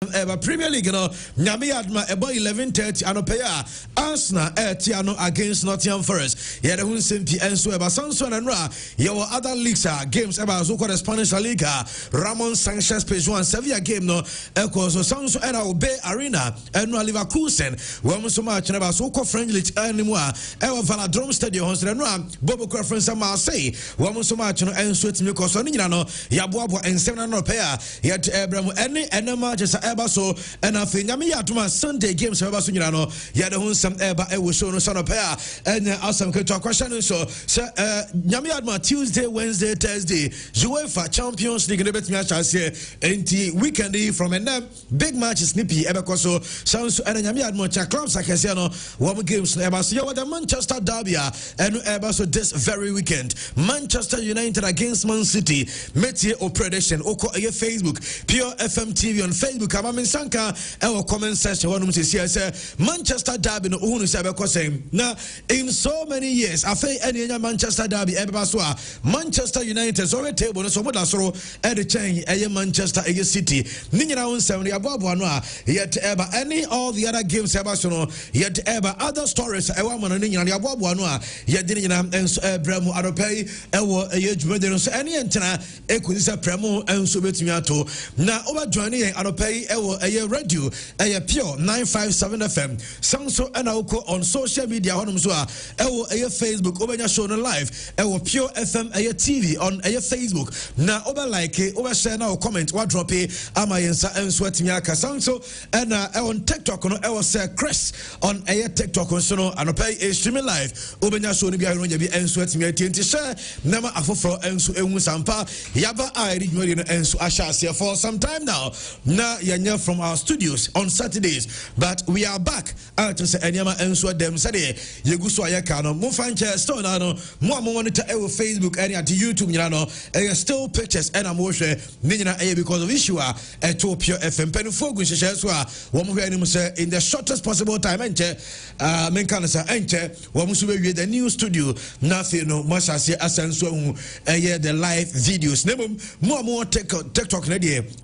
Premier League, Nyami Adma about 11:30 anopaya Arsenal Tiano against Nottingham Forest. Yeah, the Hun Simpi and so about Sanson and Ra. Your other leagues games about so called Spanish Liga. Ramon Sanchez page 1 Sevilla game no equals so Sanson and Obey Arena and Leverkusen. Women so much about so called friendly anymore. Ever Valadrome Stadium and Ra Bobo Conference and Marseille. Women so much and sweet because on Nino Yabuabo and 7 pair. Yet Abraham any matches so and I think Nyami Sunday games ever so Yadahun some eba will show no son of pair and Asante Kotoko question so Nyami Tuesday, Wednesday, Thursday UEFA Champions League debate match as here and the weekend from and big match snippy ever so sounds and Nyami clubs like one games ever so the Manchester Derby and ever so this very weekend Manchester United against Man City Metie or prediction Oko Facebook Pure FM TV on Facebook Sanka our comment section one say Manchester Derby no who say because now in so many years I feel any Manchester Derby Manchester United is already table so much so at the chain Manchester City Nina on 70 above one yet ever any all the other games ever so yet ever other stories I want Nina above one yet didn't and Bremo Aropay ever so any antenna equisa Premo and so now over joining Aropay a radio a pure 957 FM Sanso and Auko on social media on a Facebook over show no live pure FM a TV on a Facebook now over like over share now comment what drop amayensa and sweating yaka Sanso and on TikTok on our say Chris on a TikTok on sono and pay a streaming live over show be and sweating TNT share never afofro and so sampa yaba I read and so asha for some time now from our studios on Saturdays, but we are back to say Anyama and so them said Yeguso Ayakano, Mufancha Stone, more monitor Facebook and at YouTube, still pictures and I'm watching Nina because of issue at Pure FM Penny Focus one in the shortest possible time and Menkanasa enter one the new studio, nothing no much as the live videos. More TikTok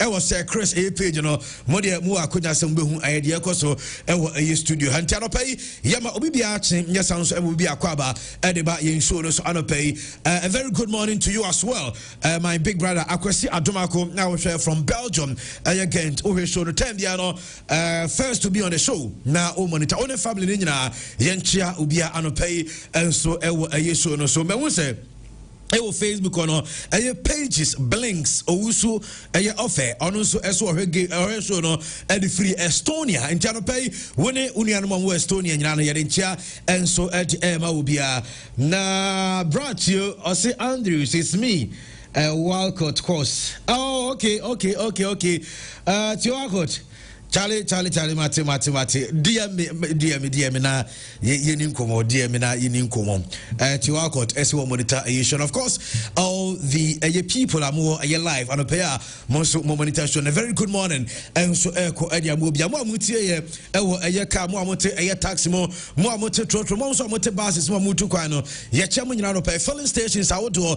I was Chris A page, Modia Mua could not some idea so a studio. Hantano pay Yama Obibia, yes, and will be a quaba, Ediba Yin Sonos Anopay. A very good morning to you as well. My big brother Akwesi Adomako, now from Belgium. Again, over show the 10 first to be on the show. Now, monitor on a family in Yenchia Ubia Anopay, and so a yes, so me say. Ewo Facebook ono pages blinks owusu offer ono so eso show no e free Estonia ntano pay woni unianu mo Estonia nyina no yede ntia enso ma obia na bratio or say Andrews it's me Walcott course oh okay Walcott Charlie, mate. Dear me na yenim komo, dear me na yenim komo. Tiwakot, SO monetization. Of course, all the people are more live and a pair monetization. A very good morning. And so echo edia mobia mo mutie car mo amote taxi mo amote trotro mo so amote buses mo mutu kwano. Ye chamo nyina no pay filling stations awodo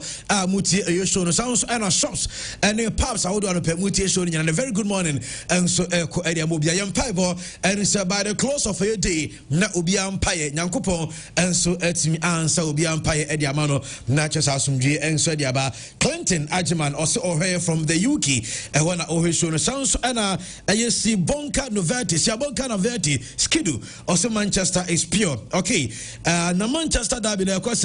mutie show no sounds and shops and pubs awodo no pay mutie show nyina. A very good morning. And so echo Mobia Yampaibo, and it's by the close of a day, na Ubiam Paye, Yankupon, and so etimi answer Ubiam Paye Ediamano, Natchez Asumji, and so Diaba, Clinton Ajiman, also O'Hare from the UK, and when I show the sounds, and I see Bonka Noverti, Bonka Noverti, Skidu, also Manchester is pure. Okay, na Manchester Derby, of course,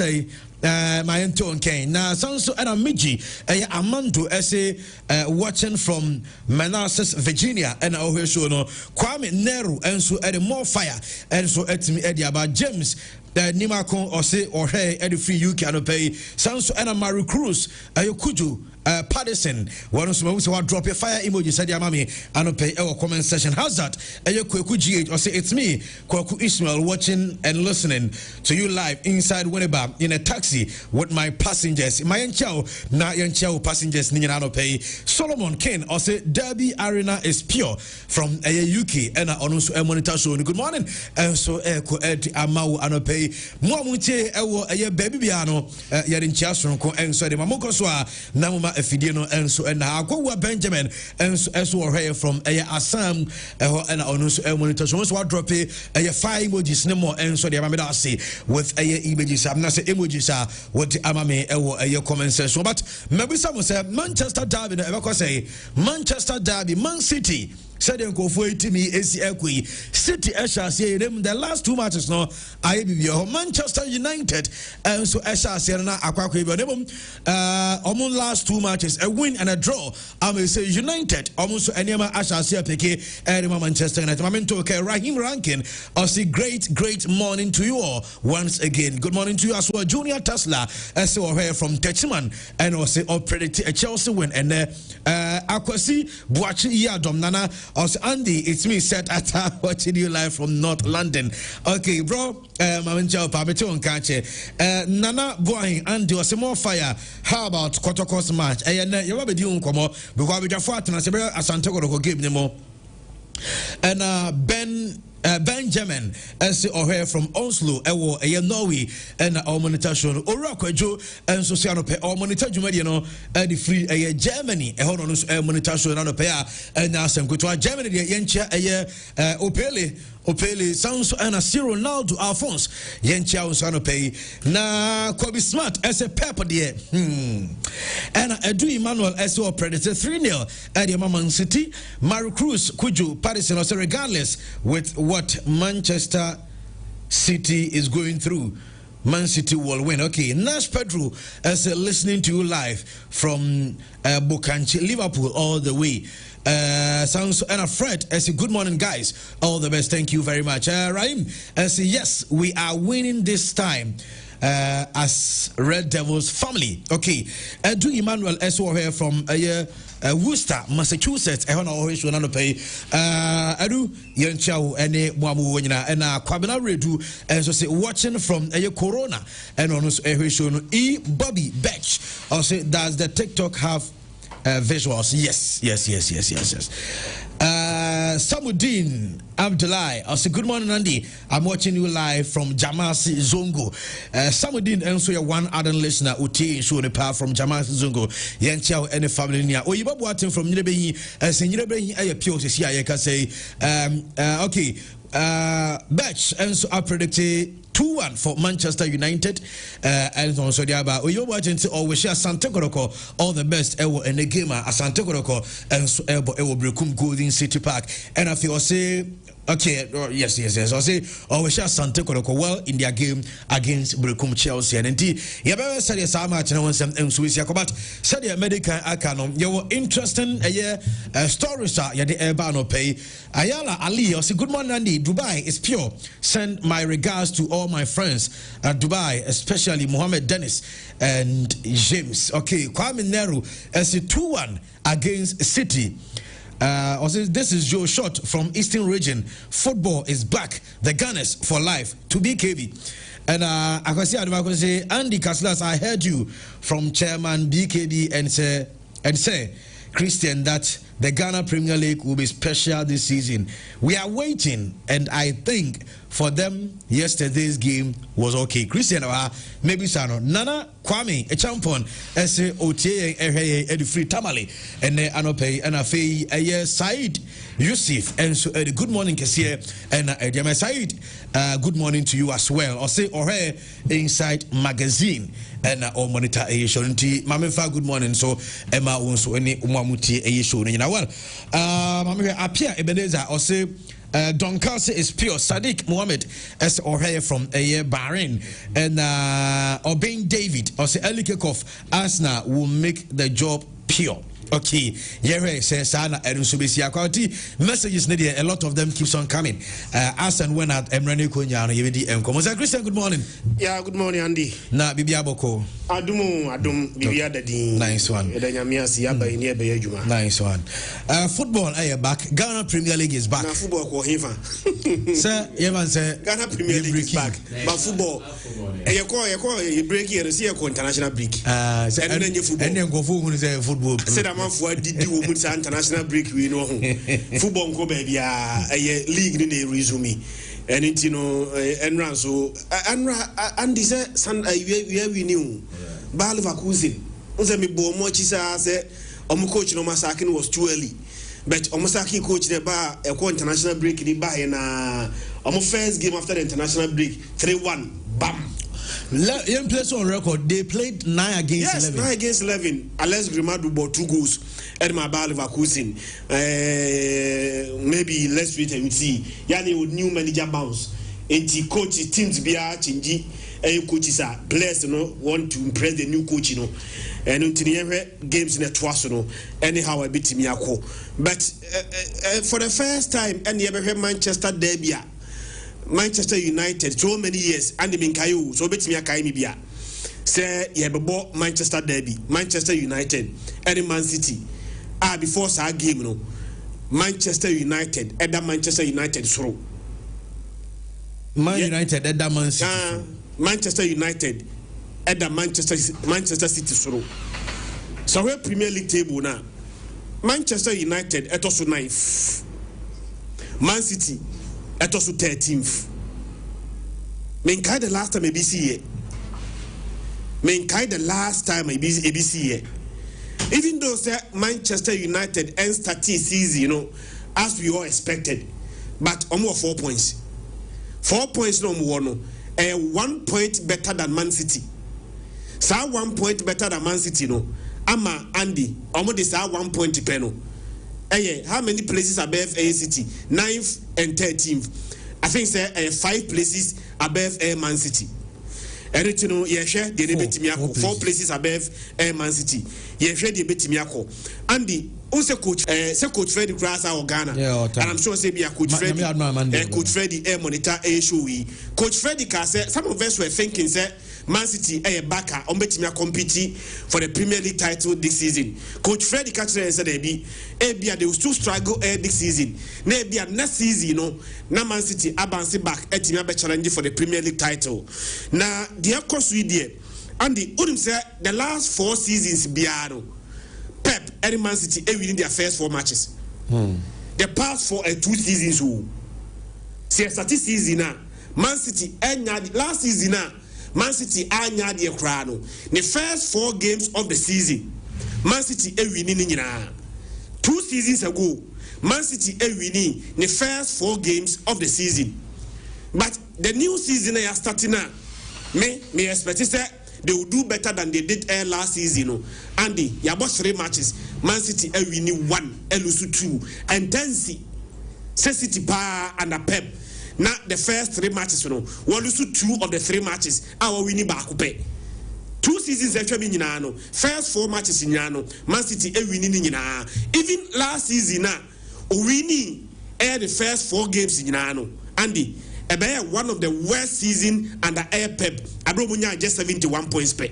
my Anton Kane. Now, Sanso and Amiji, Amandu, essay watching from Manassas, Virginia, and our show, Kwame Neru, and so add more fire, and so at me, Eddie, about James. Nimakon or say or hey Eddie free you can pay Sanso and Maru Cruz Ayokuju Patterson one of them drop your fire emoji said your mommy and pay our comment section. How's that? Ayokuji or say it's me Kwaku Ismail watching and listening to you live inside Winneba in a taxi with my passengers. My Yanchao passengers Ninano pay Solomon Kane or say Derby Arena is pure from a UK and also a monitor show. Good morning and so Eko Ed Amau and pay pay Muamuti ewo a baby biano Yarincha Sonko and so the Mamoko Swa Namuma Efidino and so and Akwa Benjamin and so or from Assam and Onus monitor so what drop a 5 emojis no more and so the Amamida say with images I'm not say emojis what Amame ewo a comment section but maybe someone said Manchester Derby ever say Manchester Derby Man City said go for it me AC Equi City Esha say them the last 2 matches no I be Manchester United and so Esha say na Akwa them last 2 matches a win and a draw I may say United almost anyama Esha say peke Manchester United Mamento okay Rahim Rankin I say great morning to you all once again good morning to you as well Junior Tesla as well here from Techiman and also predict a Chelsea win and Akwasi Buachi Yadom Nana also Andy it's me set at watching you live from North London okay bro Mamanchao Pabeton Kanche Nana Boy Andy was more fire how about Kotoko's match and you will be doing como because we just fought and I said Asante Kotoko give them more and Benjamin as or here from Oslo ewo Norway and our monitor show Orakojo and Sociano pay our monitor Jumadiano the free Germany hold on monitor show and pay and now some go to Germany yencha Opele sounds and a zero now to Alphonse yencha usano pay na Kobe Smart as a pepper there and Edu Emmanuel as well predator 3-0 at the Man City Mario Cruz Kuju Paris and also regardless with what Manchester City is going through Man City will win. Okay, Nash Pedro as listening to you live from Bokanchi, Liverpool, all the way. Sounds and a Fred as a good morning, guys. All the best. Thank you very much. Raim as yes, we are winning this time. As Red Devils family. Okay, do Emmanuel as well here from Worcester, Massachusetts. I want to always pay. I do Yanchao and Mwamu and Kwabena Redu and so say watching from Corona and on us E Bobby Batch. I'll say does the TikTok have visuals? Yes. Samudin Abdullah, I say good morning, Andy. I'm watching you live from Jamasi Zongo. Samudin and so one other listener Uti show the power from Jamasi Zongo. Yanchao and the family near. Oh, you watching from Nirebehi as in Nirebehi a pure see I can say okay. Batch and so I predicted 2-1 for Manchester United and also the other. You're watching to always share Asante Kotoko all the best ever in the game. Asante Kotoko and so ever Brekum Golden City Park and I feel say okay, yes. I say always share Asante Kotoko well in their game against Brekum Chelsea and indeed you better say the same match and Swiss Yakobat said the American Akanom. You were interesting stories you the Ebano pay Ayala Ali. I say good morning, Andy. Dubai is pure. Send my regards to all my friends at Dubai, especially Mohammed Dennis and James. Okay, Kwame Neru as a 2-1 against City. This is Joe Short from Eastern Region. Football is back. The Gunners for life to BKB. And I can say Andy Kaslas, I heard you from Chairman BKB and say Christian that the Ghana Premier League will be special this season. We are waiting, and I think for them yesterday's game was okay. Christian, maybe Sano Nana Kwame a champion as OTA a free tamale and Anope and Afe a Said Yusuf and so good morning Kessie and Said good morning to you as well. Or say or her inside magazine and or monitor a show Mamefa good morning so Emma also any Umamuti a show well Apia Ebenezer or say Don Kelsey is pure. Sadiq Mohammed as or here from Bahrain and obeying David or say early kickoff Arsenal will make the job pure. Okay, Yere says Sana and Subisia quality messages needed. A lot of them keeps on coming. As and when at Emrani Kunya and Comosa Christian, good morning. Yeah, good morning, Andy. Na Bibia Boko. Adum Bibia Daddy. Nice one. Nice one. Football back. Ghana Premier League is back. Football Sir, Evan said Ghana Premier League is back. But football. You break here, see a international break. And then go football. Man for did do international break we know football go baby a league in the resume and it Enra so and this we knew Bayer Leverkusen unse me bo mo chisa say coach no Masakin was too early, but Omosakin coach the bar a international break the bar na first game after the international break 3-1 bam. Young players on record, they played 9 against 11. 9 against 11. Alex Grimadu bought 2 goals. Edma Bayer Leverkusen. Maybe let's wait and see. Yani with new manager bounce. And the coach teams be changing. Coaches are blessed, want to impress the new coach, And until the games in the twice, anyhow I beat me. But for the first time, and you ever heard Manchester derby. Manchester United so many years and the Minkayu so bet me a Kaimibia. Say you have bought Manchester Derby, Manchester United, and Man City. Before our game, Manchester United, at Manchester United through. United at Man City. Manchester United at the Manchester City through. So we're Premier League table now. Manchester United at also 9th. Man City at also 13th. Menkai the last time ABC here. Menkai the last time ABC here. Even though say Manchester United ends 30 season, as we all expected, but almost 4 points. 4 points no more, 1 point better than Man City. So 1 point better than Man City, Ama Andy, almost 1 point peno. How many places above A City? 9th and 13th. I think say 5 places above Man City. Everything share the betimiako 4 places above Man City. Share the betimiako. Andy, also coach Coach Freddy Grass or Ghana. And I'm sure say be a Coach Freddy. Coach Freddy monitor show. Coach Freddy say some of us were thinking say Man City backer on betimia compete for the Premier League title this season. Coach Freddy Catcher said they will still struggle this season. Maybe next season, na Man City advance back etimia be challenge for the Premier League title. Now the course we there and the Udim say the last 4 seasons biano Pep and Man City winning their first 4 matches. The past 2 seasons who see season now Man City last season now Man City anya the crano. The first 4 games of the season, Man City winning 2 seasons ago, Man City winning the first 4 games of the season. But the new season is starting now. Me expect say they will do better than they did last season. Andy, you have 3 matches. Man City winning 1, lose 2, and then City pa and a Pep. Now the first 3 matches, we lose 2 of the 3 matches. Our winning back 2 seasons actually in first 4 matches in Man City winning in even last season winning the first 4 games in Andy, one of the worst season under Air Pep. Abromunya just 71 points per.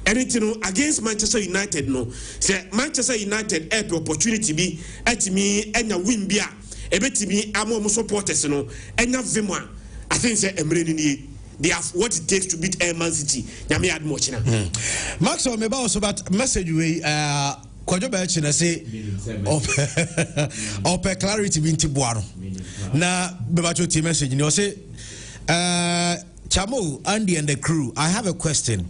Anything against Manchester United say Manchester United have the opportunity be at me and win bia. Ebetimi amo supporters enya vimwa. I think say emre they have what it takes to beat Man City. Nyame ad much na. Maxwell me ba also but message we kwajo ba china say of clarity binti boaro. Na be ba choti message ni o say Chamo, Andy and the crew, I have a question.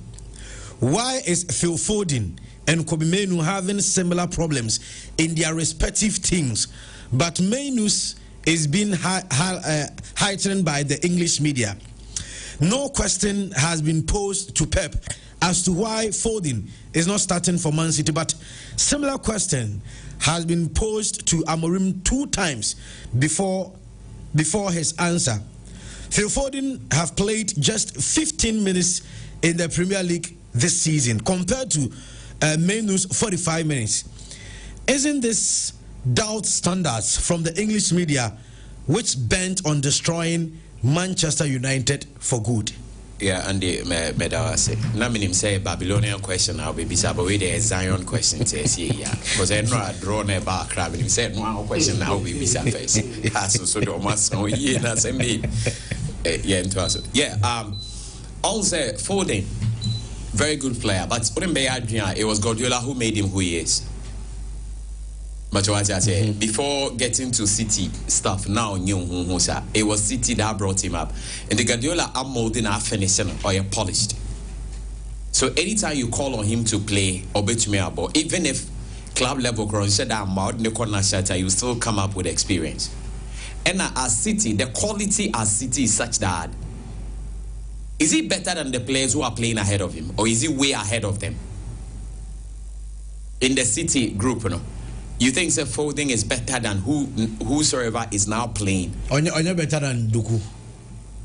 Why is Phil Foden and Kobe Mainoo having similar problems in their respective teams, but Mainoo's is being heightened by the English media? No question has been posed to Pep as to why Foden is not starting for Man City, but similar question has been posed to Amorim 2 times before his answer. Phil Foden have played just 15 minutes in the Premier League this season compared to Mainoo's 45 minutes. Isn't this doubt standards from the English media which bent on destroying Manchester United for good? Yeah, and the say. Now, me say Babylonian question. I'll be busy, but with the Zion question says yeah, because I know I draw a bar crab and he said no question. Now we be face. So the almost no yeah, that's a me. Yeah, into us. Yeah. Also Foden, very good player, but it was Guardiola who made him who he is. But what I say, before getting to City stuff, now it was City that brought him up. And the Guardiola are molding our finishing or you're polished. So anytime you call on him to play or bet me about, even if club level you still come up with experience. And as City, the quality as City is such that is he better than the players who are playing ahead of him, or is he way ahead of them? In the City group, you think the Foden is better than whosoever is now playing? Onye better than Doku.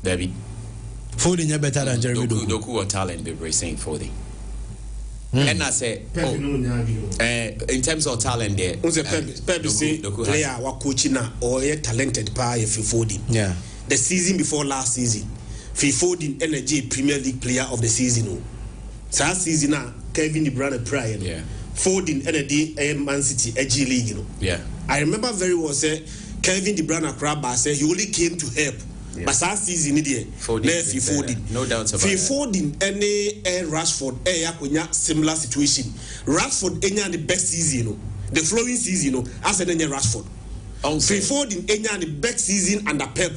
Baby. Foden is better than Jeremy Doku. Doku or talent, baby, saying Foden. And I say, in terms of talent, there. Pep say player wa coaching or a talented player if Foden. Yeah. The season before last season, Foden energy Premier League player of the season. So last season Kevin De Bruyne prior. Yeah. Foden energy Man City AG League. Yeah. I remember very well say Kevin De Bruyne crab said he only came to help. Yeah. But last season Foden. No doubt about Foden any Rashford similar situation. Rashford the best season, the flowing season as any Rashford. Foden the best season under Pep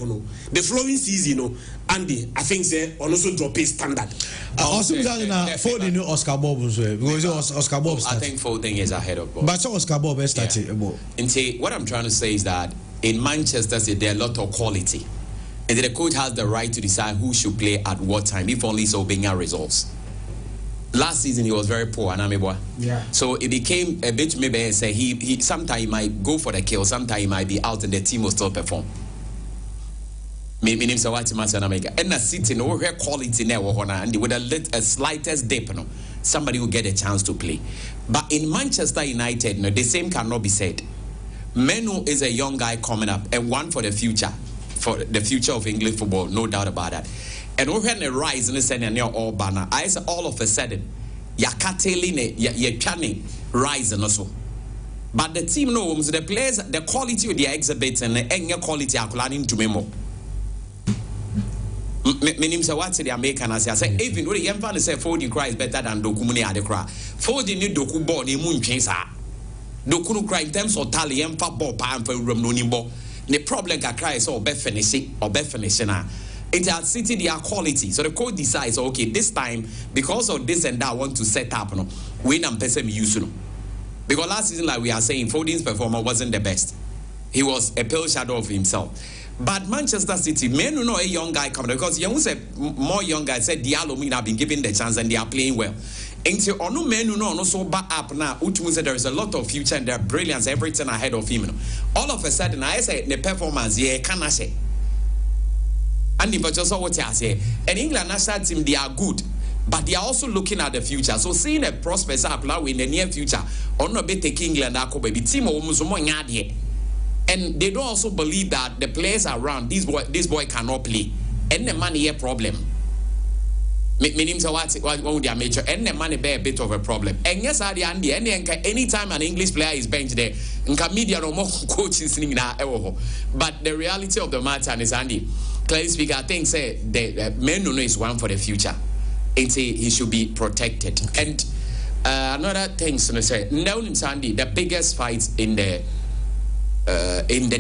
the flowing season Andy I think say also drop his standard. Also Foden no Oscar Bob because Oscar Bob I think Foden is ahead of Bob. But Oscar Bob started. And say what I'm trying to say is that in Manchester there are a lot of quality. And the coach has the right to decide who should play at what time, if only so being results. Last season he was very poor, yeah. So it became a bit maybe say he sometimes he might go for the kill, sometimes he might be out and the team will still perform. Meaning so what matter and the City no quality now and with a slightest dip, somebody will get a chance to play. But in Manchester United, the same cannot be said. Menu is a young guy coming up and one for the future. For the future of English football, no doubt about that. And when the rise in the Senate all banner, I say all of a sudden, you're trying rise and also. But the team knows the players, the quality of the exhibits and the quality are planning to memo. Meaning, so what's the American? I say, even though the young fan say Foden cry is better than Dokumuni at the cry. Foden need Doku ball, the moon chaser. Doku cry in terms of tally and football, palm for Rumnimbo. The problem can cry is all be finishing now. It's at City their quality. So the coach decides, okay, this time because of this and that I want to set up win and person use because last season like we are saying Foden's performance wasn't the best. He was a pale shadow of himself. But Manchester City, men who know a young guy coming because you say more young guys said Diallo have been given the chance and they are playing well. Into ono men who know so back up now, which means that there is a lot of future and there are brilliance, everything ahead of him. All of a sudden, I say the performance, yeah, can I say? And if I just saw what I say, and England national team, they are good, but they are also looking at the future. So seeing a prospects up now in the near future, on no be taking England, baby team almost more and they don't also believe that the players around this boy cannot play, and the money a problem. Meaning so what would they major and the money be a bit of a problem. And yes, I Andy anytime an English player is benched there, media no more coaches but the reality of the matter is Andy, clearly speaking, I think say the men who know is one for the future. He should be protected. Okay. And another thing to say, now in Sandy, the biggest fight in the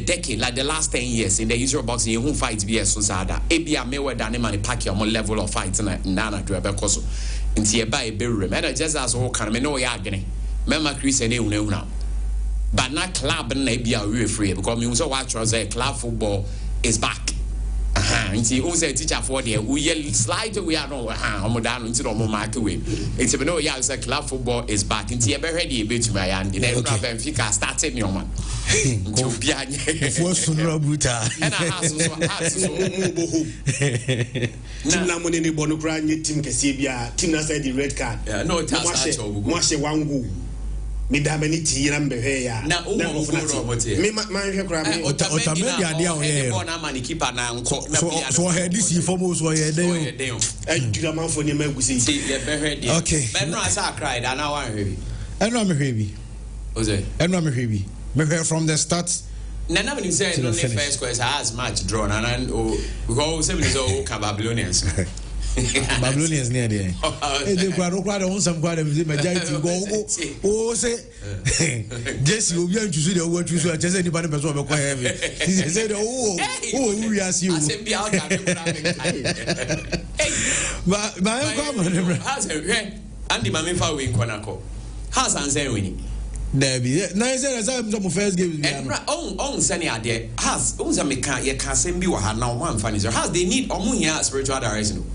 decade, like the last 10 years in the usual boxing, you won't fight via Susada. Ebia Mewa Danimani Paki on level of fights and Nana to a Becoso. In Tiabai Birum. And I just as all can know Yagni. Memma Chris and now. But not club and Ebia real free because you also watch as a club football is back. And see who's a teacher for the we slide we are no down into the microwave. It's a no as a club football is back. In Tiabai ready a bit to my hand. In every Benfica started your man. And I have Team Lamoni ni bonu kra nye team kesebia team na say the red card. Yeah, no task at all. Mo hye wangu. Me da mani ti na mbehwe ya. Na me man hwe kra me. Otamedi ade a oye. Na man keeper na nko. So head this inform so ye dey. Dura man for ni magusi. Okay. Ben no asa cried and now wan hwe. Eno am hwe bi. Oze. Eno am hwe bi. Me hear from the start. Nana when you say no the first question has match drawn and because 7 is all Babylonians. Babylonians near there. They crowd on some quite a majority go. Oh, say, Jesse, you are to see the word you said, just anybody but over quite heavy. He said, oh, we ask you. But my uncle has a Andy Mammy win Quanaco. Has answered winning. There be nice as I'm some first game. On Sunny idea has Ozamika, ye can send you now one funny. Has they need Omunia spiritual direction.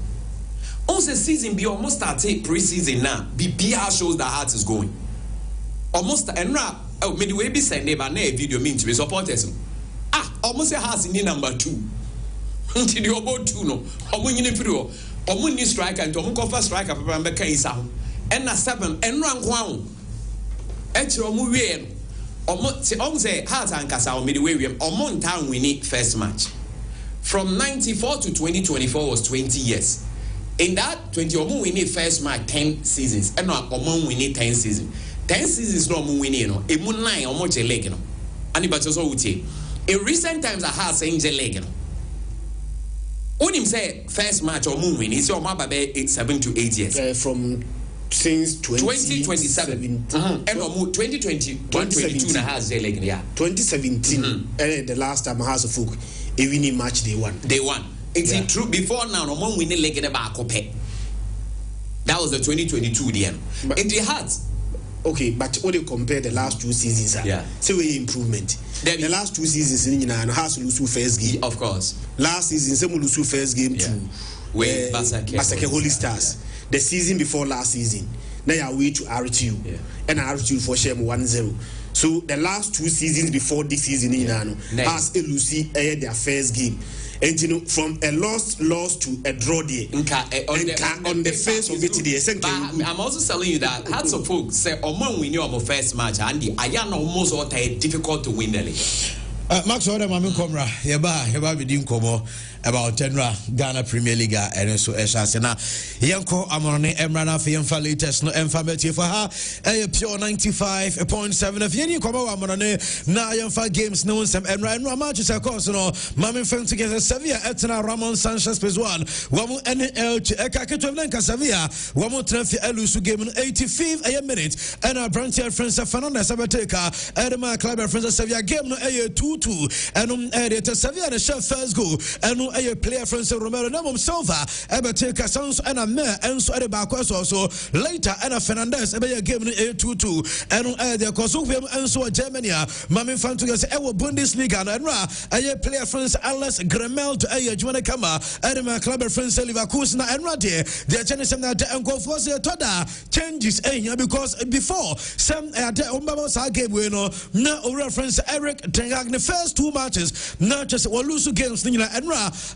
On the season be almost started pre-season now. BPR shows that heart is going. Almost and rap. Oh, midway be sent never video mean to be supporters. Almost a house in number 2. Until you about 2 no. Omunia Pro. Omuni striker and Tomukofa striker for Bambeka Isa. And a 7 and rank 1. Omu win. Omu say heart and Casa midway Omon town winning first match. From 94 to 2024 was 20 years. In that 20 Omu winning first match 10 seasons. And not Omu winning 10 seasons. 10 seasons no Omu winning no. A moon 9 Omu Jeleg no. And but also would say in recent times I have saying Jeleg no. When him say first match Omu winning, it's your Mababe 7 to 8 years. From since 2027 and 2022 na has the leg yeah 2017 the last time has a folk evening match they won it's true before now no one winning leg in the back that was the 2022 DM it had okay but when you compare the last 2 seasons say we improvement the last 2 seasons in has lose first game of course last season some lose first game to Basake Holy Stars. The season before last season, they are way to RTU, and RTU for shame 1-0. So the last 2 seasons before this season, has Lucy their first game, and you know from a loss to a draw there. On the face of it, I'm also telling you that lots of folks say, "Omo win your first match, Andy. I am almost all difficult to win the league." Max Order Mami Komra, Yeba Bidim Komo about Tenra Ghana Premier League and so Eshasena Yanko Amone Emrana Fianfa latest no Enfameti for her a pure 95.7 if any Komo Amone na Yanfa games no some Emra and Ramachis of course no Mami Fan together Sevilla Etna Ramon Sanchez Pizwan Wamu NL Ekaketovlenka Sevilla Wamu Trefi Elusu game in 85 a minute and our Brentford friends of Fernandez Sabateka Edema Club friends of Sevilla game no a 2-2 and the Sevilla the chef first goal and a player from Romero Namum Silva ever take a sounds and a mare and so at the back also later and a Fernandez ever game in a 2-2 and the Kosovium and so Germany Mami fan to get our Bundesliga and a player from Alex Gremel to a Juana Kama and my club friends Leverkusen and Radi the Genesis that and go for the Toda changes because before some at the game we know now reference Eric Tengag the first 2 matches not just lose games and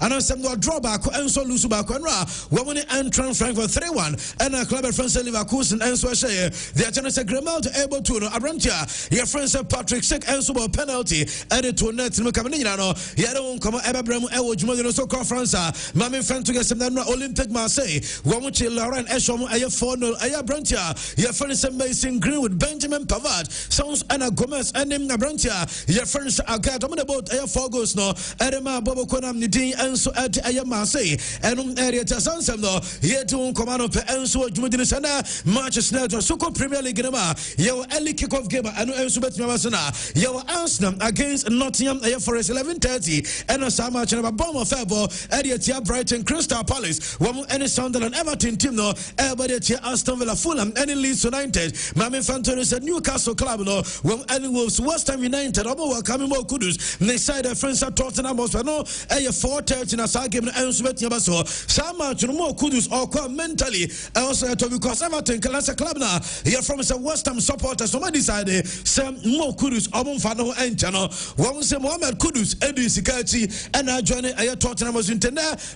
and I said, drawback and so lose back and woman entrance Frankfurt 3-1 and a club friends Leverkusen and so share the Genesis Gremel able to Abrantia your friends Patrick Sick and so penalty and to net Mukaminano you don't come Abraham Ewo so conference Mami fan to get some Olympic Marseille Wamuchi Lauren Eshom a 4-0 a Brantia your friends Mason Greenwood Benjamin Pavard sounds Anna Gomez and him Abrantia your friends are got on the boat a 4 goals no Edema Bobo Konam Nidin and so at a Marseille and area Tasansam no here to command of and so Jumudina Manchester United Soko Premier League Nama your early kick-off game and Subet Namasana your Arsenal against Nottingham Forest 11:30 and a Sama Chanaba Bomb of Fabo Edia Brighton Crystal Palace Wamu any Sunderland Everton team no everybody Aston Villa Fulham any Leeds United Mami Fanton is a Newcastle club no when any Wolves West Ham United Omo coming more Kudus next side the friends at Tottenham Hotspur no 4:30 na sa game and Subet Yabaso Sama more Kudus or mentally also because Everton class club na here from some West Ham supporters somebody decided some more Kudus Omon Fano and Channel one say Mohamed Kudus Edu Sikati and I join a Tottenham was in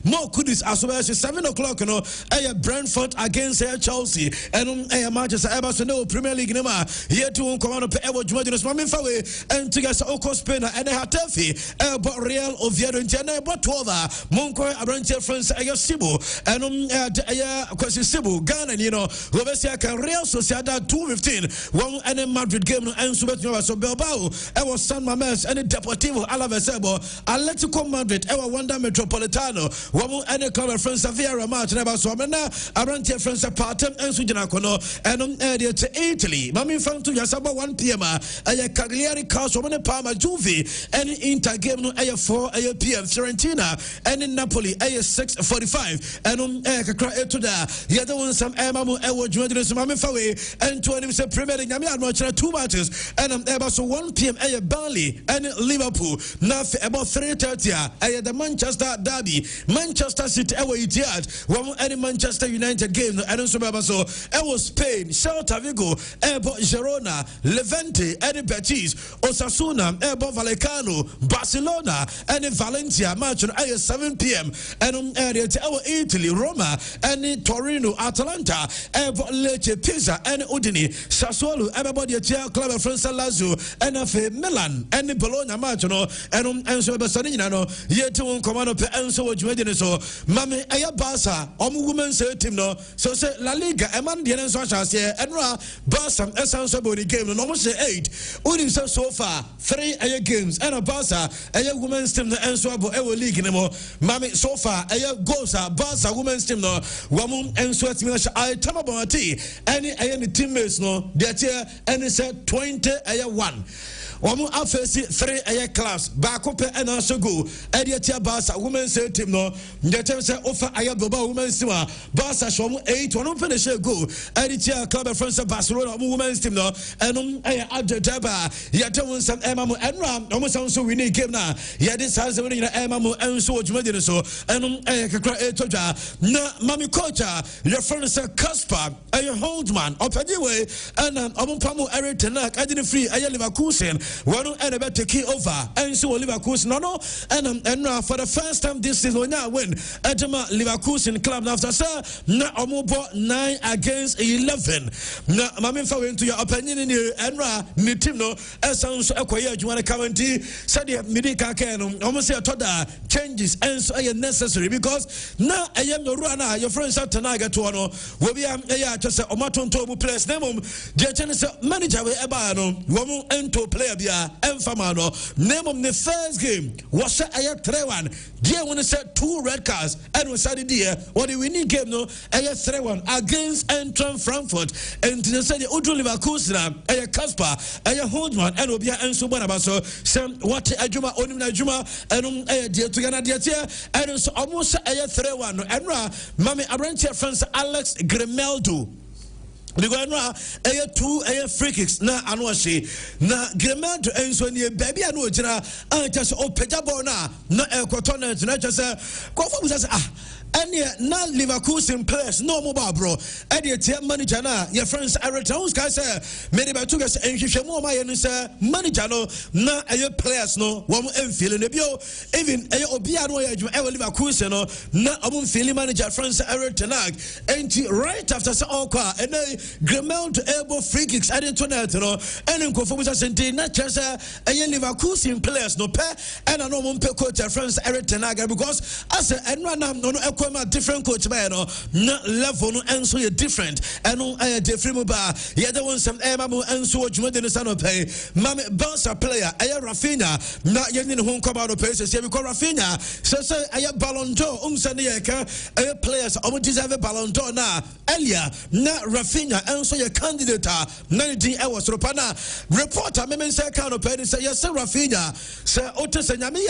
more Kudus as well as 7 o'clock no a Brentford against Chelsea and a Manchester Everton no Premier League nema here to command up Ewo Jumajinos Mami Fawe and to get Oko Spain Fiorentina and Hatafi but Real Oviedo and but 12 Monko Abranche France Sibu and question Sibu Ghana Robesia can Real Sociedad 2-15 one and Madrid game and Subet so Bilbao was San Mamés and Deportivo Alavesebo Atletico Madrid Wanda Metropolitano one and club France Viera match never so Abranche France Partem and Sujanakono and Italy Mami found to Yasaba 1 p.m. Cagliari Castle Parma Juve and Inter game no 4 p.m. Fiorentina and in Napoli 6:45 and Kakra to the other one some Mamu Ewo Jordan Mami Fawe and 20 Premier League Yami 2 matches and about so 1 p.m. Burnley and Liverpool now about 3:30 the Manchester Derby Manchester City Etihad one and Manchester United game and so Spain Celta Vigo Girona Levante and Betis Osasuna Vallecano Barcelona and Valencia match on 7 p.m. and Italy Roma and Torino Atalanta Lecce Pisa and Udine Sassuolo everybody club of France Lazio and Milan and Bologna match and so Basanino yet to command and so so Mame Barca women's team no so say La Liga Eman the and Barca Esanso game no almost 8 Udine so far 3 games and a Barca women's team and so league anymore Mame so far goals Barca women's team no Wamun and so I tamabati any teammates no that year and it's 21 Wamu afesi 3 clubs back up and also go Ediatia Barca women's team no the say offer Boba women's team Barca show 8 one finish go Editia club of France Barcelona women's team no and Adaba Yatawon some Emamu and Ram almost also winning game now this has winning Emamu and so and Kakra na Mami Kocha your friend is Kasper a Holdman up anyway and Omupamu Eric Tenak I didn't free Leverkusen one and about to key over and so Leverkusen no and for the first time this season now win Edema Leverkusen club after sir na Omubo 9 against 11 na Mami fa went to your opinion in you and ni team no sounds acquire you want to guarantee said the medical care no almost say toda changes and so necessary because now I am the runner your friends at Tanaga to no we be just say Omatonto place name the manager we eba no wo ento player bia emfama no name the first game was a 3-1 there when said 2 red cards and we said there what the winning game no 3-1 against Eintracht Frankfurt and they said the Udru Leverkusen a Kasper a Holdman and Obia and so some what ajuma onimna ajuma and dear to Gana dear and so almost a 3-1 and Mami Abranche France Alex Grimaldo because 2 free kicks na anwashi na Grimaldo and so near baby and just opejabo na ekotona na just and yet now Leverkusen players no mobile bro and yet manager na your friends Eric Towns guys many by 2 guys and you more my manager no na players no one feeling the bio even Obiano Leverkusen no na feeling manager friends Eric Tenag and right after all and Grimaldo elbow free kicks I didn't turn out no and go for us and not just Leverkusen players no pair and I know one coach friends Eric Tenag because I said and run no different coach man no level no and so you different and no different mobile yeah the one some Mamu and so you the son of pay Mami Barca player Rafinha not yet in home come out of places here because Rafinha so Ballon d'Or players almost deserve a Ballon d'Or now earlier not Rafinha and so your candidate 19 hours Ropana reporter me say kind of pay say yes Rafinha say Otis and Yami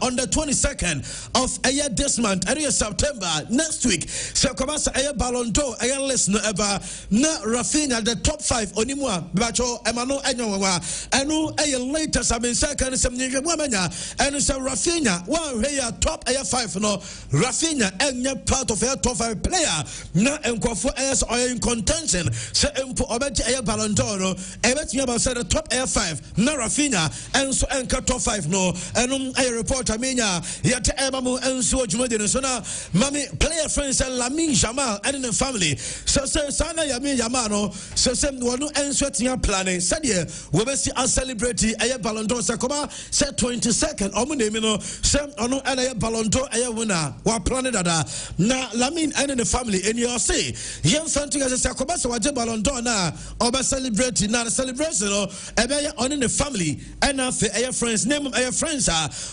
on the 22nd of this month September next week so come as a Ballon d'Or a listen ever na Rafinha the top 5 onimwa bacho emano enyowa enu a latest I mean second some wamanya and so Rafinha one here top 5 no Rafinha enya part of a top 5 player na enkofo as in contention certain say empo obeje aye Ballon d'Or no ebetimi about say the top air 5 na Rafinha enso enka top 5 no enum aye reporter menya yete eba mu enso adwumade no so na mami player friends Lamine Yamal and the family so sana Lamine Yamal no so wonu enso tia planning said ye we be see celebrate aye Ballon d'Or say come say 22nd omo name no say ono aye Ballon d'Or aye winner wa planning dada na Lamine and the family and you say yen fanti as say come say waje Ballon d'Or na oba celebrate na celebration no ebe on in the family and afi aye friends name aye friends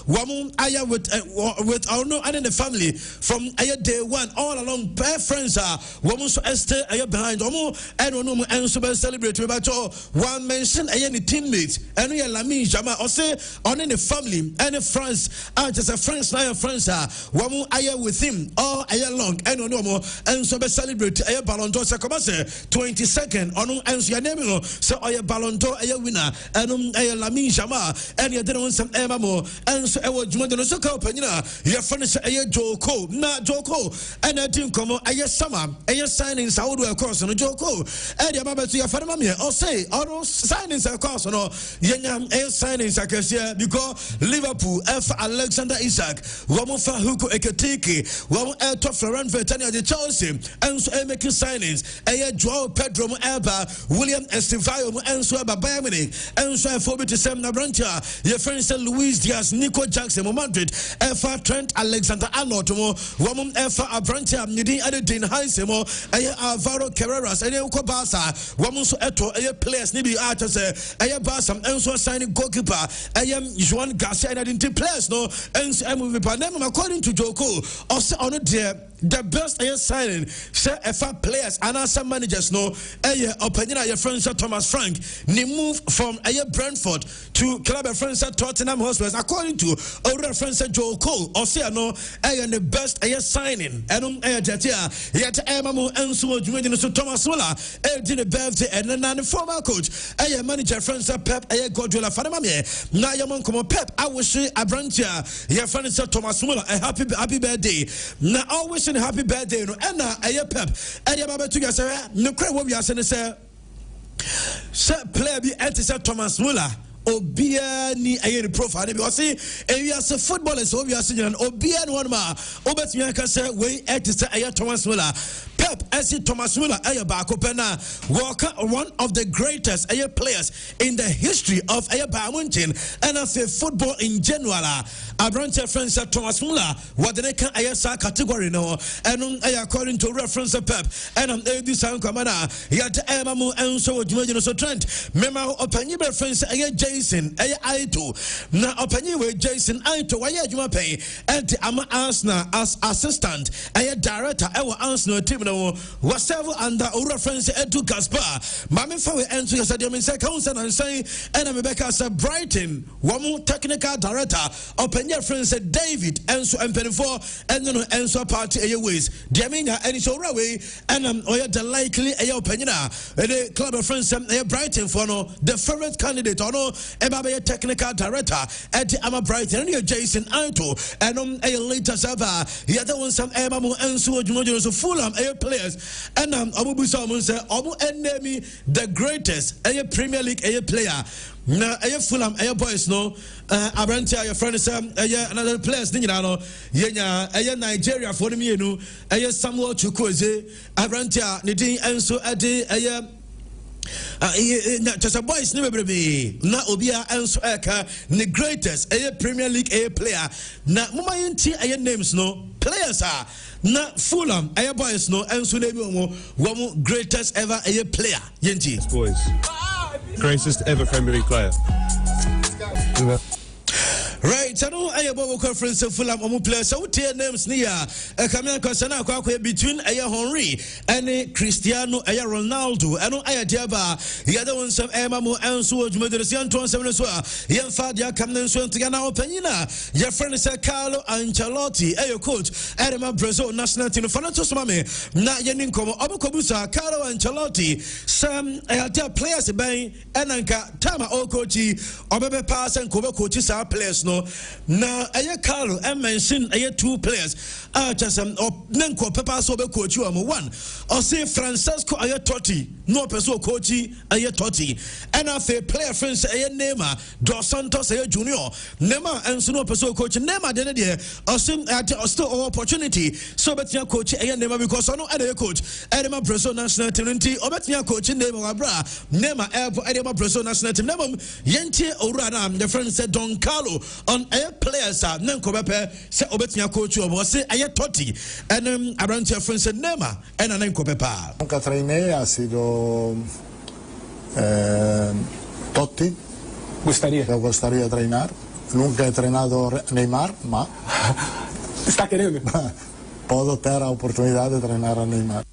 wamu aye with our no and in the family from aye day one all along bare friends wamu so stay aye behind omo and ono and so celebrate we back one mention aye ni teammates and we Lamine Yamal or say on in the family and the friends just a friends na friends wamu aye with him all aye long and ono and so celebrate aye Ballon d'Or say come say 22nd ono and so your name no so aye Ballon d'Or aye winner and aye Lamine Yamal and you didn't want some Emma more and so aye juma no so ka opanyina your friends aye Joko na Joko and I think come aye summer aye signing Saudi course no Joko and your mama to your father me or say all signings course no yenya aye signings akasia because Liverpool F Alexander Isak Wamufa Hugo Ekatiki Wamu Elto Florent Vertania de Chelsea and so making signings aye Joao Pedro Elba William Estevayo and so Bayern Munich and so for to Sam Brentford your friends Luis Diaz Nico Jackson Madrid F Trent Alexander Arnold Wamu F Brentford Nidin Adedin Haisemo aye Alvaro Carreras and Uko Barca Wamu so eto aye players nibi ata say aye Barca and so signing goalkeeper aye Juan Garcia and identity players no and so move by name according to Joko also on the best aye signing say F players and some managers no aye opinion your friends Thomas Frank ni move from aye Brentford to club friends Tottenham Hotspur according to our friends Joko or say no aye the best aye signing and aye jatia yet emamu enso adwumadi so Thomas Muller did the birthday and then the former coach aye manager friends Pep aye Guardiola fanama me na yamon komo Pep I wish Abrantia your friends Thomas Muller a happy birthday na always happy birthday no and aye Pep and your baba to you say no cry what we are saying say player be say Thomas Muller obia ni aye profile be o say we as footballers we are saying obia no one ma obetimi aka say we say aye Thomas Muller Pep as Thomas Muller aye baako pena one of the greatest aye players in the history of aye Bayern Munich and of football in general Abrante friends Thomas Muller what the can aye sa category no and aye according to reference Pep and this sound commander yet emamu enso odwuma so Trent mema opanyi be friends aye Jason aye Aito na opanyi we Jason Aito why adwuma pay and ama Arsenal as assistant aye director aye Arsenal team no was several under our friends Edu Gaspar mame fa we ento yesterday me say council and say and Rebecca say Brighton one technical director opanyi friends David enso empenifo and no enso party aye ways diamenya and so way and oya the likely aye opanyina the club of friends aye Brighton for no the favorite candidate or no eba technical director at ama Brighton and Jason Aito and aye later server the other one some emamu enso adwuma so Fulham aye players and obubusa omo say omo enemy the greatest aye Premier League aye player na aye Fulham aye boys no Abrantia your friend Sam aye another players ni nyina no yenya aye Nigeria for me enu aye Samuel Chukwueze Abrantia ne din enso ade aye just a boys never be na obia enso eka the greatest aye Premier League aye player na mama yenti aye names no players are na Fulham aye boys no enso na bi omo greatest ever aye player yenti boys greatest ever Premier League player. Right, I know I about conference of Fulham omo players so their names near Kamel Kosana kwa between aye Henry and Cristiano aye Ronaldo I know aye diaba the other one some emamu enso adwumadere 217 so yemfa dia kamnen so ntigana opanyina your friend say Carlo Ancelotti aye coach Edema Brazil national team for not to mame na yenin komo obukobusa Carlo Ancelotti some aye players ben enanka tama o coachi obebe pass and kobe coach sa players no na aye Carlo and mention aye 2 players just nenko papa so be coach you one or say Francesco aye Totti no person coachy aye Totti and afa player friends aye Neymar Dos Santos aye Junior Neymar and so no person coach Neymar de there or still opportunity so betia coach aye Neymar because no aye coach Neymar Brazil national team or betia coach Neymar bra Neymar Neymar Brazil national team Neymar yenti owura the friend said Don Carlo on air players nanko bepe say obetia coach or say aye Totti and around your friend said Neymar and nanko bepa nunca trainé ha sido Totti me gustaría treinar nunca he entrenado Neymar ma está querendo puedo tener la oportunidad de entrenar a Neymar.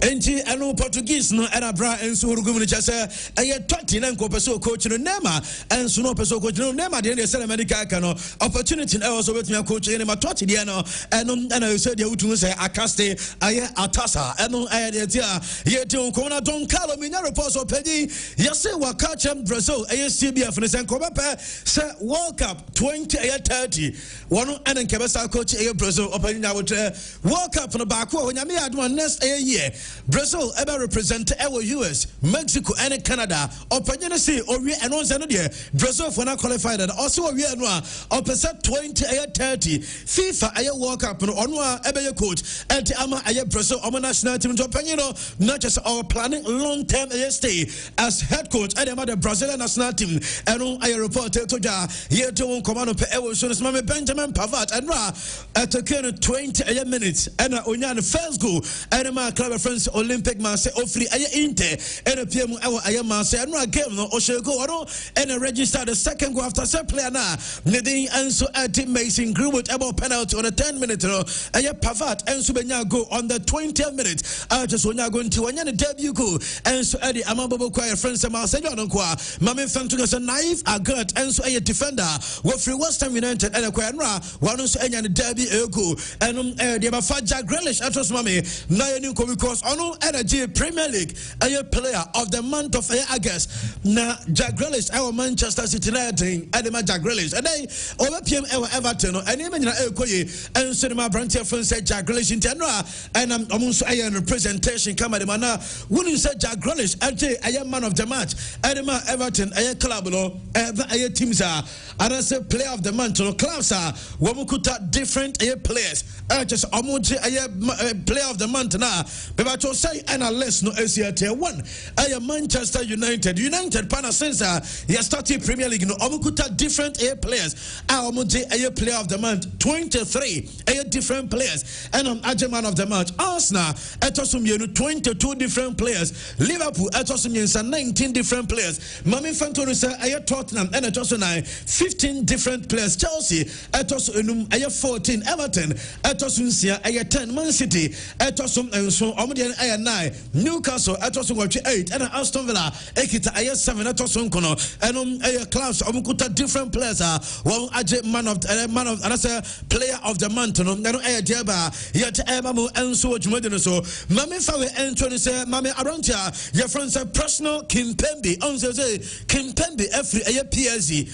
Enti anu Portuguese no era bra enso urugum chase aye Totti na nko peso coach no Neymar enso no peso coach no Neymar de dey sell medical ka no opportunity na also betumi coach Neymar Totti de no eno na you say de utun say akaste aye atasa eno aye de tia ye ti onko na Don Carlo minya report of pedi ye say waka chem Brazil aye CBF ne say nko bepe say World Cup 20 aye 30 one eno nke be sa coach aye Brazil opanya wotre World Cup no back wo nyame adwan next aye year Brazil ever represent our US, Mexico and Canada. Opinion say Ori and on Zanodia. Brazil for not qualified and also we are opposite 20 30 FIFA aye World Cup no onwa ebe coach and ama aye Brazil on national team opinion not just our planning long term stay as head coach and the Brazilian national team and on aye report to ja here to command pe ewo so no Benjamin Pavard and ra at 20 minutes and onyan first goal and my club friends Olympic man say ofri aye Inter and a PM aye man say no game no Oshego no and register the second goal after set player na Nadine Enso at Mason Greenwood about penalty on a 10-minute no aye Pavard Enso benya go on the 20th minute just when you going to when the debut goal Enso Eddie Amabo choir friends Marcelo no kwa Mame Fantuga say naive agant Enso aye defender Wofri West Ham United and choir na one so enya the debut goal and the Bafaja Grealish atos mame na you because ono energy Premier League a player of the month of August na Jack Grealish our Manchester City United and Jack Grealish and they over PM Everton and even na ekoye and so my branch friend said Jack Grealish in Tenra and I'm also a representation come the mana when you say Jack Grealish a man of the match and my Everton a club no a teams are and I say player of the month no clubs are wamukuta different players just omoji a player of the month na but to say analyst no ACT one I Manchester United pana since you started Premier League no omukuta different players omoji a player of the month 23 different players and I'm man of the match Arsenal etosum 22 different players Liverpool etosum 19 different players Mami Fantoni say Tottenham and etosum 15 different players Chelsea etosum 14 Everton etosum 10 Man City etosum so Omodian 9 Newcastle etosum 8 and Aston Villa ekita 7 etosum kono and clubs omukuta different players one man of and I say player of the month no diaba yet mamu enso jumede so mame fa we entry say mame around here your friend say personal Kimpembe on say Kimpembe every PSG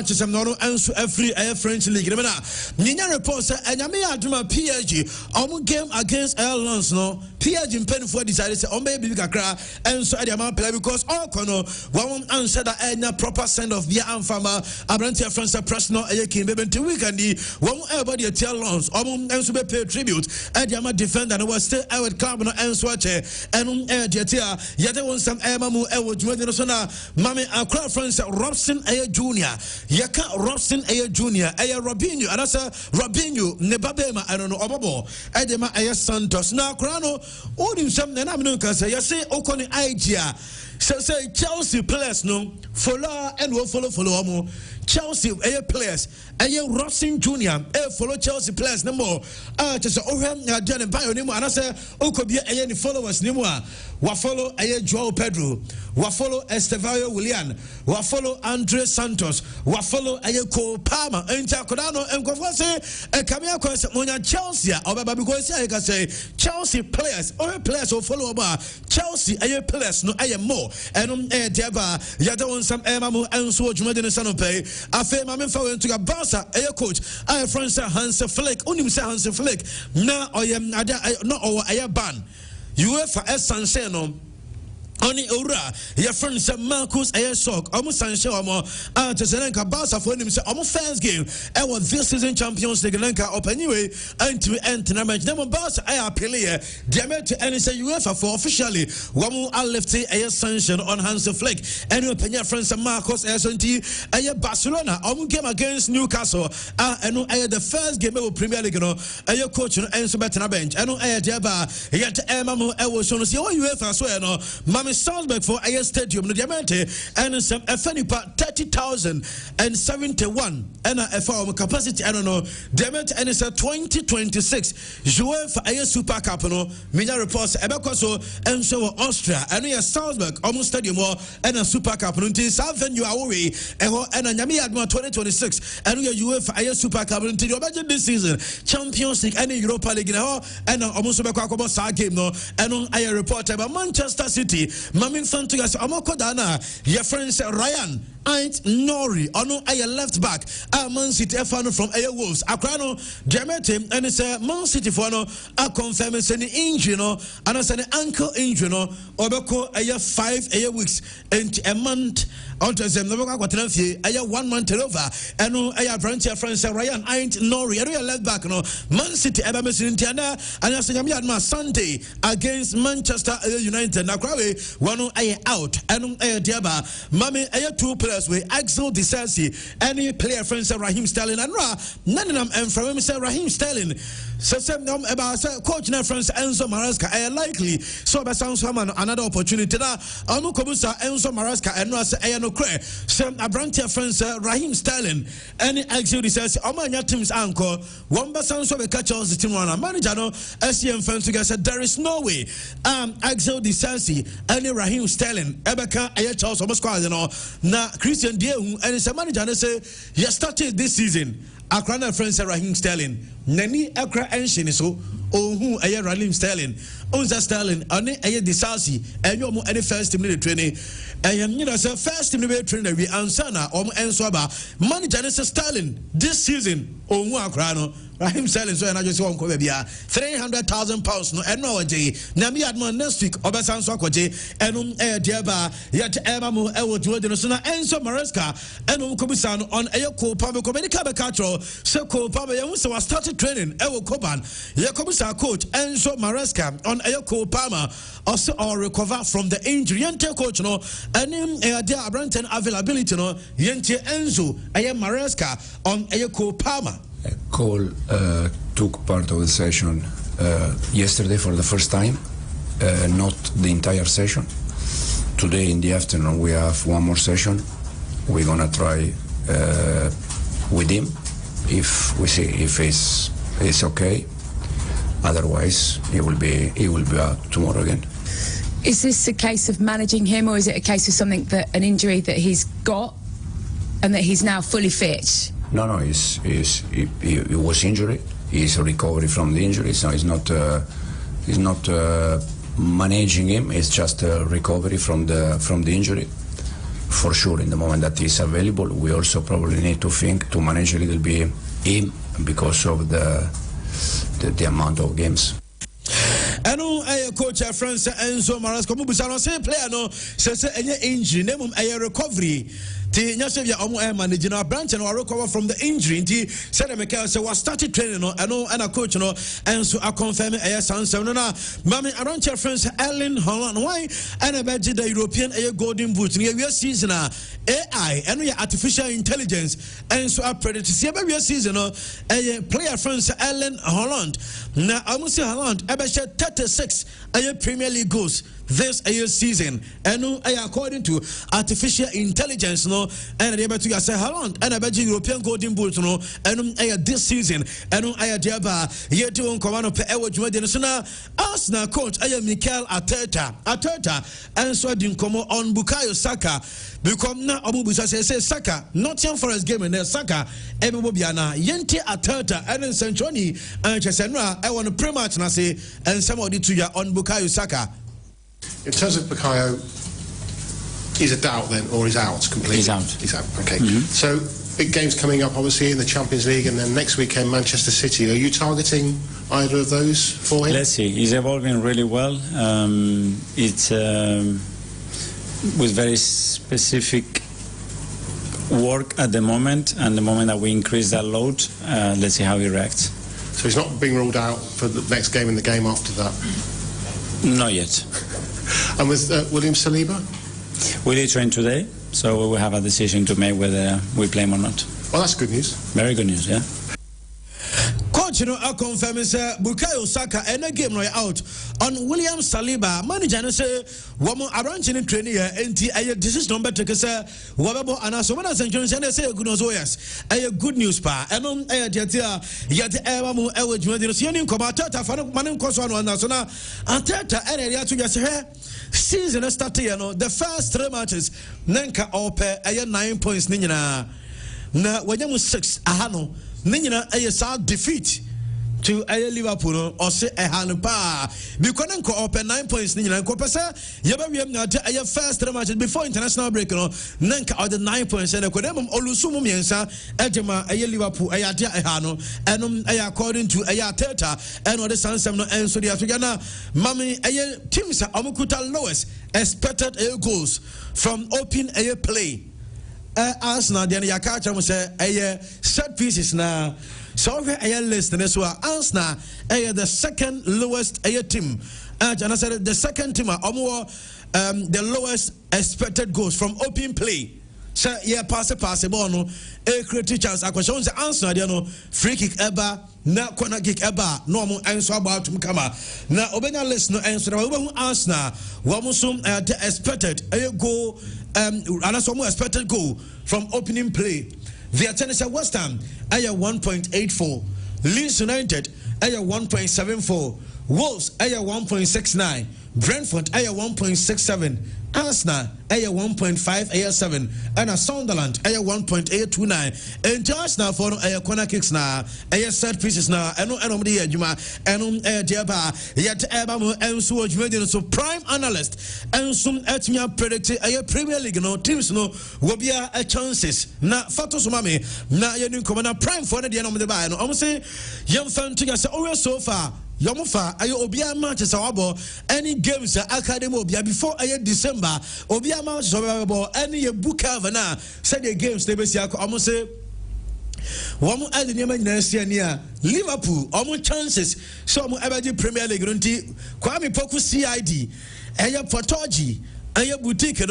chisem no enso every French league na ninya report say enyame aduma PSG game against Lens no PSG mpenfo decided say ombe bibi kakra enso e ma play because all kono one answer that enya proper send off via Amfama around here friend say personal Kimpembe nti weekend one everybody tell Lens enso be pay tribute and the defender was still out club no enso che and dia yete won some mamu e wodwuma so na mame akra friends Robson Junior yaka Robson Junior Robinho and asa Robinho ne babema I don't know obobo edema Santos na akra no odi some na me can say say okoni idea say Chelsea players no follow and will follow mo Chelsea players Robson Junior follow Chelsea players no more just John Bayo nimo and I say okobia any followers nimo wa follow Joao Pedro wa follow Estevao Willian wa follow Andre Santos wa follow Cole Palmer enta kodano enkofo say kamia ko say monya Chelsea obaba because I can say Chelsea players players will follow ba Chelsea players no more and diaba yada won some mamu enso dwumade no sanope afe mame fa we to Barca coach I friend say Hans Flick unim say Hans Flick na oyem ada no owo ban UEFA Asante no Oni ora your friend say Marcus shock almost Sanche omo Tesenenka Barca for him say almost first game was this season Champions League Lenka up anyway and end match them Barca appeal here Demet and say UEFA for officially one left sanction on Hans Flick and your friend say Marcus Asante Barcelona game against Newcastle and the first game of Premier League no coach and so better bench and yet Emma was shown see UEFA so no Salzburg for a stadium no diamante and some Fenipa 30,071 and a form capacity I don't know diamante and it's a 2026 joueur for a Super Cup no media reports so and so Austria and we Salzburg almost stadium and a Super Cup no until venue away and a Nyami Adma 2026 and we UEFA a Super Cup until this season Champions League and Europa League and almost a game no and I report about Manchester City Mamin Fantugas Amokodana, your friends Ryan, Ain't Nori, Ono a left back, Man City Fano from Air Wolves, Akrano, Jamete, and it's a Man City Fano, a confirming any injury, no, and as an ankle injury, no, Obeko a year 5 weeks, and a month. Autism, the a 1 month over, and a branch of friends Ryan ain't Nori, a left back, no Man City, Eba Messintiana, and as a Yamiadma Sunday against Manchester United. Now, one out, and Diaba, Mammy, 2 players with Axel Disasi, any player friends Raheem Sterling, and none of them, and from him, Raheem Sterling. So, about coach now, friends Enzo Maresca, I likely so by sounds another opportunity. Amukobusa Enzo Maresca, and Ross some Abrantia friends Raheem Sterling any exude says Omania team's anchor one sounds of a catch on the team one manager no SCM fans together there is no way Axel Disasi any Raheem Sterling Ebeka Charles almost quite na Christian Dieu and it's a manager and say you started this season Akrana friends Raheem Sterling Nani Akra Enshin so who a Raheem Sterling Onza Sterling any a Disasi and you any first team training and you know so first team training we ansana Ensoba manager Sterling this season Akrano Raheem Sterling so and I just want to be £300,000 no and no day Nami Adman next week Obasan Sokoje and Diaba yet Emamu Ewo Jodenosuna Enzo Maresca and Kobusan on Ayako Pabo Comedica Becatro so Pabo Yamusa started training Ewo Koban Yakobusa coach Enzo Maresca on Ayako Pama also or recover from the injury Yente coach no and their Abranton availability no Yente Enzo Ayam Maresca on Ayako Pama. Cole took part of the session yesterday for the first time, not the entire session. Today in the afternoon we have one more session. We're gonna try with him if we see if it's okay. Otherwise, he will be out tomorrow again. Is this a case of managing him, or is it a case of an injury that he's got and that he's now fully fit? No, he was injured. He's a recovery from the injury, so he's not managing him. It's just a recovery from the injury. For sure, in the moment that he's available, we also probably need to think to manage a little bit him because of the amount of games. Eno coach France Enzo Maresca Mubusano say player no say any injury name recovery ti nyasevia omo manage na branch and recover from the injury nti said Michael say was started training no and a coach no Enzo a confirm Sanse no na mami around France Erling Haaland why and about the European golden boot near season AI and we artificial intelligence Enzo a predator see about season no player France Erling Haaland na almost Haaland about 36 Premier League goals this season and according to artificial intelligence no and they able to say Haaland and about European golden boot no and this season and diaba yet on command per Juma Arsenal coach Mikel Arteta and so didn't come on Bukayo Saka become now Abubusa say Saka Nottingham Forest game and Saka Ebibobiana Yente Arteta and Sanchoni and Chesenra I want to pre-match na say and somebody to your on Bukayo Saka. In terms of Bukayo, he's a doubt then, or he's out completely? He's out. He's out, okay. So, big games coming up, obviously, in the Champions League, and then next weekend Manchester City. Are you targeting either of those for him? Let's see. He's evolving really well. It's with very specific work at the moment, and the moment that we increase that load, let's see how he reacts. So he's not being ruled out for the next game and the game after that? Not yet. And with William Saliba? We did train today, so we will have a decision to make whether we play him or not. Well, that's good news. Very good news, yeah. Coach, I confirm say Bukayo Saka and a game out on William Saliba. Manager say woman arranging training here and decision number take say wababo and so when I say good news, yes, good news pa and on yet ewamu ewe jumedi so yin ko matata fa man ko so na so na atata area to just season start here no the first 3 matches nanka ope 9 points ni nyina na wanyamu 6 ahano Nina a sad defeat to a Liverpool or say a hand pa. Because then open 9 points. Nina Copasa, Yabawiam not a first 3 matches before international break. Nanka are the 9 points and a Kodemum Olusumu Miensa, Ejema, a Liverpool, a Yadia Ehano, and according to a Yateta, and what the San Samno and Sodia Figana, Mammy, a teams are Omukuta lowest expected a goals from open a play. Arsenal then Yakacha was a set pieces now. So a list and so Arsenal the second lowest team. And I said the second team are the lowest expected goals from open play. So pass ball no create chance. I question the answer there no free kick ever na corner kick ever no mo answer about to come. Now obenya list no answer. We who Arsenal wamusum the expected goal and some expected goal from opening play. The attendance at West Ham 1.84, Leeds United 1.74, Wolves 1.69, Brentford 1.67, Arsenal 1.587, and Sunderland 1.829. And Arsenal for corner kicks now, set pieces now, and no the Juma, and yet and so prime analyst, and some etmia predicted a Premier League no teams no will be a chances. Na Fatos Mami, na you come prime for the end of the buy. No, I'm say young fan to say oh so far. Yomufa ayo obia matches awabo any games academy obia before December obia matches awabo any book have na said the games they be see almost say Wamu add the name Liverpool almost chances so mu ebaji Premier League runti Kwame Poku CID aya Potoji aya boutique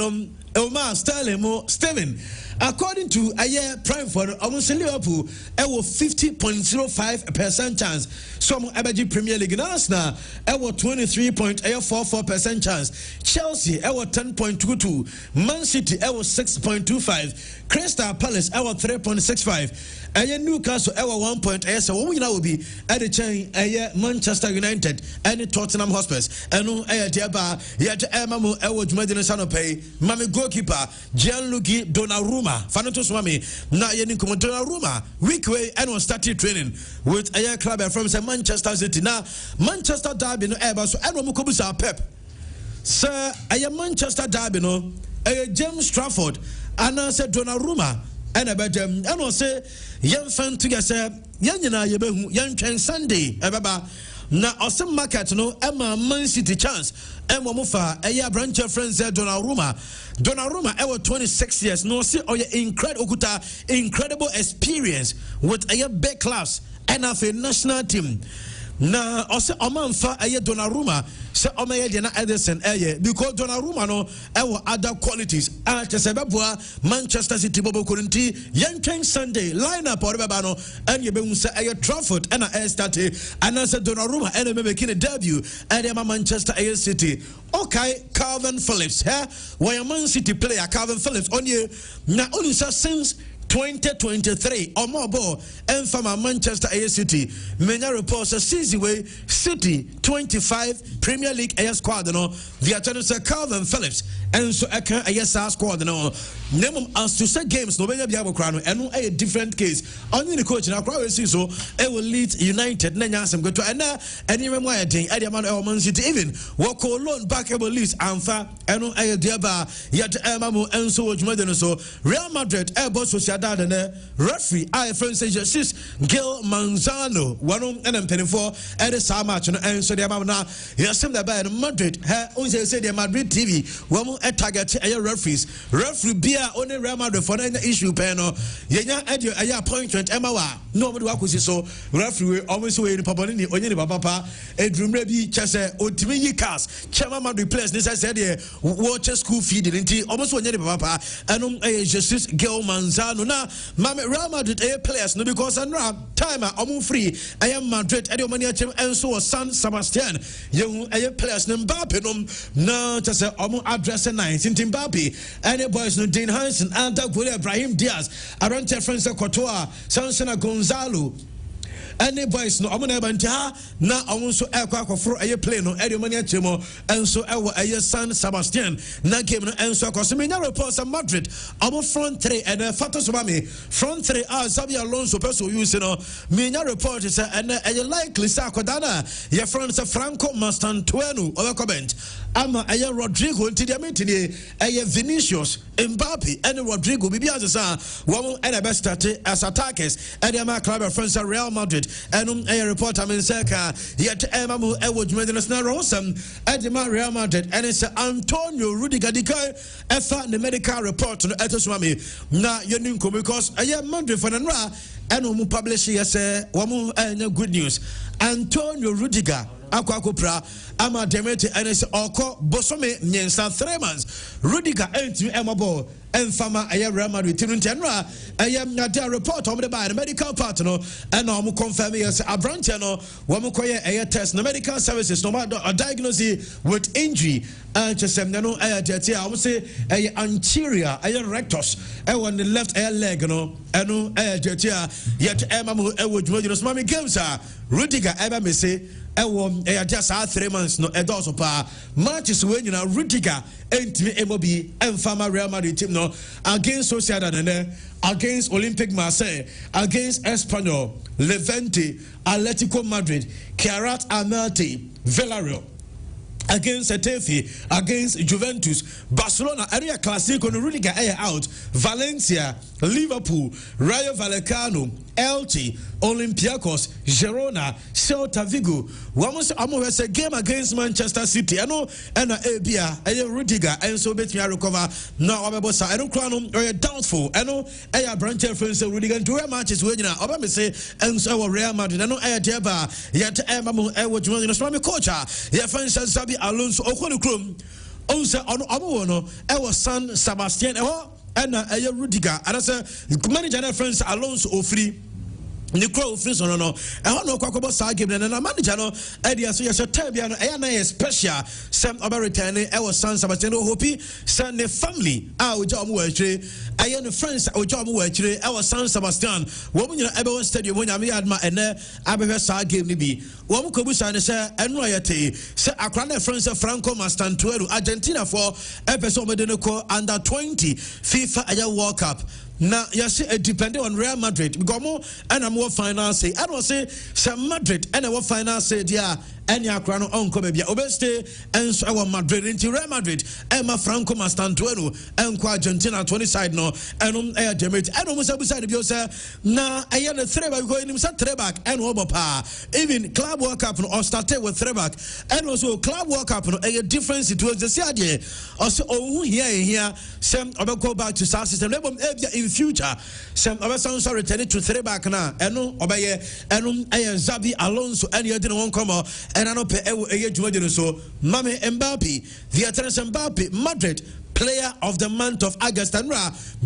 Elma Sterling mo Steven. According to a prime for almost Liverpool, it was 50.05% chance. Some Abaji Premier League Arsenal, it was 23.44% chance. Chelsea, it was 10.22. Man City, it was 6.25. Crystal Palace, it was 3.65. And Newcastle, it was 1.8. So what we now will be at the chain, Manchester United and Tottenham Hotspurs. And no, Diaba, yet Emma, it was Medina Sanope, Mami goalkeeper, Gianluigi Donnarumma. Fanato Swami, na yeni kumotona Roma weekway and was started training with a club from Manchester City. Now Manchester Derby no ever so and mukobusa Pep. Sir, a Manchester Derby no a James Trafford and I said Donnarumma and about them and I say young fan to say Yanina Yebehu Yan Sunday Ebaba. Na awesome market no Emma Man City chance Emma Mufa Eya Brentford friends Donnarumma 26 years no see incredible experience with a big class and of a national team. Na also Omanfa Eya Donnarumma se Omaya Diana Edison because Donnarumma no other qualities Manchester City Bobo Kurunti Yanking Sunday lineup or no and you say Eya Trafford and I started and I said Donnarumma and making a debut at Manchester City. Okay, Calvin Phillips why a Man City player Calvin Phillips on you now only since 2023 or more ball and from Manchester City. Many reports a season way City 25 Premier League squad no the attorney Calvin Phillips and so I can't squad no name as to say games no be crano and a different case only the coach na crowd see so it will lead United na nyasem go to and any more thing at the man Man City even walk alone back able list amfa and a diaba yet mamu and so so Real Madrid boss Sociedad and referee I friend say just Gil Manzano one and 24 at the match and so the na yes them by Madrid say the Madrid TV one a target a referee bia only Real Madrid for the issue peno yenya a appointment emawa no me wakusi so referee always way in papani onye ni papa edrumre bi chese otimi yi cars chama Madrid players ni say there watch school feed nti almost onye ni papa enum Jesus Gil Manzano na mama Real Madrid players no because anra time omu free Madrid e money chem enso San Sebastian you players no Mbappe no chese omu address 19 Mbappe any boys no Dean Hansen and Ibrahim Diaz around Asante Kotoko Sansana Gonzalo any boys no amuna banta na awon so akwa aye play no e money achemo enso ewo aye San Sebastian na game no enso akoso menya reports of Madrid abo front three and fatos mami front three Xabi Alonso person use no menya report say and aye likely sa kodana ye front say Franco Mastantueno over comment ama aye Rodrigo nti dia mentini aye Vinicius Mbappe and Rodrigo bibia say wo and best start as attackers and my club friends Real Madrid and a report I mean Seka yet Emamu Ewood Medina Rosam Edema Real Madrid and it's Antonio Rudiger Efa the medical report to Etoswami na Yoninko because I am Madrid for Nra and who publish yes wamu good news Antonio Rudiger Aquacopra Ama Demete and it's Oko Bosome Nyensa 3 months Rudiger entry Emabo and Fama Aya Real Madrid Tenra I am not a report on the by the medical partner and I'm confirming as a branchano Wamukoya Aya test no medical services no matter a diagnosis with injury and just no Aya Jetia I would say a anterior Aya rectus and on the left air leg no and no Aya Jetia yet Emamu Ewood Mami games are Rudiger Eba Messi just 3 months no edoso pa matches when you know Rudiger entimi MOB and Fama Real Madrid team no against Sociedad and against Olympique Marseille against Espanyol Levante Atletico Madrid Carat Amate Villarreal against Getafe, against Juventus, Barcelona, area Clasico, no Rudiger out, Valencia, Liverpool, Rayo Vallecano, Elche, Olympiacos, Girona, Celta Vigo. One say game against Manchester City. I know, and Abia, Rudiger, and so bet me I recover. Now, I'm about I don't crown or doubtful. I know, I Brentford friends, Rudiger, 2 matches when you know, I'm say, and so Real Madrid. I know, I Deba, yet Emma, what you want to know, coach, yeah, friends, Xabi Alonso, Okonu Krum, also on Amono, San Sebastian, and Rudiger, and I say, manager friends Alonso or free. The crowd friends no no and no kwakwa boss game and na manager no idea so yes tell na special some about return San Sebastian hopi send the family we job we actually no friends we job we actually San Sebastian wo mu nyina ebe stadium wo nyame adma ene abehwe sa game ni bi wo mu kobusa ne se eno ayete se akra na friends Franco Mastantuero Argentina for episode medene ko under 20 FIFA World Cup. Now, yes, it depends on Real Madrid. Because more and I'm more finance. I don't say some Madrid and our finance. Yeah, and your crown on Cobebia Obeste and so our Madrid into Real Madrid. Emma Franco Mastantuero and Argentina 20 side no and air Demit. I don't know beside you, sir. Now, I had a 3-back going him set 3-back and Obopa. Even Club World Cup or started with 3-back and also Club World Cup a difference it was the idea. Also, oh, here, some about go back to South System. In future, some of us are returning to 3-back now. And no, obey and Xabi Alonso and you didn't want come and I don't pay a so Mame Mbappe, the Atlas Mbappe, Madrid. Player of the month of August and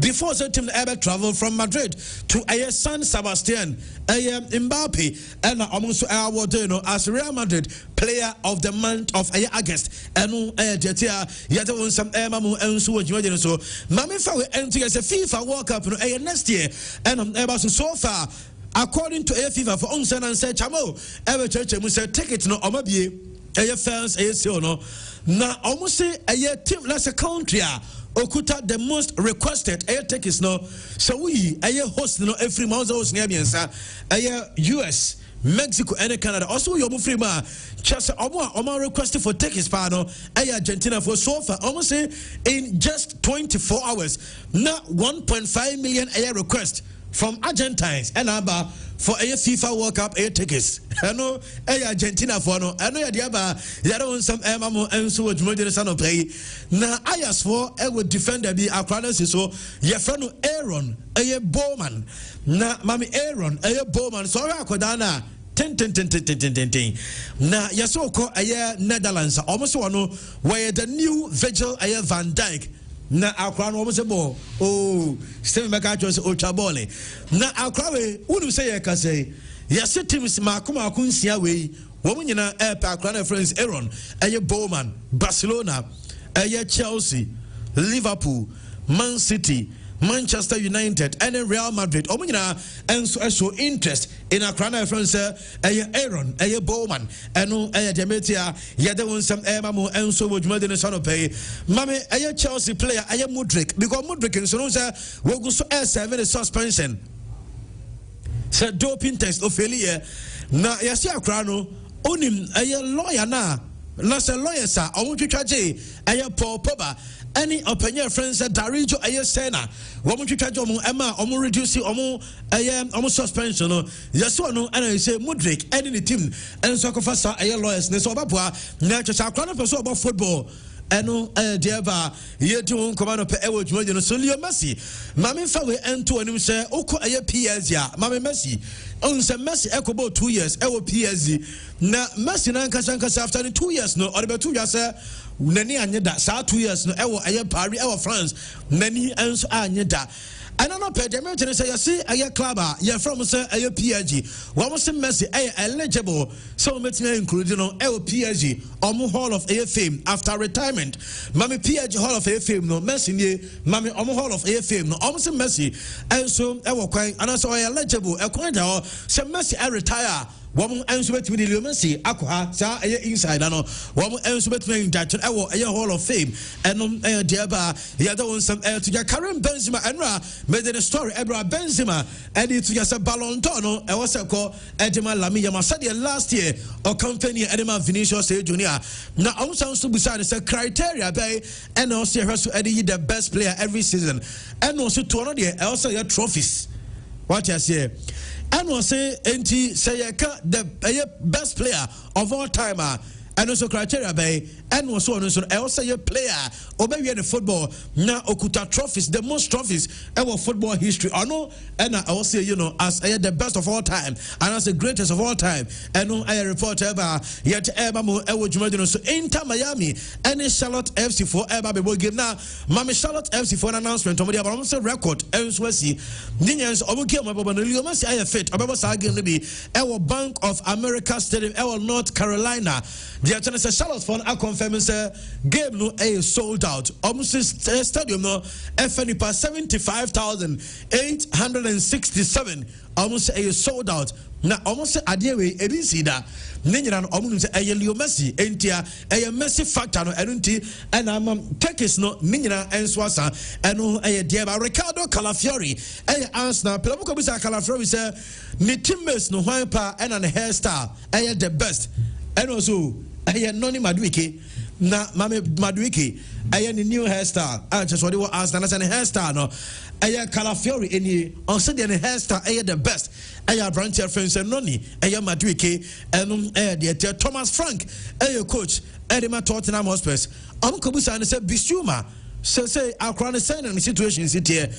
before the team ever traveled from Madrid to San Sebastian, Mbappe, and almost award as Real Madrid player of the month of August. And yet some and so Mami Fawe entry as a FIFA World Cup next year, and so far. According to FIFA for Onsen and said Chamo, every church said tickets no Omabie. fans no na almost say a team let's a country okuta the most requested tickets no so we host no every month host near US Mexico and Canada also your free ma just almost requested for tickets pano Argentina for so far almost say in just 24 hours now 1.5 million request from Argentines and about for a FIFA World Cup tickets. I know Argentina for no. I know the other. You don't some MMO and so much more than son of play. Now I ask for I would defend the Aquanas so your friend Aaron a Bowman. Now Mammy Aaron a Bowman. So I could na 10. Now Yasoko a Netherlands almost one where the new Virgil a Van Dijk. Na akwa no almost ball Stephen Makacho se ochabole na akwa we unu say ya kase ya teams makoma akunsia we wo nyina akwa na friends Aaron Bowman Barcelona Chelsea Liverpool Man City Manchester United and Real Madrid omunyina enso show interest in Accra friends Aaron Bowman eno Demetia yede won some mamo enso wodwuma de no so no pay mame Chelsea player Mudryk because Mudryk enso no say wogu so 7 suspension say doping test ofeli na yesi Accra no onim lawyer na say lawyer sa omutwatwaje Paul Pogba any opinion friends Darijo Sena woman twitwa Emma reduce suspension no yes no and I say Mudryk any the team and so kofa lawyers ne so baboa na cha kwa no person about football eno diaba yetu command pe dwuma no so Leo Messi mame fa we ento anim say oko PSG a mame Messi on say Messi ekobo 2 years PSG na Messi na nkasa after 2 years no or be 2 years nani anyeda sa 2 years no Paris France nani enso anyeda ana no pe dem tell say you see club you from say PSG we say Messi eligible so metin include no PSG Hall of Fame after retirement mami PSG Hall of Fame no Messi ni mami Hall of Fame no say Messi enso kwan ana so eligible kwan da say Messi retire woman enso betimi ni Leo Messi akwa sa inside no woman enso betimi that Hall of Fame enom diaba yada won some to ya Karim Benzema enra made the story Ebra Benzema and it to ya Ballon d'Or no e was called Edema Lami Yama said last year or company Edema Vinicius Junior na also so beside say criteria by and also has to edit the best player every season and also to another also your trophies what you say and was say NT say the best player of all time and also criteria by and also also your player obey the football now okuta trophies the most trophies ever football history I know and I will say as the best of all time and as the greatest of all time and I report ever yet ever so Inter Miami and Charlotte FC for ever be game now Mama Charlotte FC for an announcement but I'm say record elsewhere see Ninians obuke mababa no Leo Messi I fit obeba sa game no be our Bank of America Stadium our North Carolina the Tennessee Charlotte for a confirming say game no sold out almost stadium no FNP 75,867 almost sold out na almost adewe ebisi da nyina no almost Leo Messi entia Messi factor no enunti and Turkish no nyina enswasa eno diaba Ricardo Calafiori Arsenal people ko bisa Calafiori say ni teammates no hwan pa and an hairstyle the best and also Noni Madueke na Mame Madueke the new hairstyle just what they were asked and as an hairstyle no Calafiori in here on said the hairstyle the best Brentford friends and Noni Madueke and the Thomas Frank coach Edema Tottenham Hotspur Kobusa and said Bissouma say our crown signing situation is here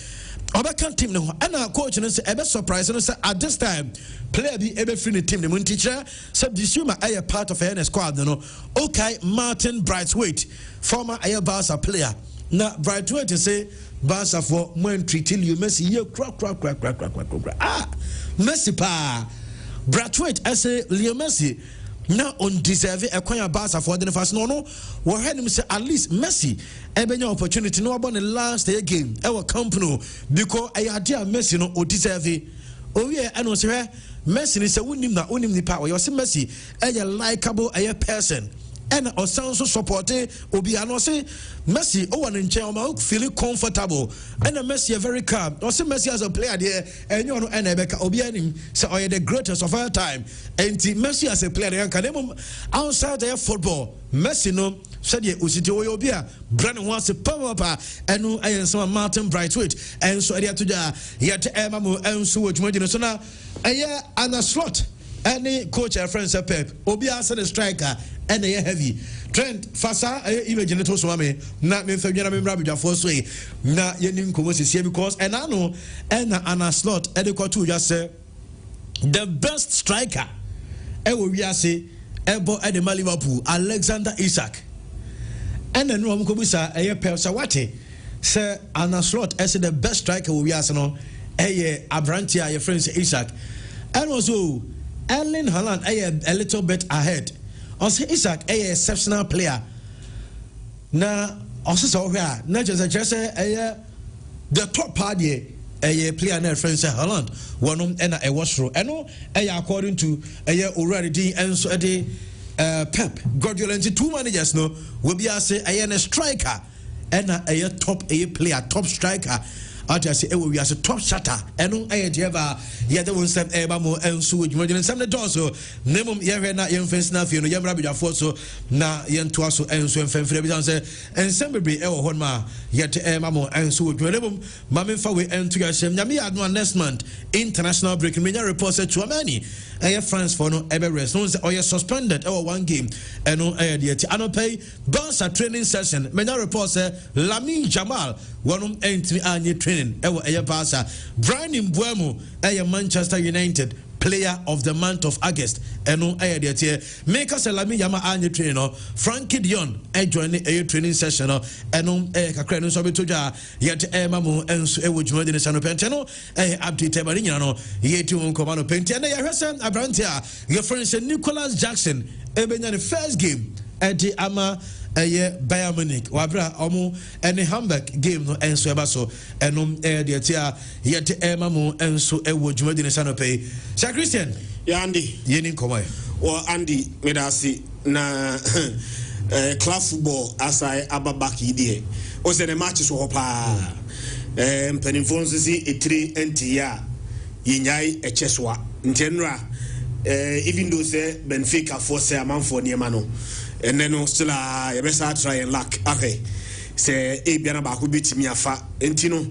Obeka team no and our coach and say ebe surprise and say at this time player be ebe free the team the mun teacher say Bissouma a part of a squad no okay Martin Brightwaite former Barca player na Brightwaite say Barca for when treat you Messi you crack Messi pa Brightwaite I say Leo Messi now undeserved acquire Barca for the first no we heard him say at least Messi ebenya opportunity no about the last game our company because I had Messi no undeserved oh yeah and was Messi ni se unim nipa o say Messi a likable a person and or sound so supported obi ano say Messi o wan nche o ma feel comfortable and Messi very calm or say Messi as a player there and you know and Ebeka obi anim say oh the greatest of all time and Messi as a player can outside the football Messi no said ye usiti o obi a brand wants to power pa enu ayen some Martin Brightweight and so area to ja yet emamu enso wodwuma so na eye ana slot any coach and friends Pep obi as the striker and they heavy Trent fasa image to so me na me fa nwara me bra bidwafo so e na yenim komo sisi because and I know and ana slot e dey to just say the best striker e wo wi ase ebo e dey Liverpool Alexander Isak and then no komo sa e Pep sa wate say ana slot as the best striker wo wi ase no e Abrantia your friends Isak and also Erling Haaland a little bit ahead. Also Isak a exceptional player. Na also so here not just the top party a player na friends Haaland one and a wash row. And according to already and so Pep Guardiola and two managers no will be a striker and a top player, top striker. I say we are a top shutter and on Jeva yet the one step Ebamo and Sewage and some the dozo Nemum Yavena Yemfens Nafi no Yamrabi Foso na Yentuaso and so and Fenfrebitan and Sembe Ewa Honma yet Emamo and Sewage Nemum Maminfawe and Tugashem Yami Adman next month international breaking media report said to a many France for no ever rest no or you suspended over one game and no yet pay Barca training session media report said Lamine Jamal one entry and training ewa Barca Brian Mbuemo Manchester United player of the month of August eno make us Lamine Jamal anye training no Frankie Dion join a training session no eno kakra no so betoja yet mamu enso ewo dwuma de sano penteno update bari nyina no yeti won komano penti na yehwese Abrantia your friend Nicholas Jackson ebenya the first game edi ama Bayern Munich wabra omo any Hamburg game no enso eba so enom de tia yet mamu enso ewo dwuma de sano pay Sir Christian ya Andy yeni komoy o Andy medasi na club football asai ababaki idie o se the matches wo pa mpanimfo nsi etire ntia yinyai echeswa ntenra even though say Benfica for say amanfo niema no and then still you best try and luck okay say e bia na ba ko betimi afa entino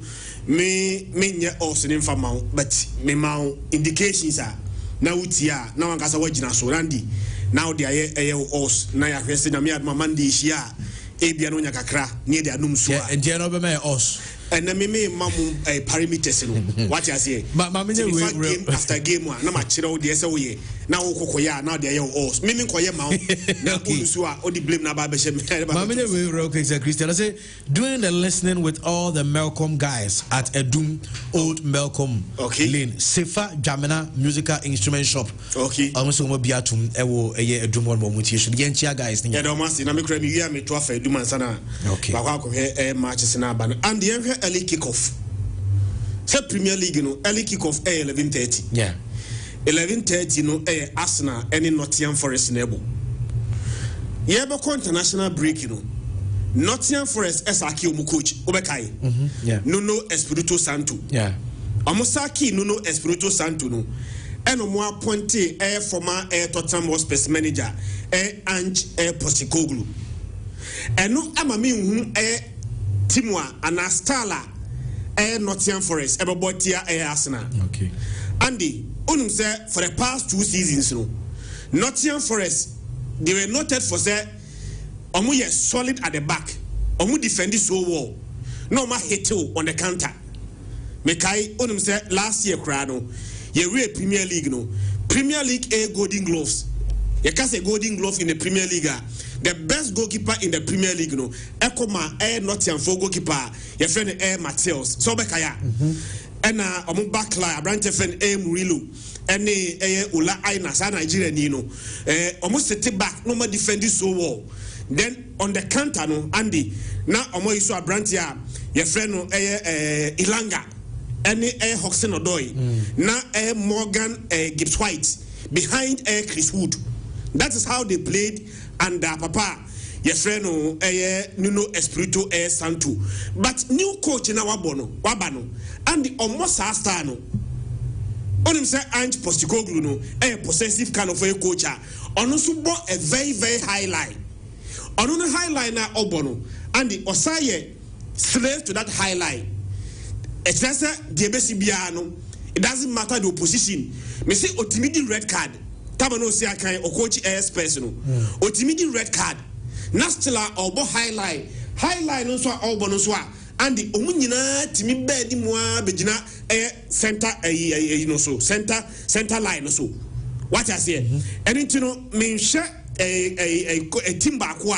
me nye us in fama but me ma indications are na utia na wankasa wagina so Randy now they are us na ya hwese na me adma mande hia e bia no nya kakra ne de anum so and je no be me us and me mamu parameters no what you say game after game one na ma kire de say we na wo kokoya na de ye us me koye ma na polisu a o di blame na ba be she me we okay Sir Christian I say doing the listening with all the Malcolm guys at Edum Old Malcolm Lane Sefa Jamina musical instrument shop okay almost mo biatum ewo eye Edum one mo mutie should get chia guys yeah do masi na me kra me wi a me to afa Edum ansa na ba kwa ko he matches na ba and the early kickoff. Say Premier League no early kickoff 11:30. Yeah. 11:30 no Arsenal any Nottingham Forest nebo. Yebo international break no. Nottingham Forest esaki omu coach obekai. Yeah. Nuno Espirito Santo. Yeah. Amosaki Nuno Espirito Santo no. Eno mo appointe former Tottenham Hotspur manager Ange Postecoglou. Eno amami hu Timwa Anastala Nottingham Forest Ebobotia Arsenal. Okay. Andy, unum say for the past 2 seasons no Nottingham Forest they were noted for say omu ye solid at the back. Omu defend so well. No ma hit on the counter. Mekai unum say last year crano ye we Premier League no. Premier League Golden Gloves. You can say Golden Glove in the Premier League. The best goalkeeper in the Premier League no. Ekoma Nottingham for goalkeeper. Your friend Matheus. So bekaya. And omu backline Brentford friend Murilu. And Ula Aina sa Nigeria ni no. Almost set back no more defending so well. Then on the counter no Andy. Now omo iso Brentford your friend Ilanga. any Hoxton Odoi, now Morgan Gibbs White behind Chris Wood. That is how they played under Papa. Yes, Reno, Nuno Espirito, Santo. But new coach in our Wabano, and the almost Astano. On him say Ange Postecoglou no, a possessive kind of a coach. On also bought a very, very high line. On the high line now Obono, and the Osaye slave to that high line. It's just the Bessibiano. It doesn't matter the opposition. Me say ultimately red card. Tabano say I can or coach as personal. Ultimately red card. Nastila obo highlight no so obo no so and the omunyina timi bed moa begina center no so center line no so what I say anything no me share a team back wa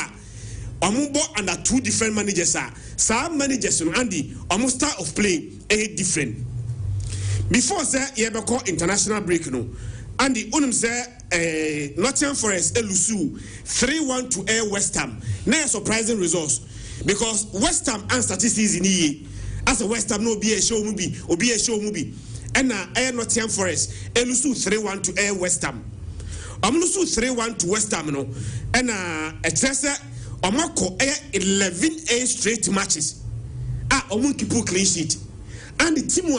omubo under two different managers some managers no and the almost style of play different before say you be call international break no and the unum say Nottingham Forest elusu 3-1 to West Ham. Now surprising results because West Ham and statistics in here as a West Ham no be a show movie or be a show movie and Nottingham Forest elusu 3-1 to West Ham. Amulusu 3-1 to West Ham no and Chelsea omako 11 straight matches. Omun keep clean sheet and the team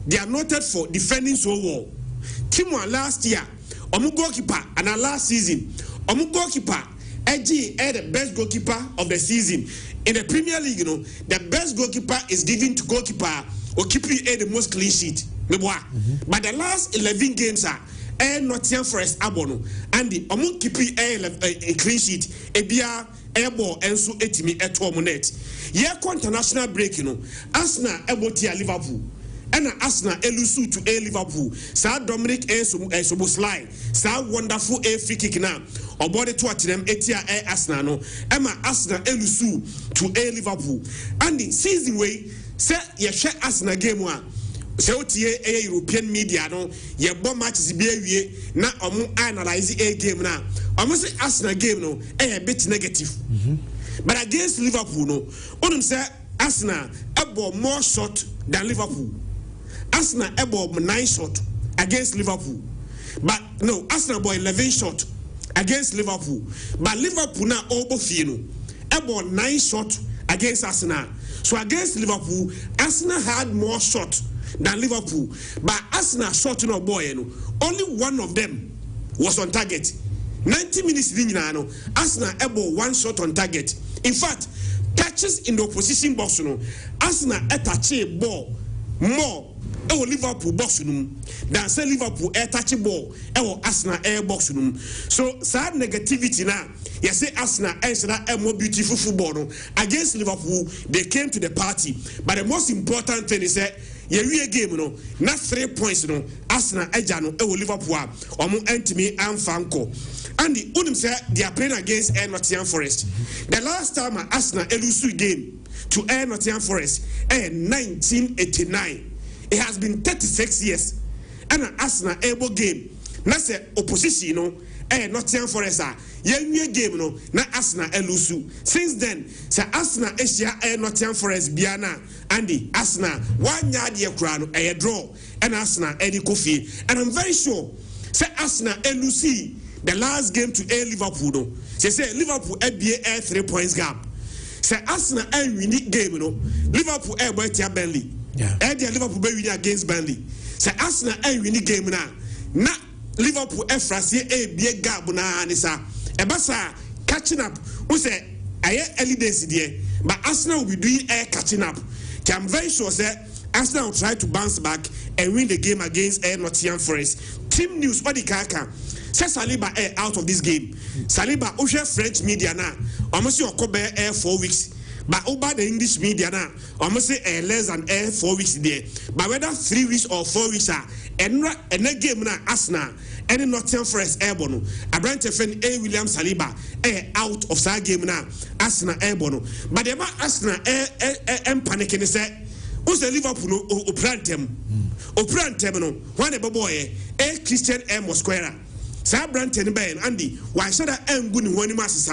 they are noted for defending so well. Team last year, Omu goalkeeper, and last season, Omu goalkeeper, the best goalkeeper of the season. In the Premier League, you know, the best goalkeeper is given to goalkeeper or keeper the most clean sheet. But the last 11 games are Nottingham Forest Abono and the Omu keeper a clean sheet, Ebia airball and so etimi etomonet. Year international break, you know, Arsenal ebotia Liverpool. And Arsenal elusu to Liverpool. Sir Dominic Soboslai. Sir wonderful free kick now. Or body to them etia Arsenal no. Emma Arsenal elusu to Liverpool. And the season way say ye share Arsenal game one. Say otie European media no. Ye bomb matches be na omu analyze game now. Omu say Arsenal game no a bit negative. But against Liverpool no. Onum say Arsenal abo more shot than Liverpool. Arsenal about 9 shots against Liverpool. But no, Arsenal about 11 shots against Liverpool. But Liverpool now over about 9 shots against Arsenal. So against Liverpool, Arsenal had more shots than Liverpool. But Arsenal shot no boy, only one of them was on target. 90 minutes Arsenal about 1 shot on target. In fact, touches in the opposition box, Arsenal touch a ball more. Liverpool box than say Liverpool air touch ball Arsenal air box so sad negativity now you say Arsenal air more beautiful football against Liverpool they came to the party but the most important thing is that you game not 3 points Arsenal ejano Liverpool omo entimi amfanko and the unim say they are playing against Nottingham Forest the last time Arsenal elusu game to Nottingham Forest 1989. It has been 36 years. And an Arsenal able game. Na say opposition Nottingham Forest game na Arsenal elusu. Since then, say Arsenal Asia Nottingham Forest biana and the Arsenal 1 yard ye draw and Arsenal any kofi. And I'm very sure say Arsenal elusi the last game to Liverpool no. Say Liverpool NBA 3 points gap. Say Arsenal unique game Liverpool boy Burnley. Yeah. Liverpool be winning against Burnley. Say Arsenal winning game na Liverpool frasi be gap na nisa. Ebasa catching up. We say early days there, but Arsenal will be doing catching up. I'm very sure say Arsenal will try to bounce back and win the game against Nottingham Forest. Team news what the kaka. Say Saliba out of this game. Saliba Osha French media na almost your 4 weeks. But over the English media now, almost say less than 4 weeks there. But whether 3 weeks or 4 weeks and a game now Arsenal and Nottingham Forest airborne. A Brentford William Saliba out of that game now Arsenal airborne. But the Arsenal panicking say, who's the Liverpool Oprantem no one a boy Christian Mosquera. Sa Brentford Ben Andy why should I good in one masses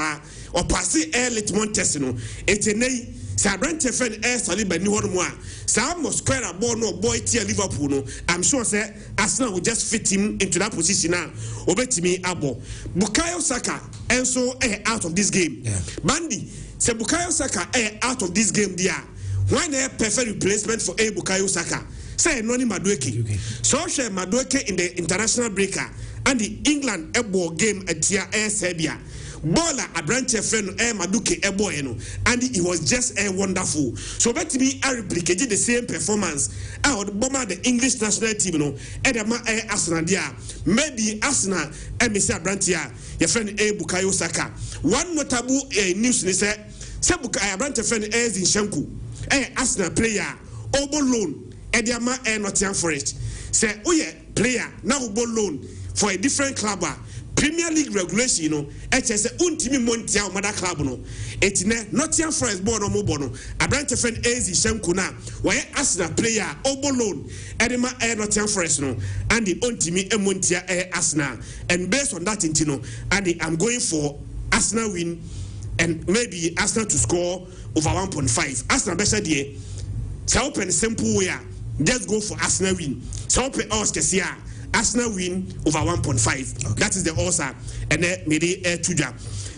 or pass Litmont test no 89 Sa Brentford Saliba ni hono mo a sa almost square a ball no boy tia Liverpool no I'm sure say Arsenal will just fit him into that position now obetimi abo Bukayo Saka enso out of this game Bandi say Bukayo Saka out of this game there why na perfect replacement for Bukayo Saka say Noni Madueke so share Madueke in the international breaker and the England ball game at Serbia Bola a Brentford friend Maduke no and he was just wonderful. So bet me I replicated the same performance out bomber the English national team no edema Arsenal dia maybe Arsenal Mr. Brantia your friend Bukayo Saka. One notable news ni say Bukayo Brentford friend Zinchenko Arsenal player obo loan edema Nottingham Forest say player now obo loan for a different club Premier League regulation, you know, HS untimi montia o mother club no. Etine Nottingham Forest board no mo no. Brentford Zinchenko na why Arsenal player obo loan edema Nottingham Forest no and the untimi montia Arsenal and based on that intino and I'm going for Arsenal win and maybe Arsenal to score over 1.5. Arsenal better there. So open simple way just go for Arsenal win. So open us Arsenal win over 1.5. Okay. That is the answer. And then maybe Tuja.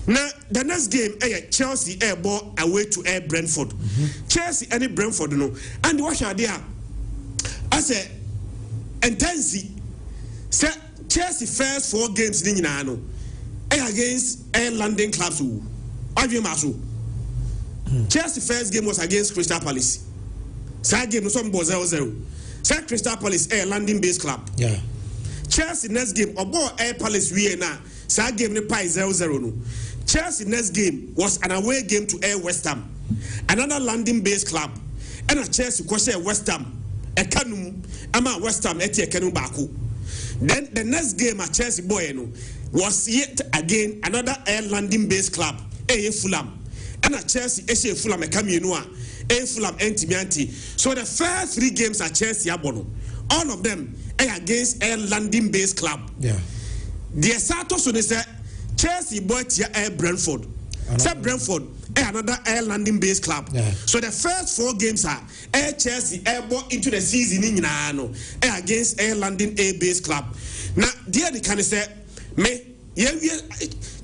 Now the next game, Chelsea ball away to Brentford. Chelsea any Brentford no. And what are there? I say intensity. Say Chelsea first 4 games in no. Against London clubs who. Chelsea first game was against Crystal Palace. Second game was 0-0. Say Crystal Palace London based club. Yeah. Chelsea next game about Palace Vienna. Sa game ne pie 0-0 no. Chelsea next game was an away game to West Ham, another London-based club. And a Chelsea kwase West Ham e kanum ama West Ham eti e kanum baako. Then the next game at Chelsea boy no was yet again another London-based club Fulham. And a Chelsea Fulham e kamienu a Fulham entimianti. So the first 3 games at Chelsea abono, all of them against a London-based club. Yeah. The Sato say Chelsea bought Brentford. Say Brentford another London-based club. Yeah. So the first 4 games are Chelsea bought into the season in against a London-based club. Now, dear the can say me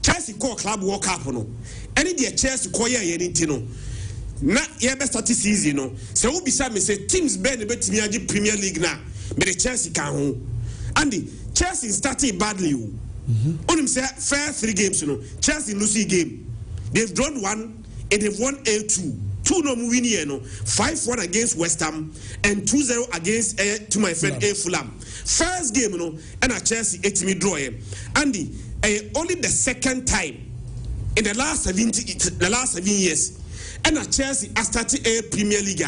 Chelsea call club walk up no. Any dear Chelsea call anything no. Na best start season no. So who beside me say teams bend the bet me Premier League now. But the Chelsea can and the Chelsea started badly. On him say first 3 games, you know, Chelsea lose game. They've drawn 1 and they've won 2. 2 no win here, no. 5-1 against West Ham and 2-0 against to my friend Fulham. First game, you know, and a Chelsea 8 draw him. Andy, only the second time in the last 7 years. And at Chelsea started Premier League.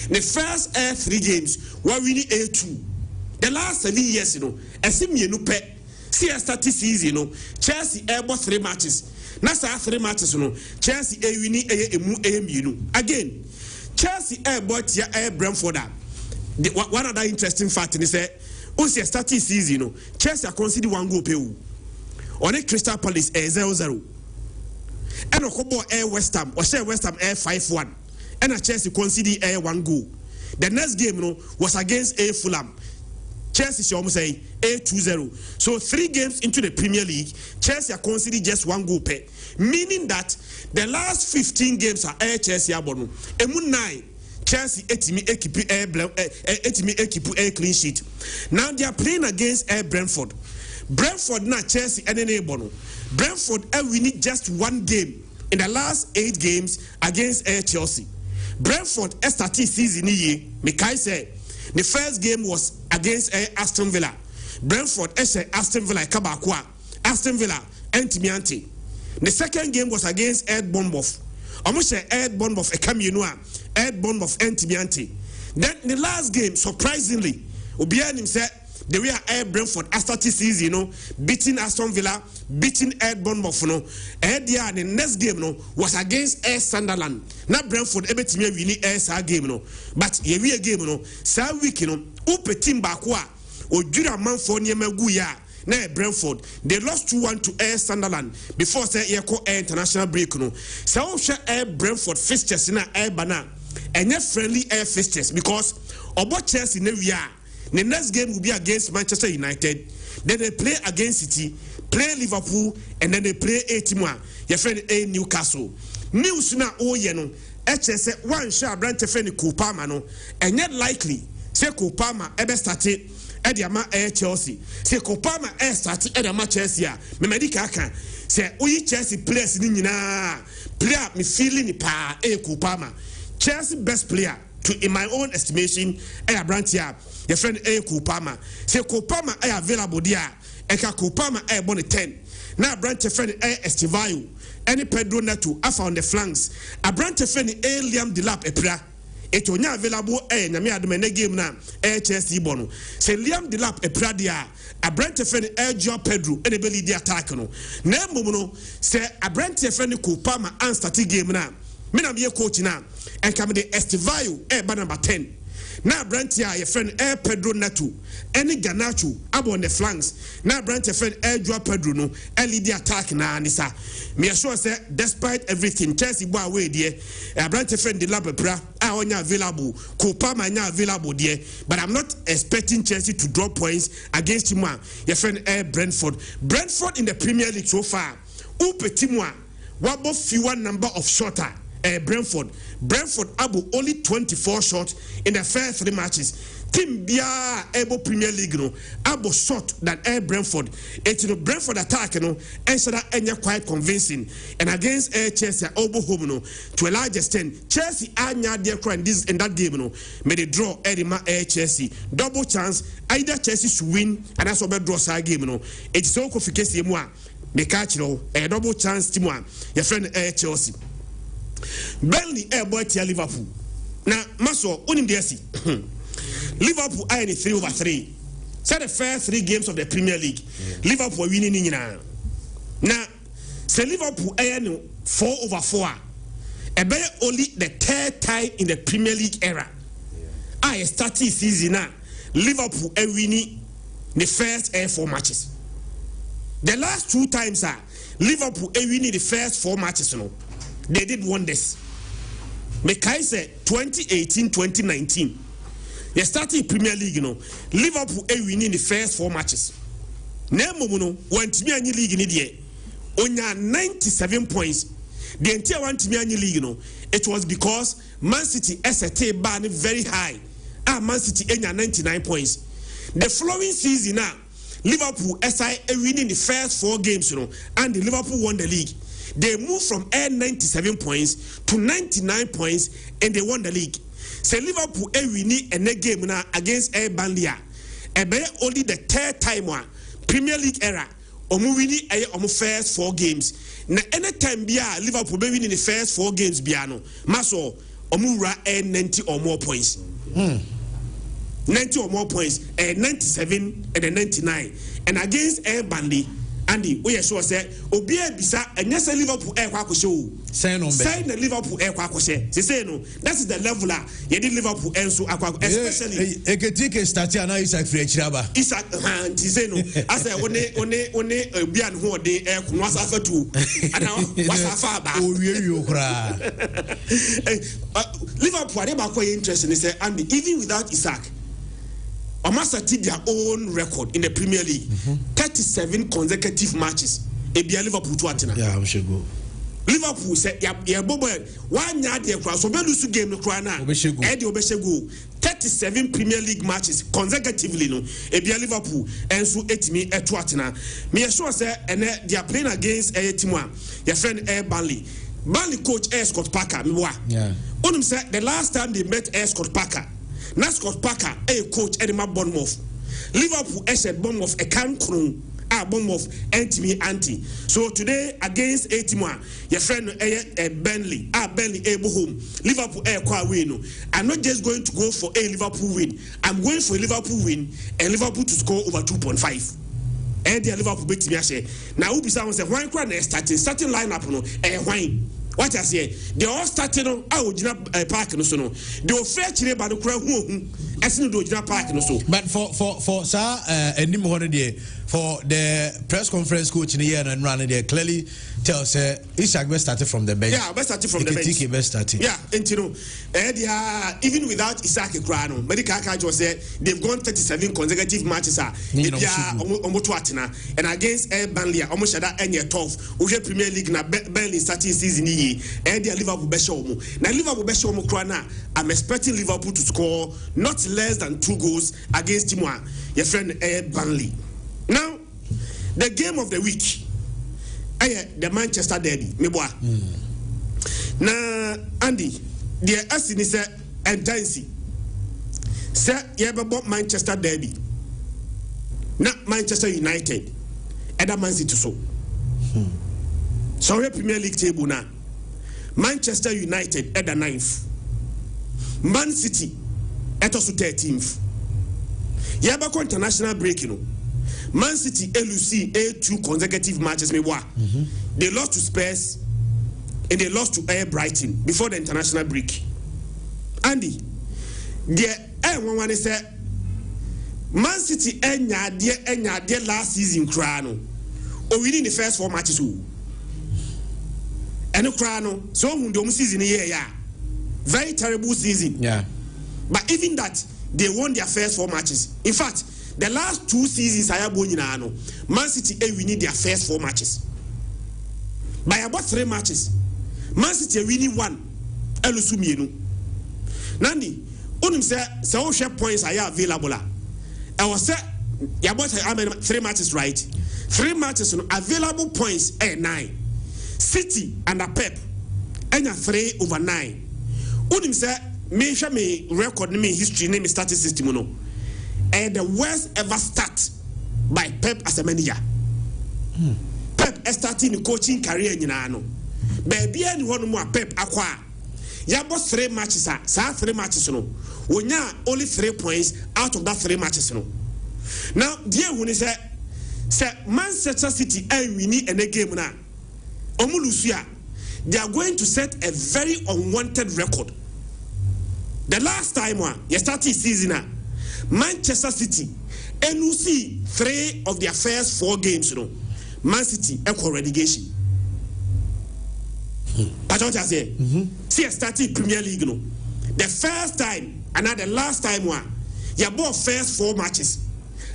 The first 3 games were winning 2. The last 7 years, you know, as if you know, see a started season, you know, Chelsea bought 3 matches. Now 3 matches, you know, Chelsea winning you know. Again, Chelsea bought Brentford. One other interesting fact is that once you started season, you know, Chelsea considered 1 goal per. On a Crystal Palace 0-0. And a couple West Ham or say West Ham 5-1. And a Chelsea conceded 1 goal. The next game, you know, was against Fulham. Chelsea should almost say 2-0. So 3 games into the Premier League, Chelsea are conceded just 1 goal per. Meaning that the last 15 games are Chelsea abono. Emu 9. Chelsea etimi ekipu clean sheet. Now they are playing against Brentford. Brentford na Chelsea bono. Brentford winning just 1 game in the last 8 games against Chelsea. Brentford started season here. Mikai said the first game was against Aston Villa. Brentford Aston Villa kabakwa. Aston Villa entimianti. The second game was against Bournemouth. Almost Bournemouth Bournemouth entimianti. Then the last game, surprisingly, Obianim said the way Brentford started season, you know, beating Aston Villa, beating Bournemouth, you know. The next game, you know, was against Sunderland. Not Brentford, everything we need game, you know. But a game, you know, sa week, you know, upe team bakwa, or Jura man for Niamaguya, na Brentford. They lost 2-1 to Air Sunderland before say Air international break no. So Air Brentford fixtures na Air Bana and friendly air fixtures because about Chelsea the next game will be against Manchester United. Then they play against City, play Liverpool, and then they play A-Team. Your friend A Newcastle. News na no. HS one shot Brentford friend Kupama no, and yet likely say Kupama ebe started at the Air Chelsea. Say Kupama air started at the Chelsea. Me medica can say we Chelsea players in player me feeling pa Kupama. Chelsea best player to in my own estimation Brantia. Your friend A Kupama. Say Kupama available there. Eka Kupama bonne 10. Now Brentford friend Estivayo. Any Pedro Neto afa on the flanks. A Brentford friend Liam Delap epra. It onya available nyame adome game na Chelsea bono. Say Liam Delap epra dia. A Brentford friend Joao Pedro ene be lead attack no. Na momo say a Brentford friend Kupama and start game na. Me na be coach na. And come the Estivayo number 10. Now Brantia your friend Pedro Neto any Ganacho up on the flanks. Now Brantia friend Joao Pedro no lead the attack na nisa. Me sure say despite everything Chelsea boy away there. Brantia friend the Labra onya available. Kupama nya available there. But I'm not expecting Chelsea to drop points against him. Your friend Brentford. Brentford in the Premier League so far. Upetimwa wabo fewer number of shorter. Brentford able only 24 shots in the first 3 matches. Team Bia able Premier League no able shot than Brentford. It's Brentford attack no and so that any quite convincing. And against Chelsea able home no to a large extent. Chelsea anya their crime this in that game no made a draw Edima Chelsea double chance either Chelsea should win and that's what draw side game no. It's so qualification moi me catch no a double chance team one your friend Chelsea. Burnley boy tia Liverpool. Now, Maso, unim DSC. Liverpool are in 3/3. Say the first 3 games of the Premier League. Liverpool winning now. Now, say Liverpool are 4/4. Be only the 3rd time in the Premier League era. I started season now. Liverpool are winning the first 4 matches. The last 2 times are Liverpool are winning the first 4 matches. No. They did wonders. Mekai said 2018-2019. They started Premier League, Liverpool winning the first 4 matches. Nemo one team in the league in the onya 97 points. The entire one team in the league, it was because Man City SAT ban very high. Man City enya 99 points. The following season now, Liverpool SI winning the first 4 games, and the Liverpool won the league. They moved from 97 points to 99 points and they won the league. Say Liverpool winning a game now against Burnley. Only the 3rd time one Premier League era. Winning first 4 games. Now anytime Liverpool be winning the first 4 games biano. Maso omura 90 or more points. 90 or more points. 97 and then 99. And against Burnley. Andy, we are sure say Obia Bisa and yes, Liverpool air show. Sign the Liverpool air quackoshe. Say no, that's the level. You did Liverpool and so especially a critique started and Isaac Frechaba. Isaac Tiseno. I said, one Bian who they air was after 2. And now what's a far back? Oh, you cry. Liverpool, they are quite interesting. They say, Andy, even without Isaac. Amasa did their own record in the Premier League. 37 consecutive matches. Ebia Liverpool to Atina. Yeah, we should go. Liverpool said, yeah, Bobo, 1 yard there, so we lose game no cry now. Eddie Obeshego. 37 Premier League matches consecutively, no. Ebia Liverpool and so 8 me at Atina. Me sure say, and they are playing against a team one. Your friend Burnley. Burnley coach Scott Parker. Yeah. Unum said the last time they met Scott Parker. Now Scott Parker, coach Edema Bournemouth. Liverpool said Bournemouth a cancun. Bournemouth anti. So today against A-Team, your friend Burnley, Burnley home. Liverpool win. I'm not just going to go for a Liverpool win. I'm going for a Liverpool win and Liverpool to score over 2.5. And the Liverpool beat me. Now who be someone say why starting lineup no why? What I say, they all started on our park no so no. They were fair chile by the crowd who ɛsene do gyina park no so. But for sir enim holiday for the press conference coach in the year and run there clearly tells Ishak best started from the bench. Yeah, best started from the bench. Best started. Yeah, and you know, even without Ishak Krano, medical catch was there. They've gone 37 consecutive matches. And against Burnley, almost at that end 12. Uje Premier League na Burnley starting season here. And Liverpool Beshomo. Now Liverpool Beshomo Krana, I'm expecting Liverpool to score not less than 2 goals against Timwa, your friend Burnley. Now, the game of the week, the Manchester Derby, meboa. Na Andy, the Asini said, and Dancy said, you ever bought Manchester Derby, not Manchester United, and a Man City so. So, Premier League table now, Manchester United at the 9th, Man City at also 13th. You ever go international break, you know. Man City LUC 2 consecutive matches. They lost to Spurs and they lost to Brighton before the international break. Andy, the one said Man City enya last season crano or winning the first 4 matches. And the crano so the season yeah. Very terrible season. Yeah. But even that they won their first 4 matches. In fact, the last 2 seasons I have Man City winning their first 4 matches. By about 3 matches, Man City winning 1. Elusumienu. Nandi, unim say share points are available. I was say you about 3 matches, right? 3 matches available points 9. City under Pep 3 over 9. Unim say me record me history name starting system no. And the worst ever start by Pep as a manager. Pep starting the coaching career in Nano. Baby, anyone more Pep acquire. Yabo 3 matches, 3 matches no. When ya only 3 points out of that 3 matches no. Now, dear when he said Manchester City and we need a game now. Omulusia, they are going to set a very unwanted record. The last time you started season Manchester City LUC 3 of their first 4 games, you know. Man City equal relegation. That's what I say. See, started Premier League, you know. The first time and not the last time you bought first 4 matches.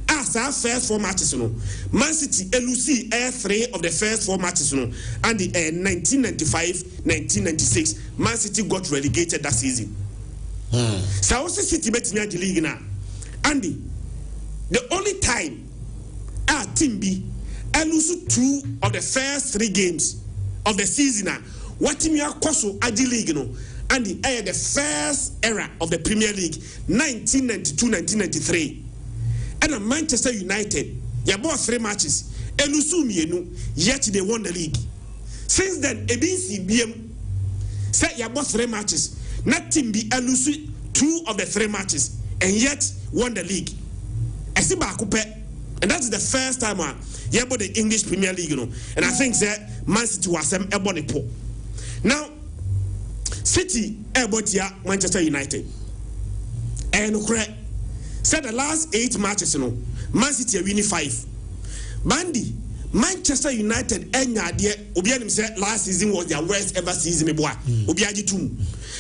As our first 4 matches, you know. Man City LUC 3 of the first 4 matches, you know. And the 1995-1996, Man City got relegated that season. So City bet in the league now. Andy, the only time our team B lose 2 of the first 3 games of the season what team you are Koso Adi League, you know, and the first era of the Premier League 1992-1993 and Manchester United you bought 3 matches yet they won the league. Since then ABC BM said you bought 3 matches, not team B lose 2 of the 3 matches and yet won the league. And that's the first time you bought the English Premier League, you know. And I think that Man City was a poor. Now, City bought Manchester United. And said the last 8 matches, you know, Man City are winning 5. Bandy, Manchester United Obianim said last season was their worst ever season. Obiaji too.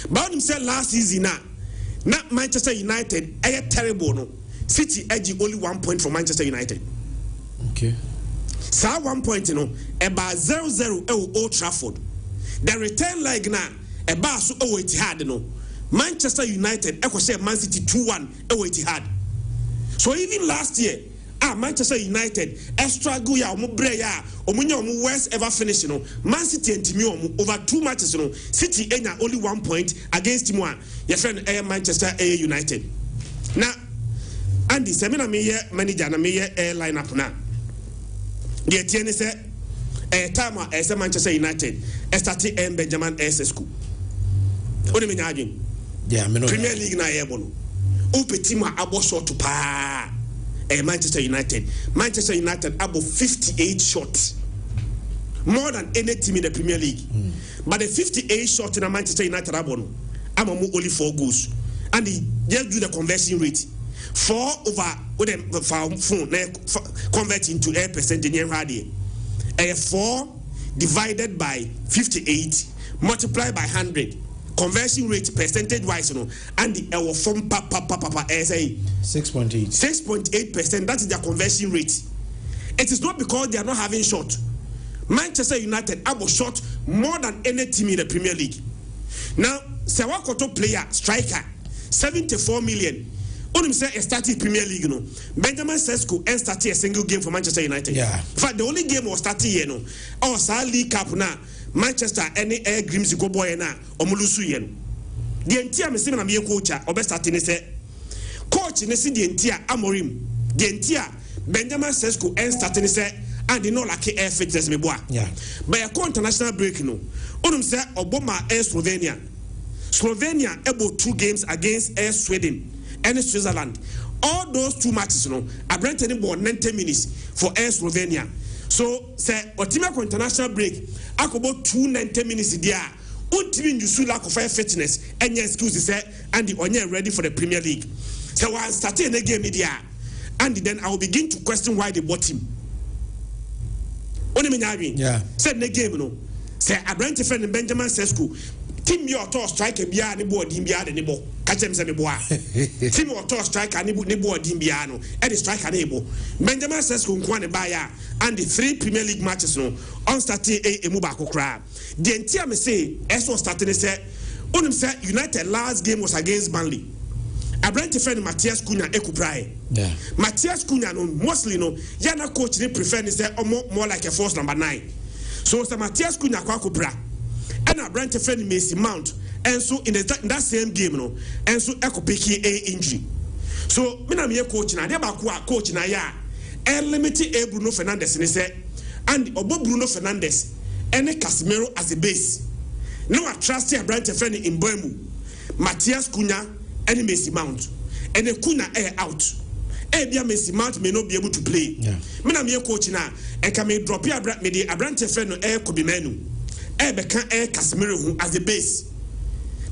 But said last season not Manchester United terrible no. City edging only 1 point from Manchester United. Okay. So 1 point, you know, about 0-0 Old Trafford. The return leg now about so Etihad, you know. Manchester United share Man City 2-1 Etihad. So even last year, Manchester United struggle ya omunya worst ever finish, you know. Man City and Timmy over 2 matches, you know. City only 1 point against Timmy. Your friend Manchester United. Now Andy, semina me manager na me line up na. The tiene say time as Manchester United started Benjamin SS school. What do you mean? Yeah, Premier League na ebono. Upetima abo shot pa. Manchester United. Manchester United abo 58 shots. More than any team in the Premier League. But the 58 shots in Manchester United abono. I'm only 4 goals. and he just do the conversion rate 4 over with the phone convert into a percentage in 4 divided by 58 multiplied by 100 conversion rate percentage wise and the form papa say 6.8%. That is their conversion rate. It is not because they are not having shot. Manchester United have shot more than any team in the Premier League. Now, Asante Kotoko player, striker, 74 million. Only say a started Premier League, Benjamin Sesko and started a single game for Manchester United. Yeah. In fact, the only game was started here, Our League Cup now, Manchester any air grims go boy na omulusu yen. The entire missing na me coach or best starting say coach ne see the entire Amorim. The entire Benjamin Sesko and starting say and the no like air fixtures me boa. Yeah. By a international break Onum say Obama air Slovenia. Slovenia able 2 games against air Sweden and Switzerland. All those 2 matches I Brentford about 90 minutes for air Slovenia. So say Otimako international break akobo 290 minutes there. Ultimate you lack of fitness and your excuses say and the onye ready for the Premier League. So I started the game there and then I will begin to question why they bought him. Yeah. Said the game say a Brentford and Benjamin Sesko team your top striker bia ne board him bia ne bo catch him say me boa team your top striker ne board him bia no e the striker ne bo Benjamin Sesko nko ne ba ya and the 3 Premier League matches on starting emu ba kokra the entire me say eso starting say onim say United last game was against Burnley a Brentford Matthias Cunha ekuprai yeah Matthias Cunha no mostly yana coach they prefer say more like a force number 9 so Matthias Cunha kwa kupra and a Brentford Messi Mount and so in that same game and so ekopeki a injury so me na me coach na dey ba coach na ya limited Bruno Fernandes ni say and obo Bruno Fernandes and Casemiro as a base no I trust a Brentford in Boemu Matthias Cunha and Messi Mount and the Cunha out bia Messi Mount may not be able to play me na me coach na e can me drop me the Brentford no kobi menu Beka Casemiro as a base.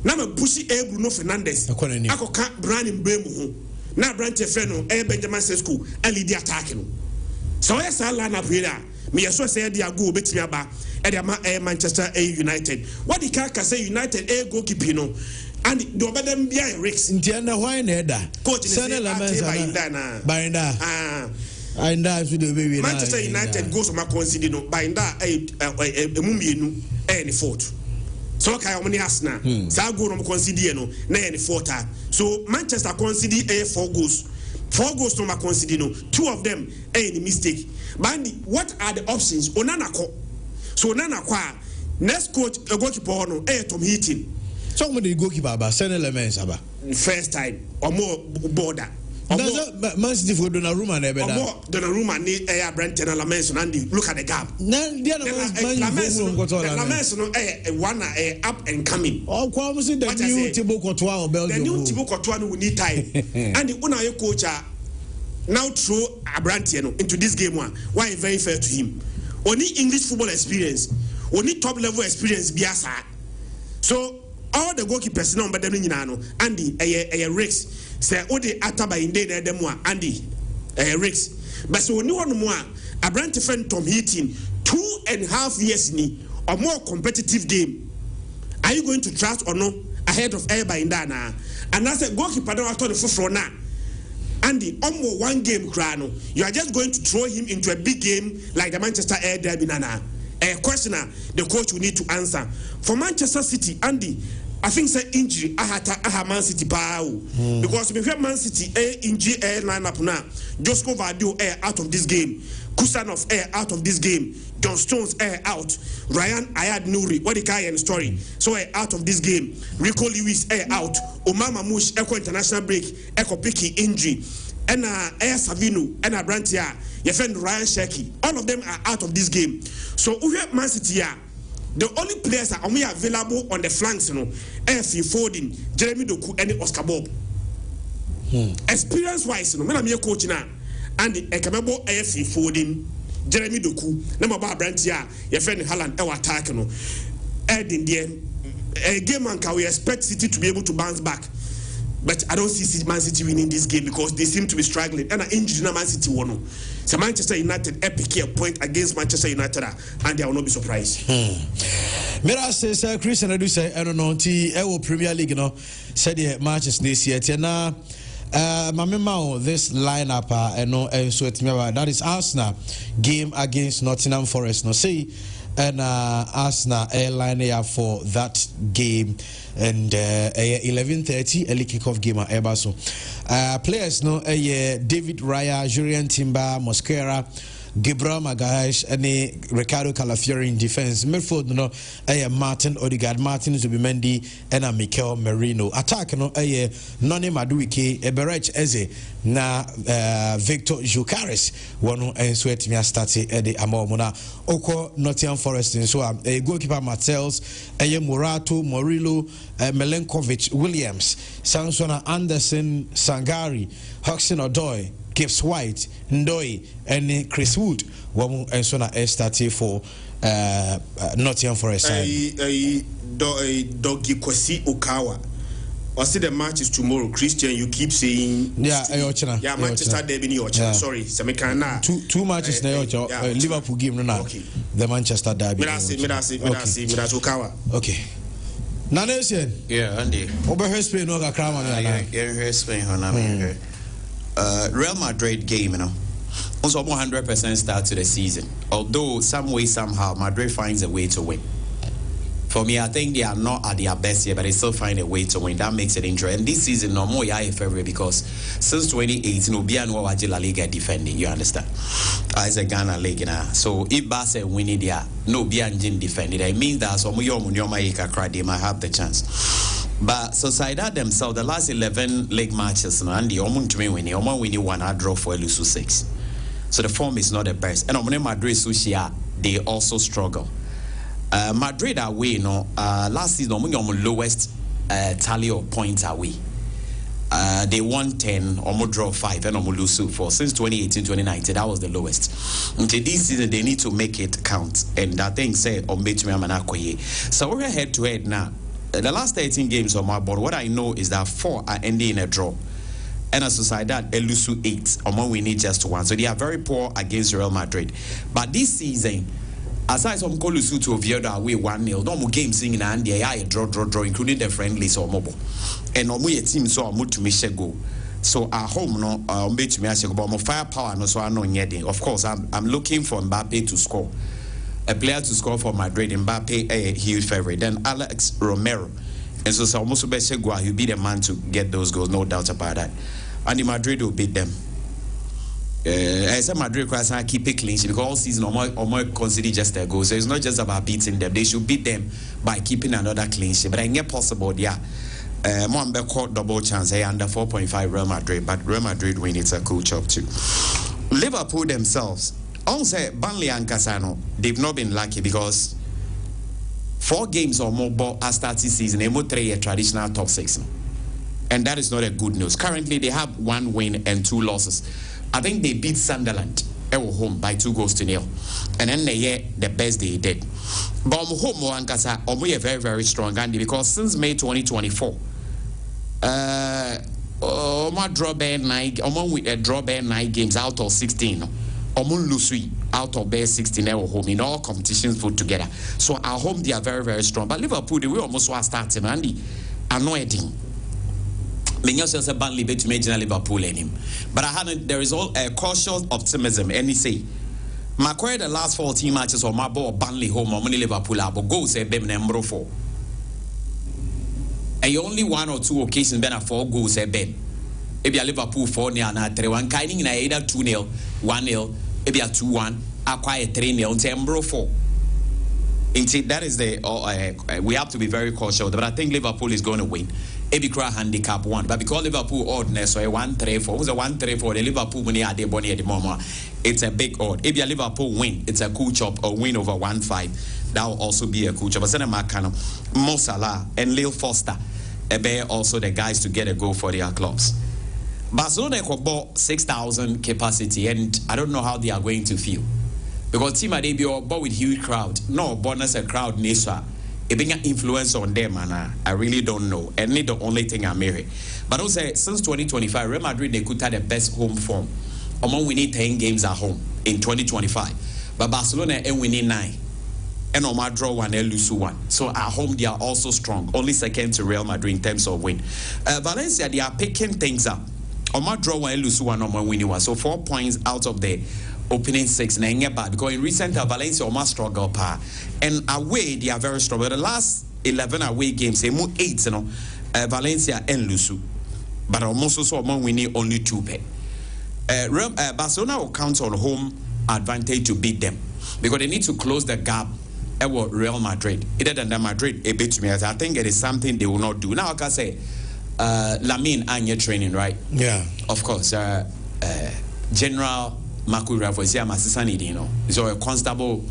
Now me push Bruno Fernandes. Ako ka Brandon Bremu na Brentford no Benjamin Sesko and lead the attack no. So yes I line up here. Me so say dia go betimi aba e Manchester United. What the car say United goalkeeper no and the obedem bia Rex. Ntiana why na da. Coach ni say Bainda. And that's with the baby. Manchester United goes on consider no by that mumienu any fault. So okay, how many Arsenal? So go on consider no na any fault. So Manchester consider 4 goals. 4 goals no consider no. 2 of them any mistake. But what are the options? Onana ko. So Onana kwa next coach a goalkeeper no Tom Heaton. So many goalkeeper ba send elements aba. First time or more border. Man City for Donnarumma na beda. Donnarumma ni Brentford and Lamens and look at the gap. Lamens no one up and coming. Oh, kwa say the new Thibaut Courtois of Belgium. The new Thibaut Courtois will need time. And the Unai coach now throw a Brentford into this game one. Why very fair to him. Only English football experience, only top level experience biasa. So all the goalkeepers no but them nyina Andy Rex say odi ataba inde na dem a Andy Rex but so oni one mo a Brentford Tom Heaton 2.5 years ni a more competitive game. Are you going to trust or no ahead of Eba in Dana? And as a goalkeeper don't after the full now Andy almost 1 game crano you are just going to throw him into a big game like the Manchester Air Derby nana. A question the coach will need to answer. For Manchester City, Andy, I think say injury aha Man City because if you have Man City injury lineup now, Josko Vadio out of this game, Kusanov out of this game, John Stones out, Ryan Ayad Nouri, what the guy and story, so out of this game, Rico Lewis out, Omama Mush international break, Piki injury, and Savino and Brantia, your friend Ryan Sheki, all of them are out of this game. So we have Man City here. The only players that are only available on the flanks, F.E. Foden, Jeremy Doku, and Oscar Bob. Experience-wise, when I'm your coach now, and the Ekamebo F.E. Foden, Jeremy Doku, number Brantia, your friend Haaland, our attack, Ed in the game, we expect City to be able to bounce back. But I don't see Man City winning this game because they seem to be struggling. And I injured Man City one. So Manchester United epic a point against Manchester United, and they will not be surprised. Mira says Christian do say I don't know Premier League said the matches this year. Now this lineup that is Arsenal game against Nottingham Forest. No see and Arsenal airline here for that game and 11:30 early kickoff game at Ebaso. Players David Raya, Julian Timber, Mosquera, Gabriel Magalhaes, and Ricardo Calafiori in defense. Midfield Martin Odegaard, Martin Zubimendi, and Mikel Merino. Attack Noni Maduike, Eberech Eze, na Victor Jukaris, one who sweat me started Eddie Amomona, Oko Nottingham Forest, and so goalkeeper Martels, Murato, Morillo, Milenkovic, Williams, Sansona Anderson, Sangari, Hodgson Odoi, Gibbs White, Ndoi, and Chris Wood. One and so now started for Nottingham Forest. Doggy Kwasi Okawa. I see the match is tomorrow. Christian, you keep saying Manchester Derby Yorkshire. Sorry, Samikana. Two matches now. Liverpool game now. Okay. The Manchester Derby. Okawa. Okay. Nanesian. Yeah, Andy. Over Spain no ga krama na. Yeah, Spain na. Real Madrid game, also 100% start to the season. Although some way somehow Madrid finds a way to win. For me, I think they are not at their best yet, but they still find a way to win. That makes it interesting. And this season, no more favorite because since 2018, Obiano was La Liga defending. You understand? It's a Ghana league now. So if Barca win it, no Bianjin defending. It means that some they might have the chance. But Sociedad themselves, the last 11 league matches, and the winning one, I draw for lose 6. So the form is not the best. And Madrid Sushia, they also struggle. Madrid away, last season, lowest tally of points away. They won 10, almost draw 5, and almost lose 4. Since 2018-2019, that was the lowest. Until this season, they need to make it count. And that thing said, so we're head to head now. The last 13 games on my board, what I know is that 4 are ending in a draw. And as Sociedad, Elusu 8, or we need just 1. So they are very poor against Real Madrid. But this season, aside from Colusu to Oviedo away 1-0, no more games in and they are draw, including the friendlies or mobile. And no more team so I'm to me go. So at home, no, to me but more firepower, no, so I know yet. Of course, I'm looking for Mbappe to score. A player to score for Madrid, Mbappe a huge favorite. Then Alex Romero. And so almost he'll be the man to get those goals, no doubt about that. And the Madrid will beat them. I said Madrid can keep it clean because all season or consider just their goals. So it's not just about beating them. They should beat them by keeping another clean sheet. But I think possible, yeah. Mwambe caught double chance under 4.5 Real Madrid, but Real Madrid win, it's a cool job too. Liverpool themselves. I say Burnley and Casano, they've not been lucky because 4 games or more ball as started season, they will 3 a traditional top 6. And that is not a good news. Currently, they have 1 win and 2 losses. I think they beat Sunderland at home by 2-0. And then they the best they did. But home and Casa are very, very strong, Andy, because since May 2024, draw 9 games out of 16. Out of base 16 home in all competitions put together. So at home they are very, very strong. But Liverpool, they will almost starting Andy annoying. Menyoso said Burnley bet to major Liverpool in him. But there is all a cautious optimism. And he say Macquarie the last 14 matches on my ball Burnley home or Liverpool but go say them number 4. And only 1 or 2 occasions been a 4 goals say Ben. Maybe a Liverpool 4 near na 3-1 kiting in either 2-0, 1-0. Maybe a 2-1, acquire 3-0, and say 4. That is the we have to be very cautious. But I think Liverpool is going to win. Ebikra handicap 1, but because Liverpool odd, so a 1-3-4. Who's a 1-3-4? The Liverpool money at the bonnie at the moment. It's a big odd. If a Liverpool win, it's a cool chop or win over 1-5. That will also be a cool chop. But then Mo Salah and Lil Foster, also the guys to get a goal for their clubs. Barcelona bought 6,000 capacity, and I don't know how they are going to feel. Because team at ABO bought with huge crowd. No, bonus a crowd Neswa. big influence on them, and I really don't know. And the only thing I'm hearing. But also, since 2025, Real Madrid, they could have the best home form. Among winning 10 games at home in 2025. But Barcelona and winning 9. And Omar draw 1 and lose 1. So at home, they are also strong. Only second to Real Madrid in terms of win. Valencia, they are picking things up. Omar draw 1 and lose 1, Omar winning 1. So 4 points out of the opening 6. Because in recent Valencia, Omar struggle. And away, they are very strong. But the last 11 away games, they move 8, Valencia and Lusu. But almost also among winning only 2 pay. Barcelona will count on home advantage to beat them because they need to close the gap at Real Madrid. Either than the Madrid, a bit to me. I think it is something they will not do. Now I can say, Lamine and your training, right? Yeah. Of course. General Marcus Rafa, so a constable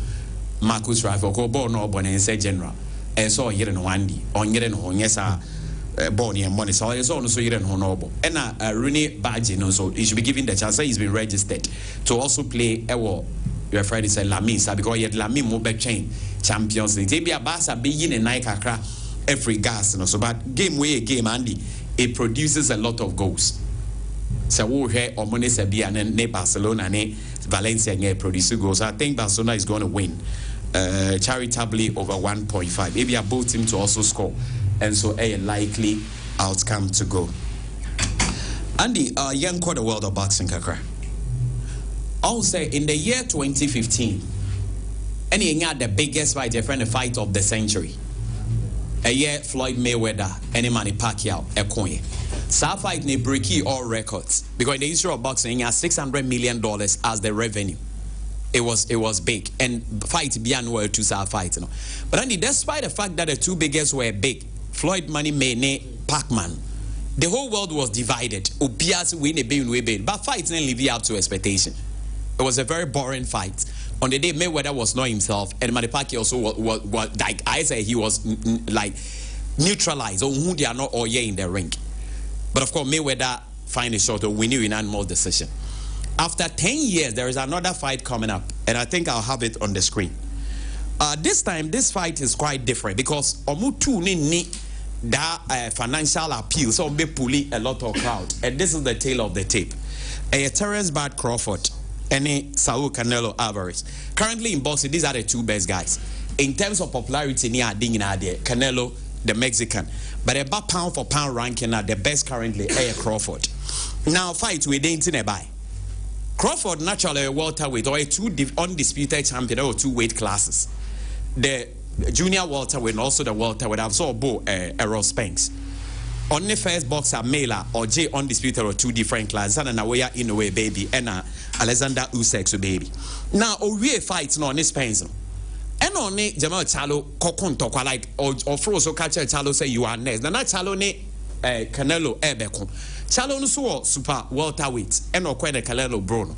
Marcus Rafa, go born or born and say general. And so here in one day, on your own, yes, born and money, so it's also here in honorable. And Rooney Badge, so he should be given the chance. He's been registered to also play your Friday said Lamisa because yet Lamin mobile chain Champions League. They be a Barca being a Nike every gas, so but game Andy, it produces a lot of goals. So we hear Omone Sabia and Barcelona and Valencia produce goals. I think Barcelona is going to win charitably over 1.5. Maybe a both team to also score. And so a likely outcome to go. Andy, young quarter world of boxing, Kakra. I'll say in the year 2015, and he had the biggest fight, a fight of the century. A year Floyd Mayweather, any Manny Pacquiao, a coin. So fight ne breaky all records because in the history of boxing, he has $600 million as the revenue. It was big and fight beyond where to say fight, you know. But Andy, despite the fact that the two biggest were big, Floyd Money Mayne Pacman, the whole world was divided. Obias win a bit, but fights didn't live up to expectation. It was a very boring fight. On the day Mayweather was not himself, and Manny Pacquiao also was like I say he was like neutralized or who they are not all year in the ring. But of course Mayweather find a short win in animal decision. After 10 years, there is another fight coming up, and I think I'll have it on the screen. This time, this fight is quite different because Omutu ni that financial appeal, so be pulling a lot of crowd, and this is the tail of the tape. Terrence Bud Crawford and Saul Canelo Alvarez. Currently in boxing, these are the two best guys. In terms of popularity, Canelo, the Mexican, but about pound for pound ranking, the best currently, Crawford. Now, fight with the buy. Crawford naturally a welterweight or a undisputed champion or 2 weight classes. The junior welterweight and also the welterweight. I've saw both Errol Spence. Only first boxer male or J undisputed or 2 different classes. And Nawaya Inoue baby and Alexander Usyk baby. Now we fights no on Spence. And only Jamal Chalo Kokon Tokwa like or Froso catcher Chalo say you are next. Now Chalo ne Canelo Ebeko. Chalo no super welterweight and no quite a Canelo Bruno.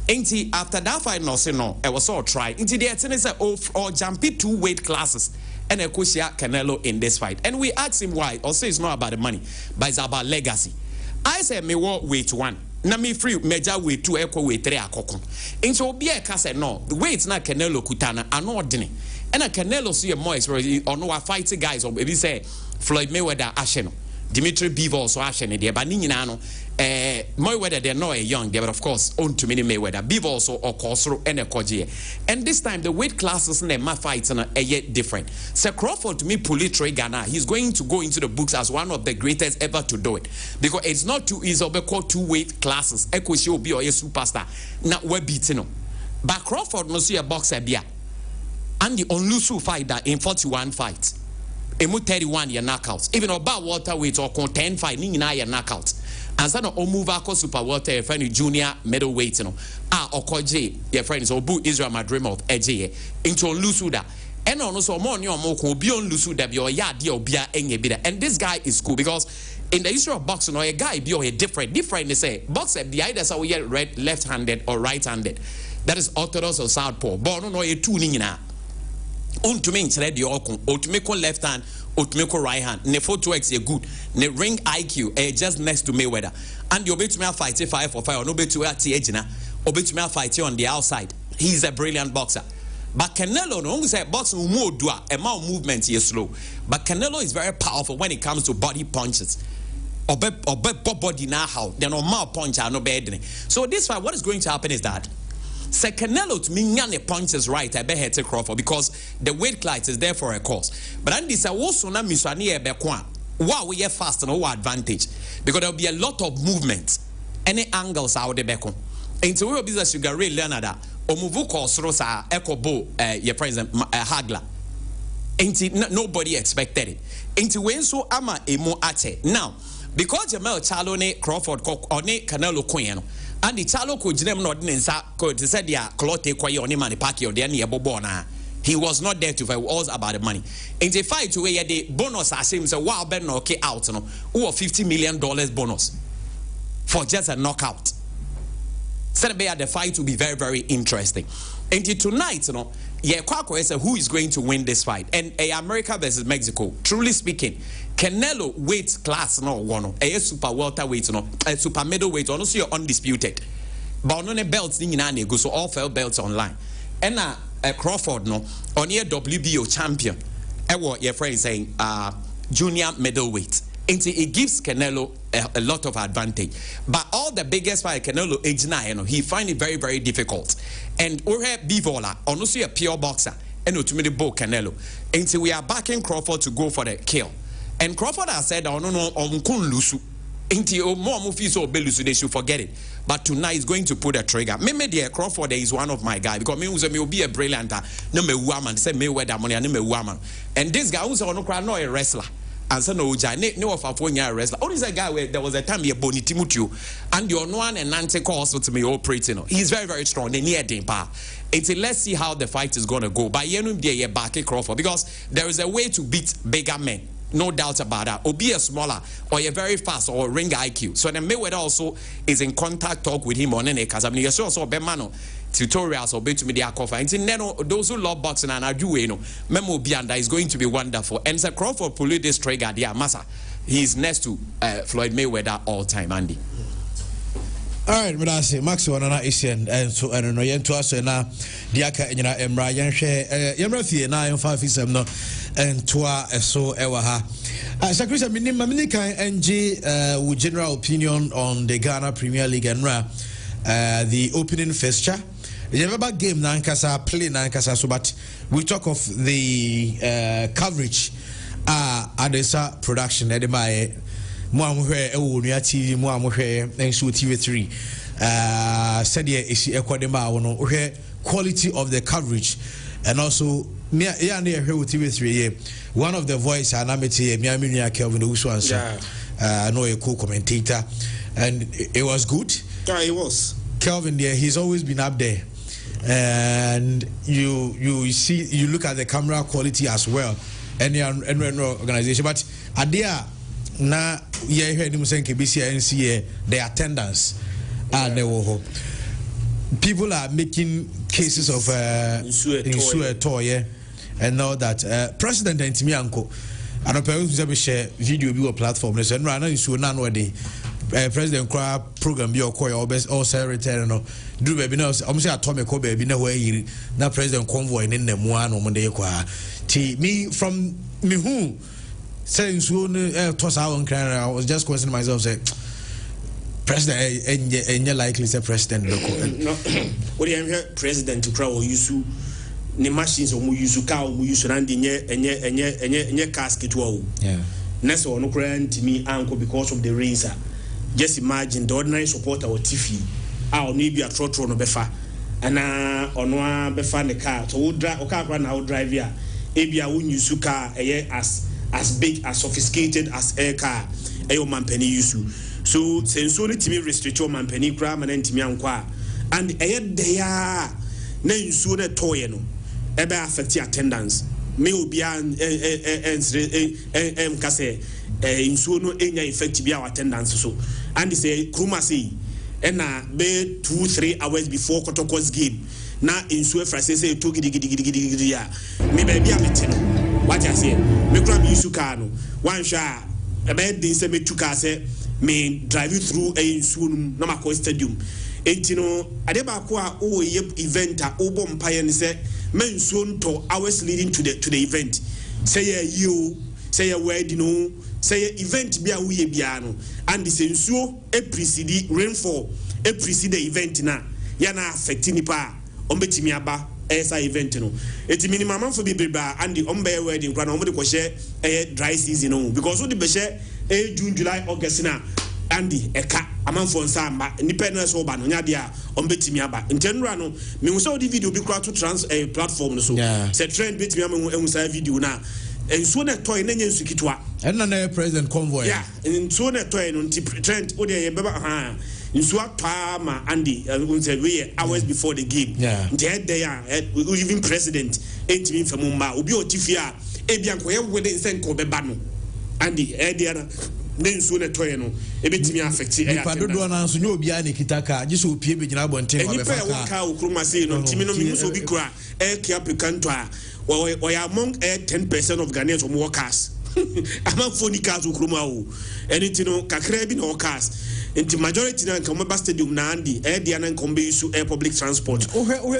Ain't after that fight no say no, I was all try. Into the attendance say or jumpy 2 weight classes and a Kushia Canelo in this fight. And we asked him why, or say it's not about the money, but it's about legacy. I said me walk weight 1. Na me free major weight 2 equal weight 3 akoko. And so be a case no, the weight na Canelo Kutana are not ordinary. And a Canelo see a more experience or no fighting guys or maybe say Floyd Mayweather Asheno. Dimitri Bivol so Asheno there, but Ninano Mayweather they're not a young, they but of course own to many Mayweather, Bivol so or Kosro and a Koji. And this time the weight classes in my fights are yet different. Sir Crawford to me Pulitre Ghana, he's going to go into the books as one of the greatest ever to do it. Because it's not too easy to call 2 weight classes. Ekoshi will be a superstar. Now we're beating him. But Crawford must see a boxer bia. And the Onlusu fighter in 41 fights. Emu 31 year knockouts. Even about welterweight or 10 fight, nina year knockouts. And so no Omuva super welter, your friend junior middleweight, you know. Okoje, your friend is Obu Israel Madrid of Eje into Lusuda. And also more new moko beyond Lusuda be or yadi or bia enye bida. And this guy is cool because in the history of boxing, or a guy be or a different they say boxer be either so we get left-handed or right-handed. That is orthodox or southpaw. But no a 2 nina. To me, it's ready or to make on left hand or to make on right hand. Ne 4-2x is good. Ne ring IQ just next to Mayweather. And you bet me a fight 5 for 5 or no bet to a Tiagina or bet me a fight on the outside. He's a brilliant boxer. But Canelo, no one say boxing more do a more movement is slow. But Canelo is very powerful when it comes to body punches. Or body now how then no more punch are no bad. So this fight, what is going to happen is that say Canelo to me nyane punches right I bet hit Crawford because the weight class is there for a cause. But then this also na misani e be kwa. Wow, we are fast and no advantage because there will be a lot of movement. Any angles out the back on. Into we business you got really learn that. Omuvu Kosrosa Ekobo your president Hagler. Ain't nobody expected it. Into when so ama emo ate. Now, because Jamel Chalone Crawford or ne Canelo Queen and the Chalo could name not could said ya clote kwa yoni money paki or the any bobona. He was not there to fight, it was about the money. In the fight to where the bonus as him say wow ben okay out no or $50 million bonus for just a knockout. Said the fight will be very, very interesting. And tonight, Kwako said who is going to win this fight? And America versus Mexico, truly speaking, Canelo weight class no one, a super welterweight, a super middleweight, honestly you're undisputed. But on the belts, go so all fell belts online. And Crawford no, on your WBO champion, what your friend saying, junior middleweight. And it gives Canelo a lot of advantage. But all the biggest fight Canelo age 9, he find it very, very difficult. And Ore Bivola, honestly a pure boxer, and ultimately both Canelo. And so we are backing Crawford to go for the kill. And Crawford has said, oh no, lusu. Until more movies so belusu, they should forget it. But tonight he's going to put a trigger. Maybe the Crawford is one of my guys because me will be a brilliant no me woman, say me wear that money and me woman. And this guy who's on no a wrestler. And so no no of a wrestler. Only a guy where there was a time he boni Timoteo and your one and Nante calls to me operating. He's very, very strong. They near Dimpa. Until let's see how the fight is gonna go. By Yenum de back Crawford because there is a way to beat bigger men. No doubt about that. Or be a smaller or a very fast or ring IQ. So then Mayweather also is in contact talk with him on any because I mean you also Bemano tutorials or bet to media cover. And those who love boxing and are doing Memo Bianda is going to be wonderful. And Sir Crawford pulled this trigger there, Massa. He's next to Floyd Mayweather all time, Andy. All right, but I say Max one na Asian and so I don't know yen to us na diaka nyina emra yen hwe yemra fie na yen 5 no and to so ewa ha. Sakrisa mini kan NG with general opinion on the Ghana Premier League and the opening fixture. You remember game nankasa play nankasa so but we talk of the coverage Adesa production edema Muamwe Ewunia TV Muamwe Ensu TV3 said isi ekwadema wono quality of the coverage and also me ya na ehwe with TV3 one of the voice anamete Miaminia Kelvin Uswanso no a co-commentator and it was good. Yeah, it was. Kelvin there, he's always been up there. And you see, you look at the camera quality as well. Any organization, but adia na ye heard him saying KBC the attendance and people are making cases of insure toy and all that. President and Timianko and a person share video viewer platform. They said no, no insure none where President Crab program be or secretary no do baby no say atomic baby no way na president convoy in them one on Monday kwa ti me from me who saying so toss out on I was just questioning myself say president and likely say president no what do you hear president to crowd use ni machines o mu use car o mu use and enye casket wo yeah next one no grant me anko because of the rain. Just imagine the ordinary supporter or Tiffy. I'll need a trotro no befa. And on befa the car. So would drive or car run out drive here. Ebia won use car as big as sophisticated as air car. Ayo man penny use. So since only to me restrict your man penny cram and enti anqua. And they are name sooner toy no. Ebe affect attendance. Me will be an kase in so no any effect be our attendance so. And they say Kruma say and be 2-3 hours before Kotoko's game. Now in so say 2 gidi ya. Me baby am it. What I say? Me grab Yusukano. One shot about this me 2 car say me drive you through a soon no stadium. Etino adeba kwa o ye event a obo mpaye ni say men soon to hours leading to the event. Say you say a wedding, no, say event be a we biano, and the sensuo a precede rainfall a precede the event na yana affecting pa ombetimiaba esa event no. It's minimum for bibba and the ombe wedding plan on the share a dry season no because what the beshe June, July, August na Andy eka amanfo nsamba independence oba no nyadia ombetimi aba ntenra no me wo so di video bi kra to trans platform no so se trend betimi am ensa video na enso na toy na nyensu kitwa enna na president convoy enso na toy no trend o de ye beba ha enso atwa ma Andy unse we hours before the game nte dey even president entimi famumba obi otifia ebia nkoye wede nsenko beba no Andy ediana then so na toy no e betimi affect e padodo na nso nyo bia ne kitaka je so opie be gina abonten wa be fa ka okroma say no ntimi no me so bi kura e kia picanto a we are among 10% of Ghanaians workers among phone cars okroma o anything no kakra bi na workers into majority na nkan meba stadium na Andy e dia na nkan be use public transport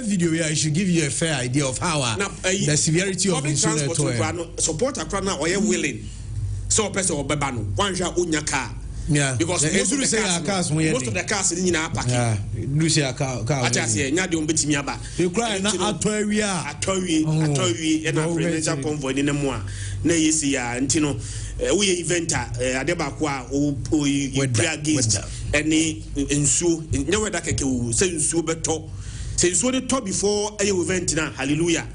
video here I should give you a fair idea of how the severity of public transport support akra na oye willing so person obeba no wanhwa onya car because most of the cars in na park do say car atase nya de ombetimi aba you cry na atowi e na presidential convoy ni nemu a na yesi ya ntino we event adeba ko a we against any ensuo nya weda keke wo se ensuo beto se ensuo de to before a event na hallelujah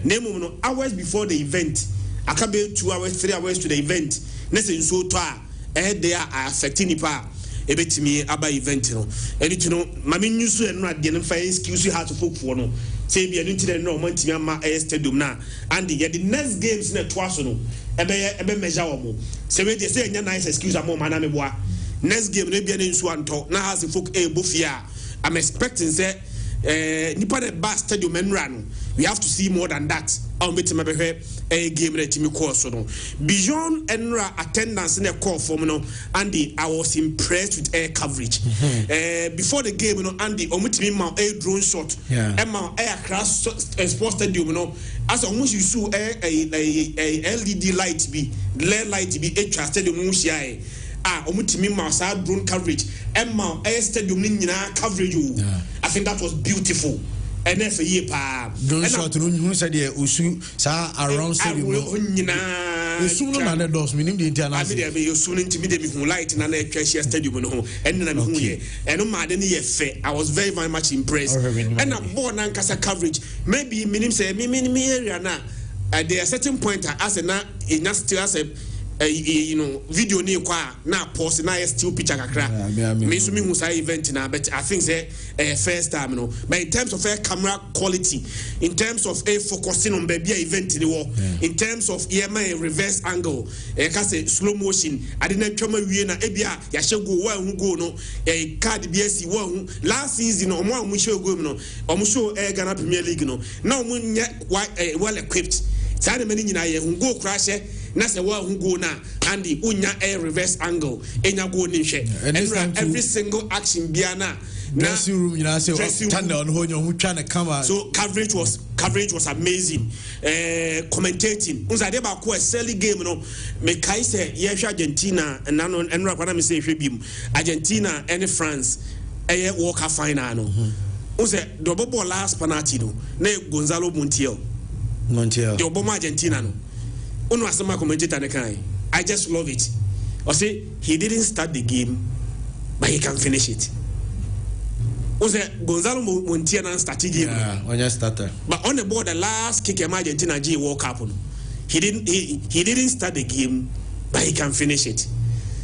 name no hours before the event akabe 2 hours 3 hours to the event nese nso to a they are affecting nipa ebetimi aba event no eni no mame nyusu eno ade no fa excuse how to folk for no say bia no ntire no mantimi ama stadium na and the next games na twaso no ebe measure wo say we dey say nya nice excuse am ma na meboa next game no bia na nsu anto na has folk bofia I'm expecting say nipa de ba stadium enra no we have to see more than that on betime behwe game na timi course no beyond enra attendance in a call form no Andy I was impressed with air coverage before the game no Andy omutimi ma a drone shot ma air crash sports stadium no as almost you saw a LED light be LED light be a stadium no shia omutimi ma sa drone coverage ma air stadium ni nyina coverage I think that was beautiful. And if a year pa don't shot who said usu sa around stadium usu no na dos minim the international you soon intimidate me who light na Cheshire stadium no and na me hu ye and ma de ye fe I was very much impressed and a born and kasa coverage maybe minim say me area na at a certain point as a na in still as a video ni kwa na post na still picture kakra me so me hu say event na but I think say first time no but in terms of camera quality in terms of focusing on baby event ni wo in terms of my reverse angle ka say slow motion adena twama wie na ebia ya hye wa hu go no card BSC wa hu last season no omo amu show go no omo show Ghana Premier League no na omo well equipped say na mani nyina ye hu go crash na se wa hu go na and the unya air reverse angle enya go ni hwe every single action bia na dressing room you know say tunnel on ho nyu twa na camera so coverage was amazing commentating unza de ba ko a silly game no me kai say ye hwe Argentina na no enra kwa na me say hwe bim Argentina and France World Cup final no unza do bobo last penalty no na Gonzalo Montiel the Obama Argentina no Uno asema commentator ne kai I just love it. Or say he didn't start the game but he can finish it. Ose Gonzalo Montiel started the game. On your starter. But on the board the last kick Argentina G World Cup. He didn't start the game but he can finish it.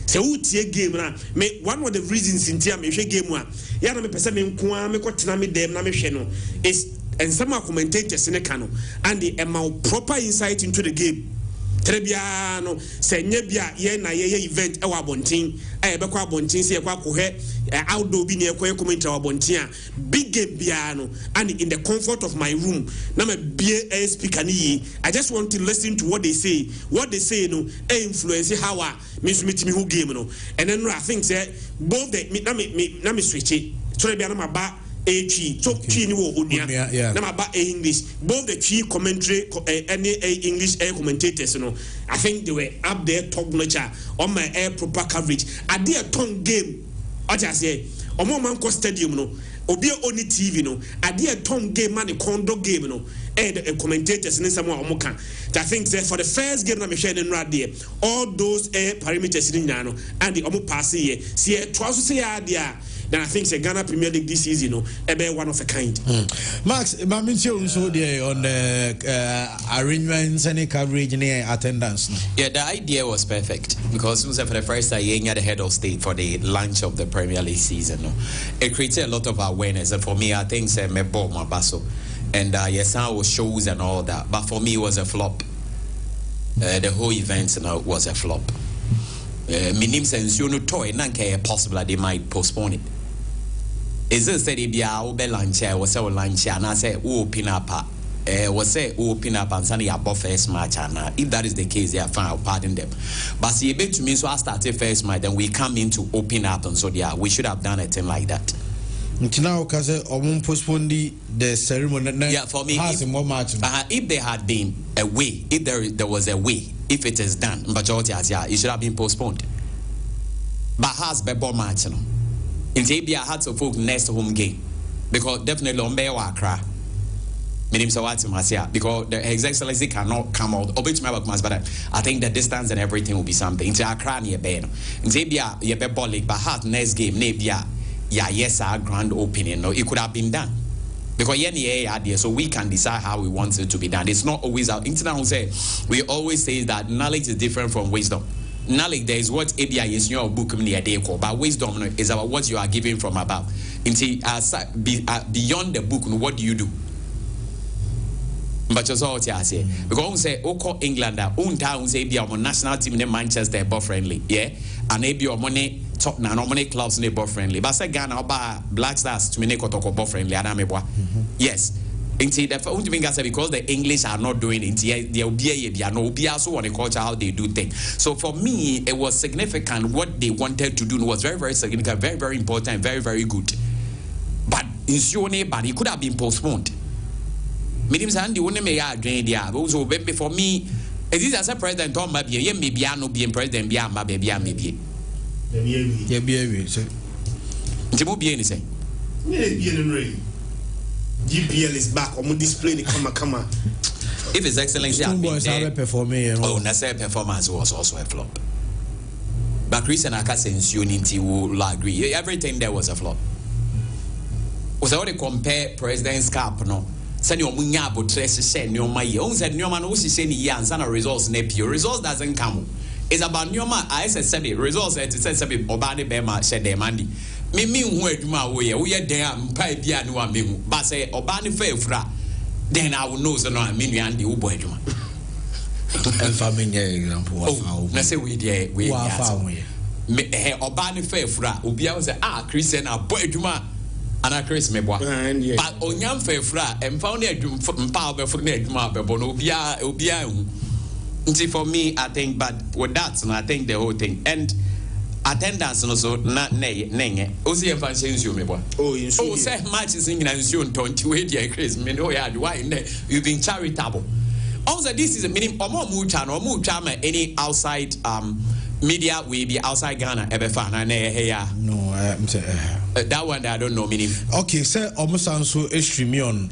So who tie game na me one of the reasons in tia me hwe game a ya na me pese me nko me kwotena me dem na me hwe no is and some commentators in the canon and the proper insight into the game. Trebiano say nyebia ye na ye event e wa bontin e be kwa bontin se kwa kohwe outdoor bi ne kwa commentary wa bontin a big game biano and in the comfort of my room na me bie speaker ni I just want to listen to what they say no influence how me submit who game no and then I think say both the na me switch it Trebiano ma ba tree so tree ni wo onia na ma ba English both the tree commentary any English commentators no I think they were up there top notch on my proper coverage at their tongue game what I say omo man ko stadium no obi oni TV no at their tongue game man the condo game no the commentators in some omo kan I think say for the first game na me share den right there all those parameters in no and the omo pass here see twice say there then I think the Ghana Premier League this season, you know, be one of a kind. Max, Mamincio also there on the arrangements and coverage and attendance. Yeah, the idea was perfect because for the first time, you had the head of state for the launch of the Premier League season. No? It created a lot of awareness, and for me, I think me bought my basso, and yes, I was shows and all that. But for me, it was a flop. The whole event, you know, was a flop. Minim sense you know toy nanke possible they might postpone it. Is it said if you be lunch was a lunch and I say open up was say open up and suddenly above first match and if that is the case they are fine I'll pardon them. But see a bit to me so I started first match then we come in to open up and so yeah we should have done a thing like that. Now because postpone the ceremony yeah for me if there had been a way if there was a way if it is done majority as yeah it should have been postponed but has bebo match no in Zabia had to folk next home game because definitely on be wa cry meaning so what because the His Excellency cannot come out but I think the distance and everything will be something into Accra near be no in Zabia ye be league but has next game nebia yeah yes our grand opening no it could have been done because so we can decide how we want it to be done. It's not always our internal say we always say that knowledge is different from wisdom. Knowledge there is what ABI is your book but wisdom is about what you are giving from above. Beyond the book, what do you do? But just all I say because we say England own say be our national team in Manchester ball friendly, yeah, and maybe your money top now many clubs neighbor friendly. But say Ghana about Black Stars to me Kotoko ball friendly yes. Because the English are not doing it, they'll be also want to culture how they do things. So for me, it was significant. What they wanted to do was very, very significant, very, very important, very, very good. But it could have been postponed. Meaning, Sandy wouldn't make a drain there. Also, for me, it is as a president, Tom maybe no being president, maybe. GPL is back. I'm display the come. If His Excellency Nasa performance was also a flop. But Chris and Akasen's unity will agree. Everything there was a flop. Was I compare President's Cup no? Send your munya but send your my own said no man who say ni and sana results nephew. Results doesn't come. It's about Nyoma. I said results it says Obani Bema said demandi. Me who adwuma wo ye wo ye den ampa bia ne wa me hu ba say oba ne fa efura then I will know so no me nua ande wo bo adwuma elfa me nye example wa na say we dey we me oba ne fa efura obi a say Christian abo adwuma ana Chris me boa but onyam fa efura emfa ne adwuma mpa obefura ne adwuma bebo no obi a hu nti for me I think but with that I think the whole thing and attendance no so na nenye osi e fancy nsuo me boy oh say matches in nsuo ntonti we dey Chris me no yard why you been charitable also this is a minimum omo twa ma any outside media we be outside Ghana ebe fan na here no that one I don't know meaning okay say omo so stream on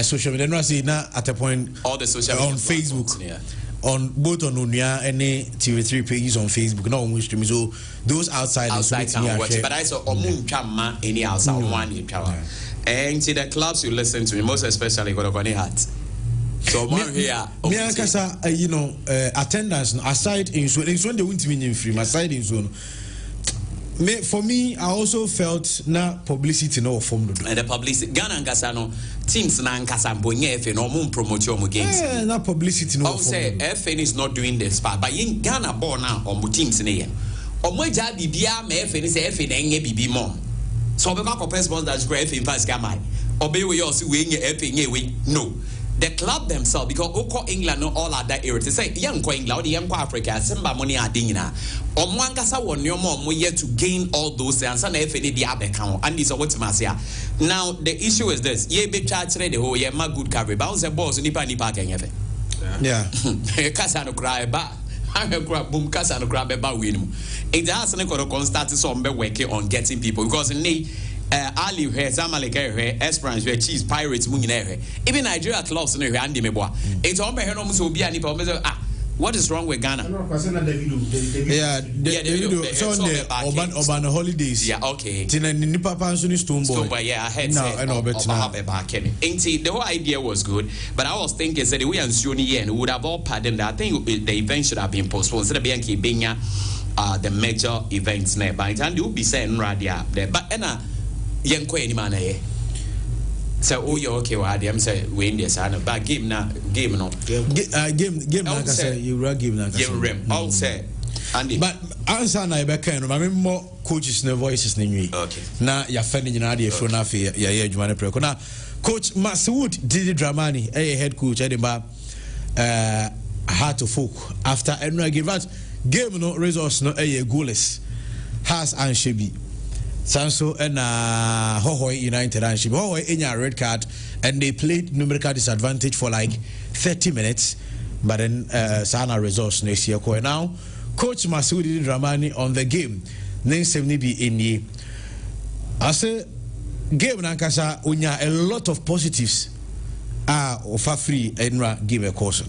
social media no say na at a point all the social media on Facebook on both on Unia and TV3 pages on Facebook. No one stream so those outside can watch it. But I saw Omun any outside one in Kawa. And see the clubs you listen to me, most especially Godogoni Hearts. So more here. Me attendance aside in so they won't mean free. Aside in so. For me, I also felt na publicity no form. And the publicity Ghana and Gasano teams na Nkasambo nyefe no mun promote your games. Na publicity no form. I say FN is not doing this part, but in Ghana born now on teams ne ye. Omoja bibia me FN say FN enye bibi mom. So be ka press sponsors go FN pass gamai. Obe we also we nye FN nye we no. the club themselves, because Oko England no all other areas. They say young England, the young Africa, Simba money adina. Omwankasa won no more yet to gain all those things and if any the account and this is what Masia. Now the issue is this: ye be charged the whole year, my good carry bounce and balls nipa again. Yeah. Kasano cry ba. I'm a crab boom Kasano crab about win. It has an constant some working on getting people because in Ali here, Zamalek here, Esperance here, Cheese Pirates, Munginere. Even Nigeria clubs in here, Andy Meboa. It's on Behano will be any problem. What is wrong with Ghana? Yeah, they so on holidays. Yeah, okay. Tina Nipa Pansuni Stumbo. Yeah, I had no, I know, but the whole idea was good, but I was thinking that we and Suni and would have all pardoned that. I think the event should have been postponed. Instead of being the major events nearby, and you'll be saying radio there. But young Queen man, so oh you okay? Well, I'm saying we in this and but game no game like I say you run game like I say all say Andy but answer na be kan no me more coaches no voices na nwi okay na ya fa ni nyina de fo na fa ya adwuma ne preko na coach Maswood Didi Dramani head coach Edinburgh Heart of Folk after Enra give out game no results no goalless has and Shebi Sanso and Hohoi United and Shibu Hohoi in a red card and they played numerical disadvantage for like 30 minutes, but then Sana results next year. Now, Coach Masudi Dramani on the game. Name 70 be in ye. I say game Nankasa unya a lot of positives offer free and give a caution.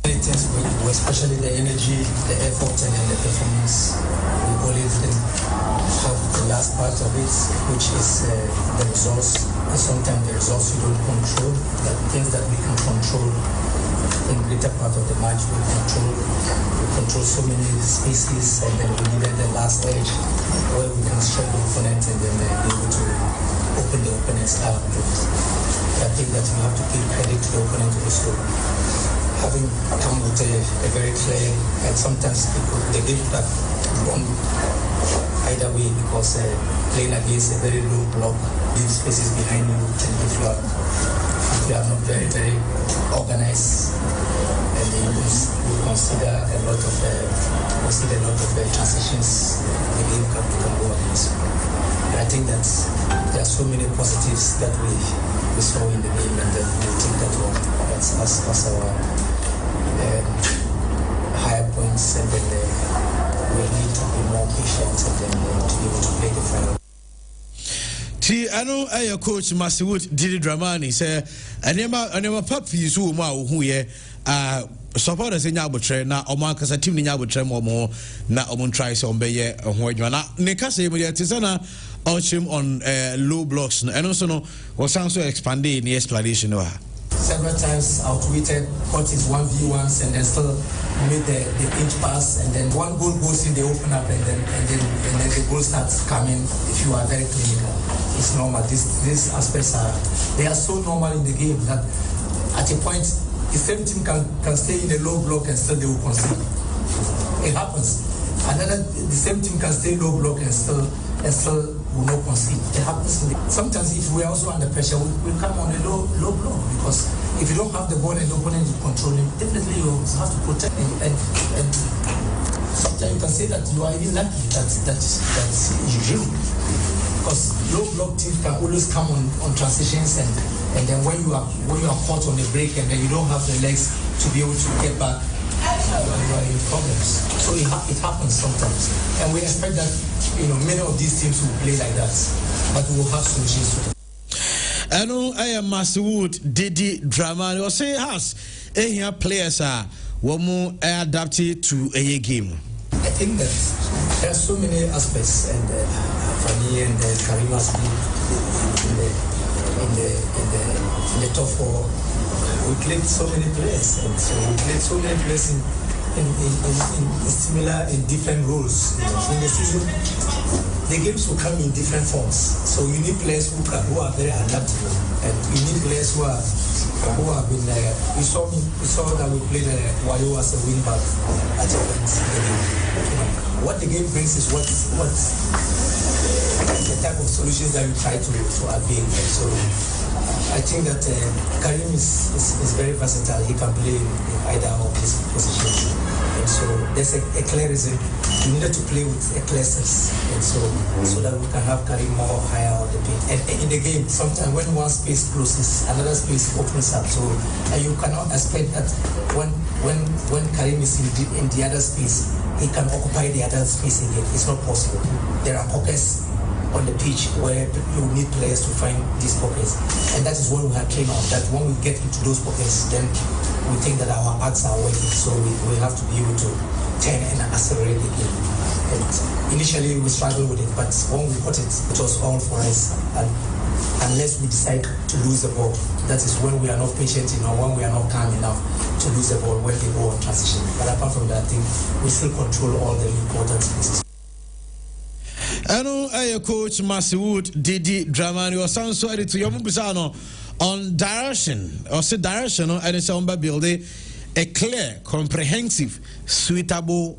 Especially the energy, the effort, and the performance. We always have the last part of it, which is the results. And sometimes the results we don't control, but things that we can control in greater part of the match we control so many spaces, and then we needed the last edge where we can strike the opponent and then be able to open the opponent's up. I think that we have to give credit to the opponent also. Having come with a very clear, and sometimes the game that gone either way because playing against a very low block, leave spaces behind you, and if you are not very, very organized, and you consider a lot of transitions, the game can go against you. I think that there are so many positives that we saw in the game, and then we take that one as our higher points, and then we need to be more patient and then to be able to play the final. I know coach Maswood Didi Dramani say I never papi so ma who ye supporters in Yabotre na omakasa team ni Yabotre mo na omon try so mbeye ho adwa na ne kasa mo yet sana on low blocks and also no was also expanded in the explanation no. Several times outwitted, caught his 1v1s and then still made the pinch pass, and then one goal goes in, they open up, and then the goal starts coming. If you are very clinical, it's normal. These aspects are so normal in the game that at a point the same team can stay in a low block and still they will concede. It happens. The same team can stay low block and still will not concede. It happens. Sometimes if we are also under pressure, we come on a low block, because if you don't have the ball and the opponent is controlling, definitely you have to protect it. And sometimes you can say that you are even lucky that's usually, because low block teams can always come on transitions, and then when you are caught on the break and then you don't have the legs to be able to get back, you are in problems. So it happens sometimes, and we expect that many of these teams will play like that, but we will have solutions to them. I know I am Maswood Didi Dramani or say has here players are more adapted to a game. I think that there are so many aspects, and Fani and Karim has been in the top four. We played so many players, and so we played so many players in different roles. In the season, the games will come in different forms. So you need players who are very adaptable, and you need players who have been. We saw that we played Wayo as a wing back at the point. What the game brings is what the type of solutions that we try to avail. And so I think that Karim is very versatile. He can play in either of his positions. And so there's a clear reason. We needed to play with a clear sense. And so that we can have Karim more higher on the pitch. And in the game, sometimes when one space closes, another space opens up. So you cannot expect that when Karim is in the other space, he can occupy the other space again. It's not possible. There are pockets on the pitch where you need players to find these pockets, and that is what we have trained on. That when we get into those pockets, then we think that our acts are working. So we have to be able to turn and accelerate the game. And initially we struggled with it, but when we got it, it was all for us. And unless we decide to lose the ball, that is when we are not patient enough, when we are not calm enough to lose the ball when they go on transition. But apart from that, I think we still control all the important spaces. Ano coach Masiwood Didi Dramani was so added to Yomubusano on direction or say direction and it's on building a clear, comprehensive, suitable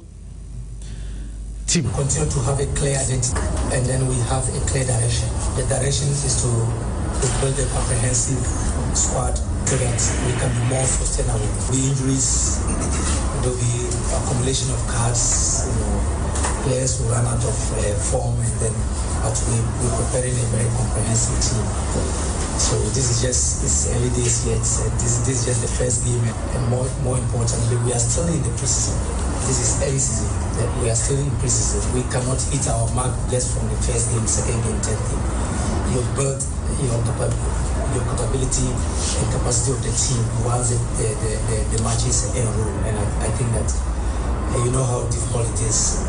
team. Continue to have a clear identity, and then we have a clear direction. The direction is to build a comprehensive squad so that we can be more sustainable. The injuries, there will be accumulation of cards, players will run out of form, and then but we're preparing a very comprehensive team. So this is just it's early days yet. This is just the first game, and more importantly, we are still in the preseason. This is early season. We are still in preseason. We cannot hit our mark just from the first game, second game, third game. You build your capability and capacity of the team once the matches enroll, and I think that. You know how difficult it is.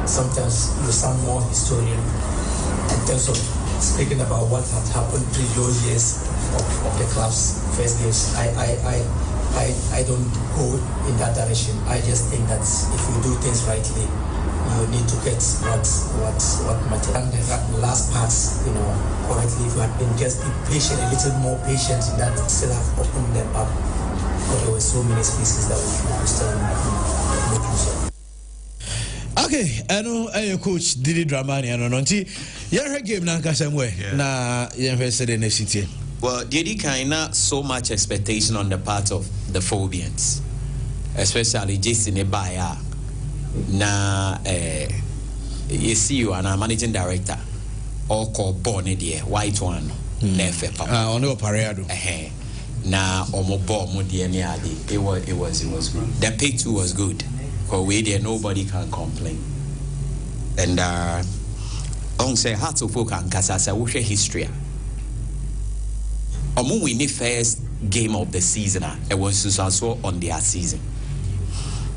Sometimes you sound more historian in terms of speaking about what had happened previous years of the club's first games. I don't go in that direction. I just think that if you do things rightly, you need to get what matters. And the last parts, correctly, if you had been just be patient, a little more patient in that, still have opened them up. But there were so many spaces that we still make use of. Okay, I know coach Didi Dramani and Onti. You're a game now, Kasamwe. Na invested in the city. Well, Didi kinda so much expectation on the part of the Phobians, especially Jason Ebaya. Na you see you and a managing director, all called Bonnie dear, white one, Nefe Papa. On your parade. Na omobo it was good. The pay too was good. Because we there nobody can complain. And on say hearts of folk and Kasasa we share history. Omu win the first game of the season. It was also on their season.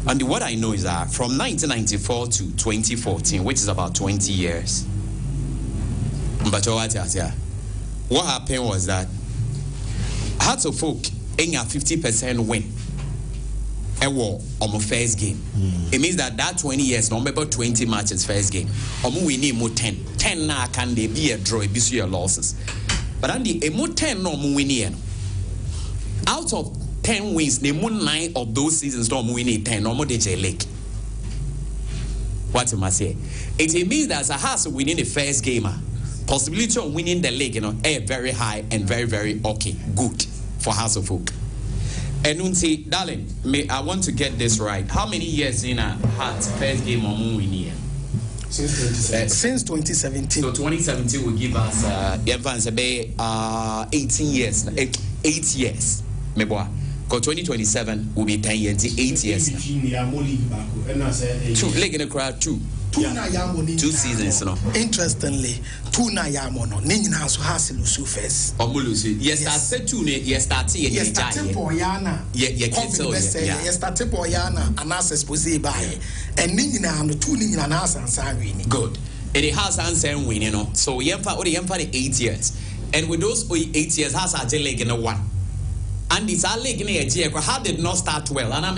And what I know is that from 1994 to 2014, which is about 20 years. But what happened was that Hearts of Folk in a 50% win on my first game. It means that 20 years, no remember 20 matches first game. We need more 10. 10 now can they be a draw, be your losses. But on the more 10 no more win. Out of 10 wins, the more 9 of those seasons no more win 10 no more DJ Lake. What am I saying? It means that as a Hearts winning the first game, possibility of winning the league, very high and very, very okay, good for House of Folk. And Unsi, darling, I want to get this right. How many years in a Hearts first game on Moon winning? Since 2017. So 2017 will give us 18 years. 8 years. Because 2027 will be 10 years. 8 years. 2 league in the crowd 2. 2 seasons, no. Interestingly, 2 na yamono. Nina so has lusu first. Omulusu. Yes, started 2 yes started yes started Poyana. Yes started Poyana and as expose by. And Nina and 2 Nina and winning. Good. And it has answer winning, so yemfa or yemfa 8 years. And with those 8 years has a leg in a 1. And it's a leg in a year. How did not start well? And I'm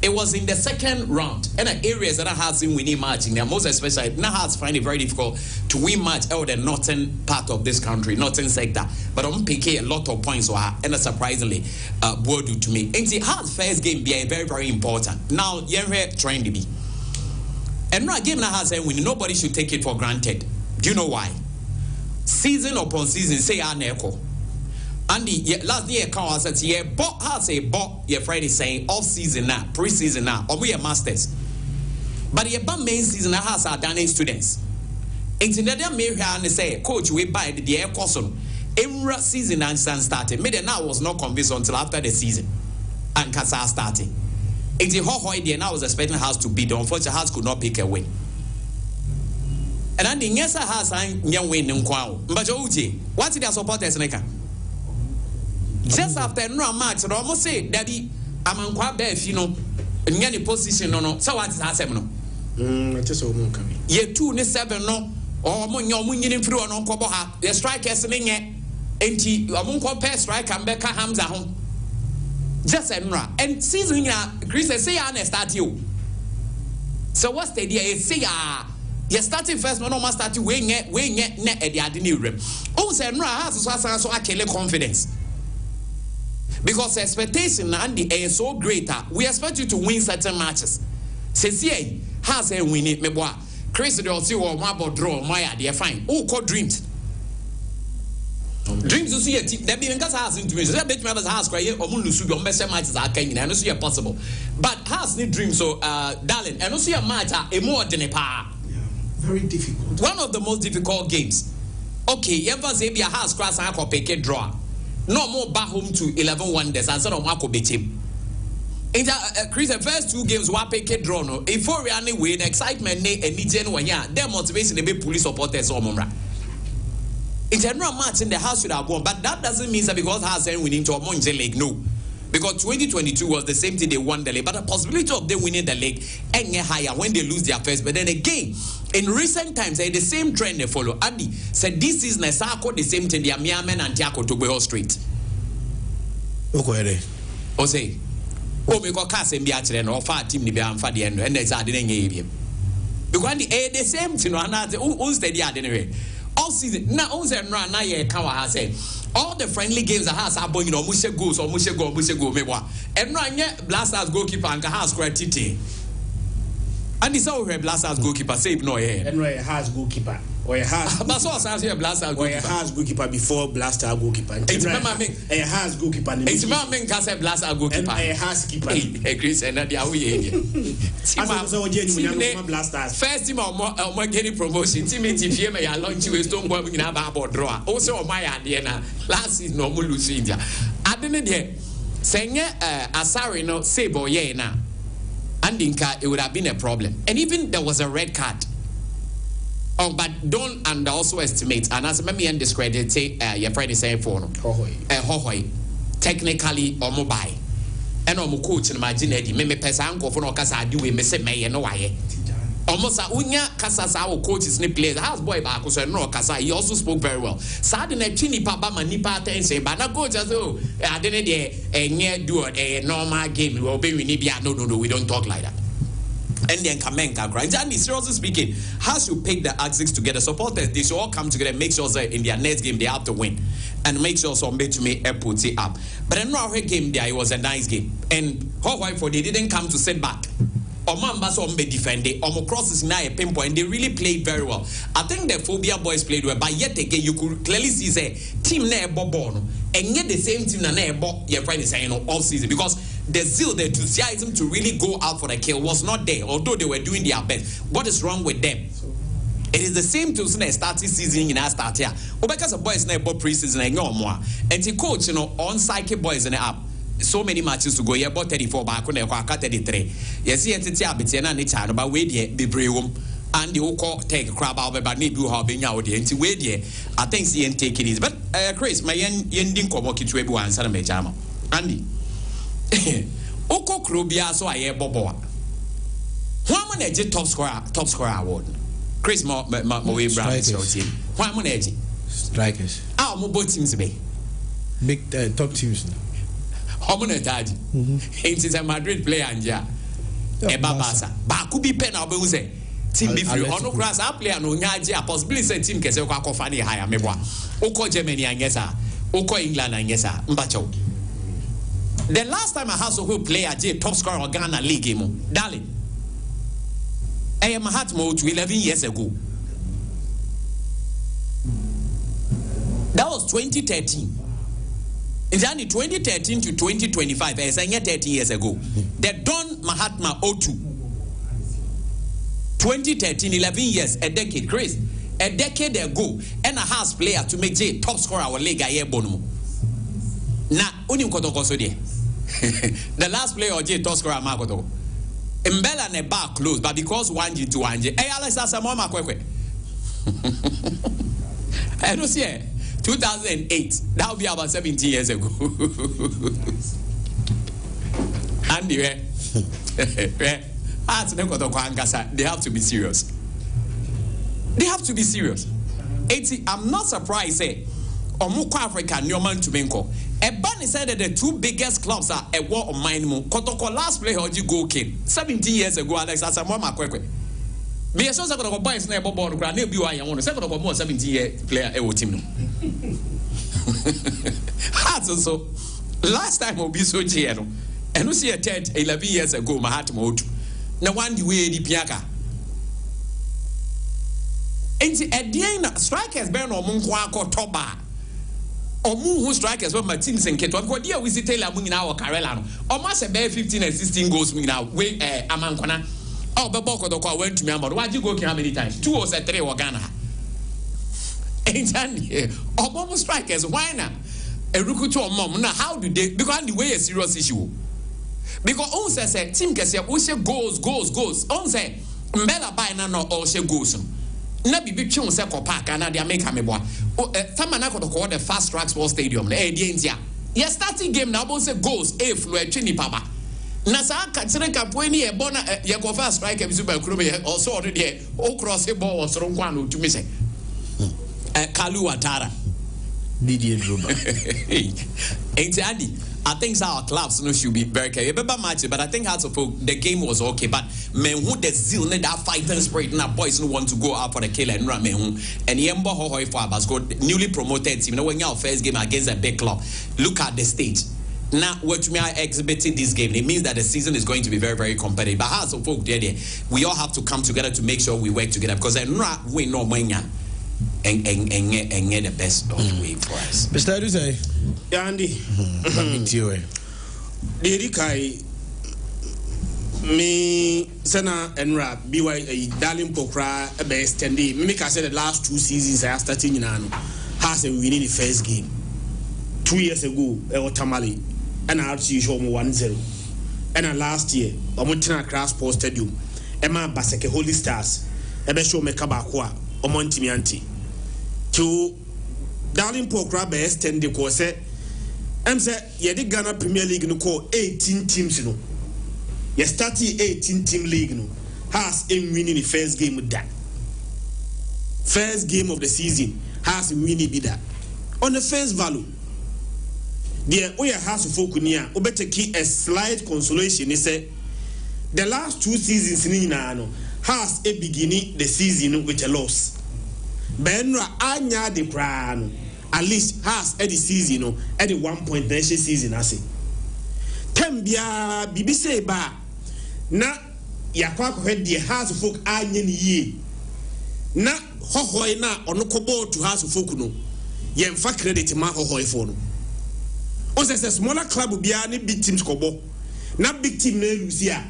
it was in the second round, and the areas that has been winning match in there, most especially now has find it very difficult to win match out the northern part of this country, northern sector. But I'm picking a lot of points, and surprisingly, Bodu to me. And the hard first game be very, very important. Now, you're trying to be, and now game that has winning, nobody should take it for granted. Do you know why? Season upon season, say our neko. Andy, last year, Carl said, yeah, bought has a bought your Friday saying off season now, pre-season now, or we are masters. But your main season has our done students. Into the may and say, coach, we buy the air cosson. Emra season and started. Maybe now was not convinced until after the season. And Kasa starting. It's a whole idea. Now I was expecting house to beat. Unfortunately, house could not pick a win. And then the yes, house and young win in Kwao. But what's the supporters? Just after no match, I almost say, Daddy, I'm on quite bad, you know, in any position, no. So what is happening? Just a moment. Ye 2-7, no, or Munyan through an uncle, the strikers in it, and he, a moon compare strike and Becca Hamza home. Just and season, Chris, say, I start you. So what's the idea? Say, you're starting first, no must start to wing it, net at the Adini. Oh, say, no, so I kill confidence. Because expectation and the air is so greater, we expect you to win certain matches. Say, has a win it, me boy. Chris, they'll see what my boy draw, my idea, fine. Oh, called dreams. Dreams to see a team that being has into me. That big members has cry or moon to be best matches are coming. I don't see it possible. But has need dreams, so darling, I don't see a match a more than a par. Very difficult. One of the most difficult games. Okay, ever say be a house class and I pick a draw. No more back home to 11 wonders and sort of Marco Betim. In Chris, the first 2 games were pick a draw. No, if for really win excitement, and need one year, their motivation to be police supporters or Mumra. In general match in the house should have won, but that doesn't mean that because House and winning to a Monje League, no. Because 2022 was the same thing, they won the league, but the possibility of them winning the league and get higher when they lose their first. But then again, in recent times, the same trend they follow. Andy said this is Nesako, the same thing, they are Miamen and Tiako to go straight. Okay. O say, oh, we got Cass and Biatren or far team, the and the end, and there's a didn't because the same thing, another unsteady ordinary. All season now, now ye Kawa has said all the friendly games that has are going, you know, Mushe goes or Mushe go, Mewa. And now yet Blasters goalkeeper and has creativity. And it's all her Blasters goalkeeper save no here. And Roy has goalkeeper. Or a has but so as here Blasters goalkeeper. Or a has goalkeeper before Blaster goalkeeper. It's remember me. A has goalkeeper. It's remember me can say Blaster goalkeeper. A has keeper. A Chris and that we first team of getting promotion. Team if me launch you stone boy in about draw. Also my idea na last season no Lucinda. I didn't hear saying Asari no say boy na. And it would have been a problem. And even there was a red card. Oh, but don't also estimate. And as me and discredit your friend is saying for no. Hohoi. Technically or mobile. And I'm coach and imagine Eddie. Me pesa uncle for no casa do we miss me no why. Almost a unya casa our coaches ni players. House boy back so no casa. He also spoke very well. Sadine chini papa manipa attention. But na coach as oh I didn't do a normal game. We will be no. We don't talk like that. And then Kamenka grind. And seriously speaking, has to pick the axes together. Supporters, they should all come together and make sure that in their next game they have to win. And make sure somebody to make a put it up. But in our game there, it was a nice game. And how for they didn't come to sit back. Omamba so defend it. Crosses now a pinpoint. They really played very well. I think the Phobia boys played well, but yet again you could clearly see say team na bobo and yet the same team na your friend is saying all season because the zeal, the enthusiasm to really go out for the kill was not there, although they were doing their best. What is wrong with them? It is the same to starting season in our start here. Because the boys na pre-season and no more. And the coach, you know, on psyche boys in the app. So many matches to go. You bought 34 back on the 33. Yes, yes, it's a bit and it's hard, but wait, be brave. And the whole take a crab out, but need to have been out there. And wait, I think see and take it easy. But Chris, my ending come to everyone, and Sana Majama. Andy. Oko Krubia, so I hear Bobo. One man top scorer award. Chris my way Brown team. One man strikers. Our mobile teams be big top teams. Homone Taji. It is a Madrid player and ja. Ebabasa. But could be pen or say team be free. On no grass our player no nyaji. Possibly say team kese kwa kofani higher mebwa. Oko Germany and yesa. Oko England and yesa. Mbacho. The last time I had who play a top scorer of Ghana League game, darling. I am a heart mode 11 years ago. That was 2013. In the 2013 to 2025, as I said 30 years ago, the Don Mahatma O2. 2013, 11 years, a decade, Chris. A decade ago, and a house player to make J top scorer our Liga and Barcelona. Now, Unim Kotoko so there. The last player of J top scorer Makoto. Mbella and a bar closed, but because 1G to 1G. Hey, Alex Asamoah Kwekwe. I don't see it. 2008, that would be about 17 years ago. Anyway, they have to be serious. They have to be serious. I'm not surprised, say, Omuko Africa, Newman to Benko. Ebani said that the two biggest clubs are a war of mine. Kotoko last player Oji go king 17 years ago, Alex Asamoah Kwekwe. Me so say Kotoko boys na ebo ball kra na bi wa yan won say Kotoko more 17-year player e wo team no. So last time Obi so je no. Eno see a 11 years ago Mahatma Otu. Na one the way di piaka. Enti edien strikers be no mo nko akotoba. Omu who strikers when my teams in Keto because dia we see Taylor mu nyina wo Karela no. Omo se be 15 and 16 goals mu nyina we amankwana. Oh, but Boko went to me about why you go how many times? 2 or 3 or Ghana. Ain't that Obama strikers, why not? A rukuto or mom. Now, how do they? Because the way a serious issue. Because on say, team can say, we say goals. On say, Mbella by no or say goals. Nabi big chun say Park and they make a me boy. Tamanako to call the fast track sports stadium. Yeah, starting game now, both say goals, fluid, chini papa. Nasa katsere kapweni e bona ye go fast strike e super club also already o cross the ball was wrong one to me say Kalu Watara Didier Drogba. Exactly. I think our clubs no should be very careful. But I think the game was okay. But men who the zeal need that fighting spirit now boys no want to go out for the kill and run men who and Yembo Hohoi for Abasco newly promoted team. You know when your first game against a big club, look at the stage. Now, what we are exhibiting this game, it means that the season is going to be very, very competitive. But as a folk, we all have to come together to make sure we work together because we know when and get the best of the way for us. Mr. Edusei, Andy, Dirikai, me, Sena and Rap, BY, Darling Pokra, a best 10 days. Mimic, I said the last 2 seasons I started in has a winning the first game. 2 years ago, Tamale. And I actually show me 1-0. And last year, I went to a Cross Sports Stadium. Emma Baseke Holy Stars. Ebe show me Kabakwa. Omonti mianti. To Darling Pokra be extend the course. Say ye Ghana Premier League no call 18 teams no. Ye started 18 team league no. Has him winning the first game with that. First game of the season has him winning be that. On the first value. The Oya House of Fokunia, Obeteki a slight consolation. He said the last 2 seasons in Inano has a beginning the season with a loss. Benra Anya de Prano at least has a season at the 1 point season. I say Tembia BBC ba na Yakwako head the House of Folk Anyan ye na Hohoi na onokobo to House of Fokuno. Yen fa credit ma Hohoi for no. Once a smaller club will be any big teams kobo. Not big team Lucia.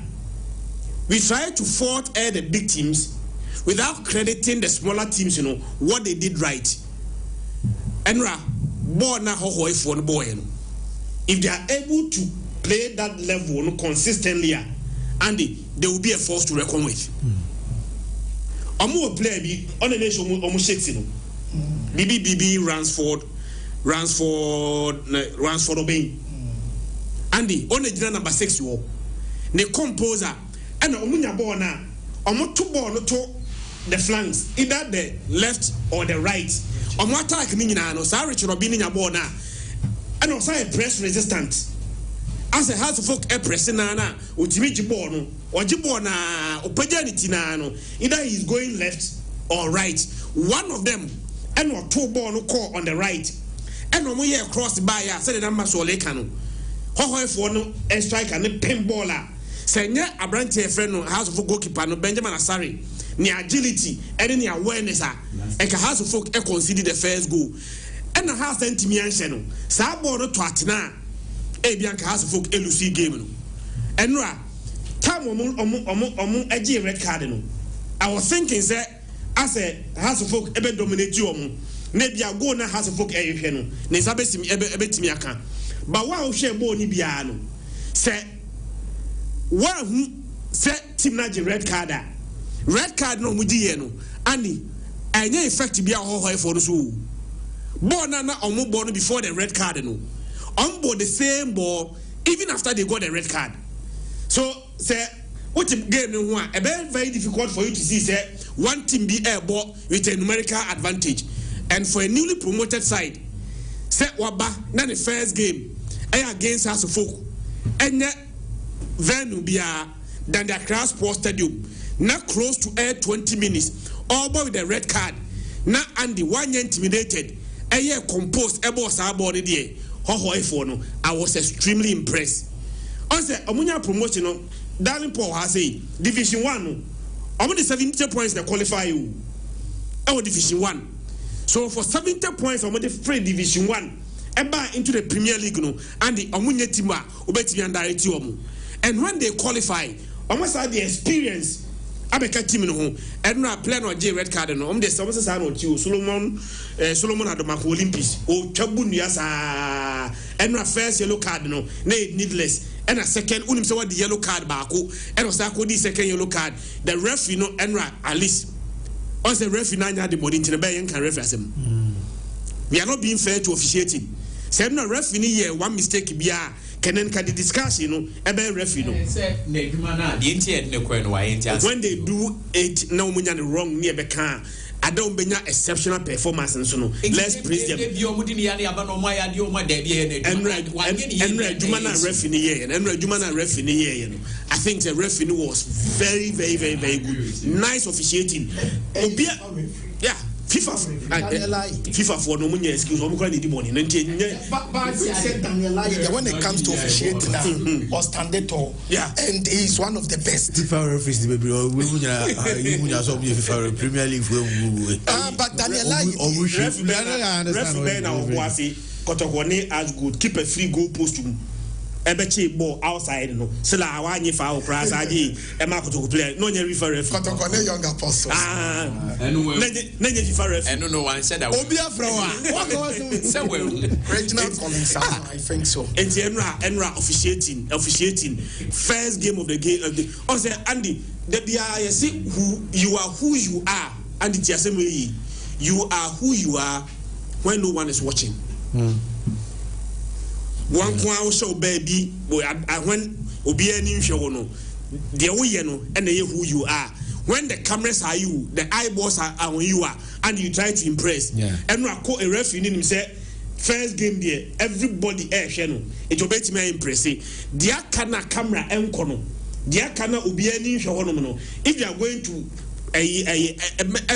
We try to fault the big teams without crediting the smaller teams, what they did right. Enra, born na hohoi for the boy. If they are able to play that level consistently, Andy, they will be a force to reckon with. Omo player be on the nation omo shakes BB Ransford obeying. Andy, only number 6 you the composer and Omunya Bona Omo 2 ball to the flanks, either the left or the right. Omo attack Nina no sorry to Robin Bona and also a press resistant. As a house of folk a press nana Utimi Jibono or Jibona or Pajanity nano, either he's going left or right. One of them and or 2 ball no call on the right. And when we across the bar, said the number so lekano. Hohoi for no a striker and a pinballer. Senya a branch friend no house of goalkeeper no Benjamin Asari. Ni agility and any awareness and house of folk consider the first goal. ɛna ha sentimi anhye no saa ball no to atena ebianka Hasselhoff elusi game no ɛnura time omo agi red card no I was thinking say as a Hasselhoff ebe dominate omo na bia go na Hasselhoff ehwe no ne nsa betimi aka but wa wo hwe ball ni bia no say wa hu say team na gi red card no mu di ye no ani enye effect bia ho for no so ball na omo ball no before the red card no on board the same ball even after they got the red card. So say what game no one very difficult for you to see say one team be a ball with a numerical advantage, and for a newly promoted side say waba na the first game against Hasselhoff and venue bia than the Accra Sports Stadium not close to 20 minutes all boy with the red card na Andy one intimidated composed boss our body there. I was extremely impressed. I said, Amunya promotion no Darling Paul has a Division 1. I'm the 70 points that qualify you. Our Division 1. So for 70 points, I'm the free Division 1. And back into the Premier League no and the Amunya Tima Ubeti and Direct. And when they qualify, almost had the experience. Abeka team no ho ɛno plan or J red card no the some say no ti Solomon Adomako Olympics o twabu nua saa ɛno first yellow card no na needless and a second unim say what the yellow card baako ɛno say akodi second yellow card the referee no ɛno at least on say referee na nya the body nti na be yen kan referee asem we are not being fair to officiating say no referee ni here one mistake bia Kenen can discuss, you know, about referee. When they do it, no one wrong near Becan. I don't be exceptional performance and so no. Let's praise them. And I think the referee was very, very, very, very good. Nice officiating. Yeah. FIFA for no money excuse. I'm going to do money. But when it comes to officiating, or standard tall, yeah, and he's one of the best. FIFA referees, FIFA Premier League. But Daniel, referee now Kotoko as good. Keep a free goal post to ebeche ball outside no sila awanye fa okra saje e ma Kotoko player no nya referee Kotoko ne young apostle ne FIFA ref and no one said that obi afrawa what was say well Reginald Collins I think so and Enra officiating first game of the game on say Andy the you see who you are and the assembly you are who you are when no one is watching. One kwa show baby boy when obi ani hwe no de wo ye no and who you are when the cameras are you the eyeballs are on you are and you try to impress and no a referee ni say first game there everybody hwe no it obeti me impress dia kana camera enko no dia kana obi ani hwe no if you are going to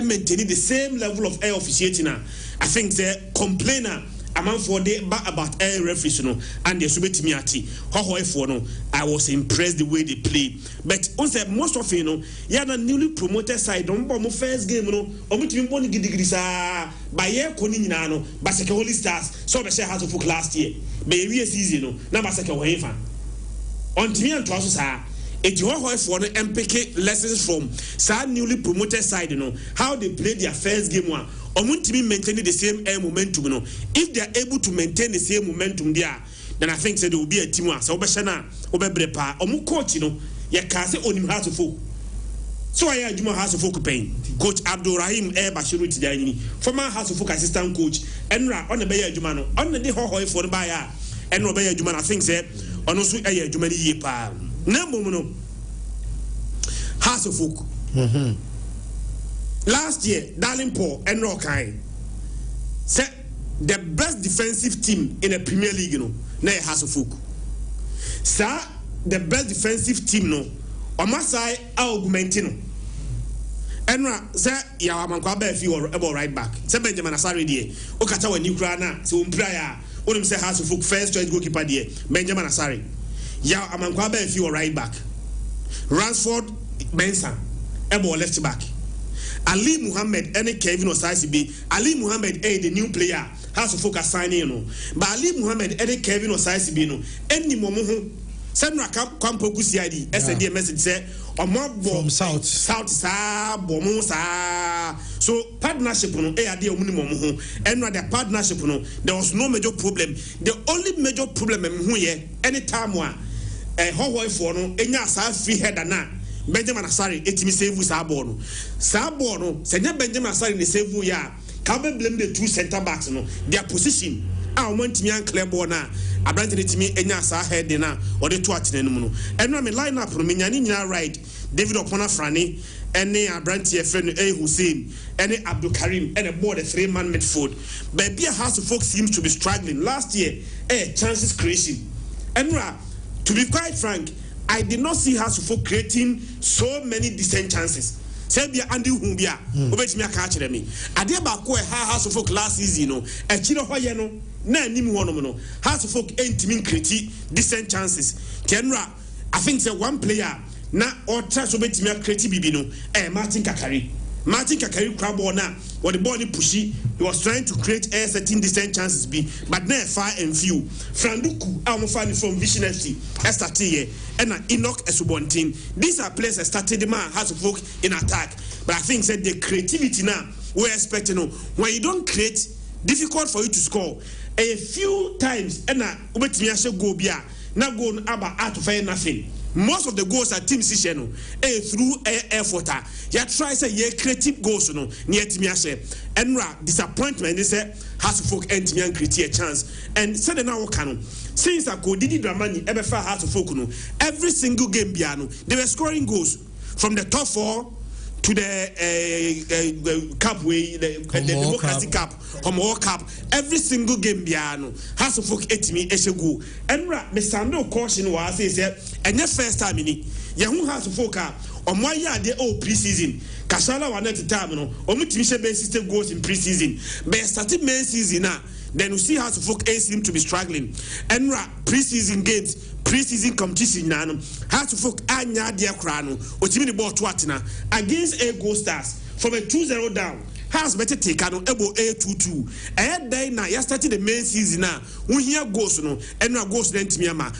maintain the same level of air officiating I think the complainer among for the about air referees and the subetimi ati for no I was impressed the way they play but on say most of yeah the newly promoted side don't bomb first game omitimi boni gidigidi sa by year koni nyina no Baseke Holy Stars so be share Hasselhoff last year be we season na Baseke wo hefa on timi anto aso sa for no MPK lessons from sa newly promoted side how they play their first game one omuntimi maintaining the same air momentum if they are able to maintain the same momentum there then I think there will be a team so obeshana obebrepa omu coach ya ka se onim Hasselhoff so I adwuma Hasselhoff pain coach Abdulrahim Bashiru Tidani former Hasselhoff assistant coach enra on the be adwuma no on the for no ba ya enra be adwuma I think say ono so adwuma ni ye pa na momo Hasselhoff last year, Darling Paul and Rokai said the best defensive team in the Premier League, na Hasselhoff. Sir, the best defensive team, on my side, Augmentino. Enra, sir, Yawamanka Befi or about right back. Sir Benjamin Asari, dear, Okatawa New Grana, so Umpraya, Odom say Hasselhoff, first choice goalkeeper, dear, Benjamin Asari. Yawamanka Befi or right back. Ransford Benson, Ebo left back. Ali Muhammad, any Kevin or Saisi B. Ali Muhammad, the new player. House of Folk signing you know but Ali Muhammad Eddie Kevin or Size Bino any momo Senra Campo Gusiadi SND message say or more from south sa bomo sa so partnership no e ade minimum ho and the partnership no there was no major problem the only major problem hu ye anytime wa Hawaii for no enya sa free header na Benjamin Asari etimi save sa ball no senya Benjamin Asari ne save ya can we blame the two centre backs no their position I want to me clear ball na Abrante etimi enya sa head na or the two atene no and me line up no me nyani right David Opona Frani any Abrante friend Hussein any Abdul Karim and a board a 3-man midfield baby House of Folk seems to be struggling last year chances creation and to be quite frank I did not see House of Folk creating so many decent chances. Sebia Andy Humbia, obetimi aka kire me. Ade ba ko House of Folk last season no, e kire hoye no, na anim hono no. House of Folk entimi create decent chances. Kenra, I think say one player na or try so betimi create bibi no, Martin Kakari. Martin Kakari crab ball na, or the ball pushy, he was trying to create certain decent chances but now far and few. Franduku, I'm from Vision FC, STT, and Enoch Esubontin. These are players that started the man has to work in attack. But I think that the creativity now we're expecting when you don't create, difficult for you to score. A few times, and go bia, now go about out of nothing. Most of the goals are team decision through effort. Ya try say ye creative goals no near Timiashe. Enra disappointment they say has to folk and Timian create a chance. And said now can since I go Didi Dramani ever has to folk no every single game piano they were scoring goals from the top 4 to the cup way the Democratic Cup World Cup every single game piano has to folk etimi eshegu enra me sando caution was say and your first time in Yahoo has to folk on my yard pre-season Kashala one at the time no omutimi system goals in pre-season but starting main season now then you see how to folk seem to be struggling enra pre-season games pre-season competition nano how to folk anya dia krano otimi the ball to atina against a Gold Stars from a 2-0 down has better take abo A22 and then now you started the main season now we hear goals no and now goals then timiama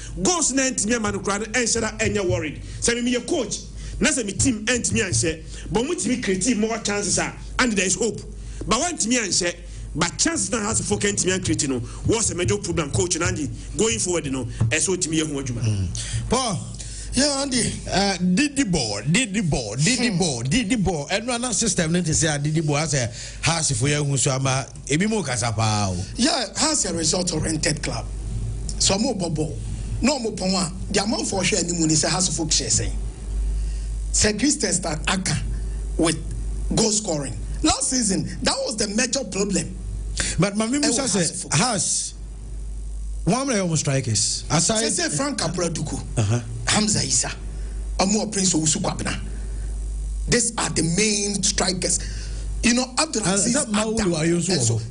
no krano and shada enya worried say me your coach na say me team ent me anhye but we team create more chances and there is hope but one team anhye but chances now has to focus on team creating no what's a major problem coach Andy going forward no so team here ho adwuma Paul yeah Andy did the ball and run system need to say did the ball as a house for you so ama ebi mo kasa pa yeah has a result oriented club so mo bobo no mo pon a the amount for share ni mu ni say has to focus saying Sir Christian start aka with goal scoring last season that was the major problem. But my Musa says has one of the strikers. Aside say Frank Abraduku, Hamza Isa, Amo Prince Owusu Kwabena. These are the main strikers. You know, Abdul Aziz.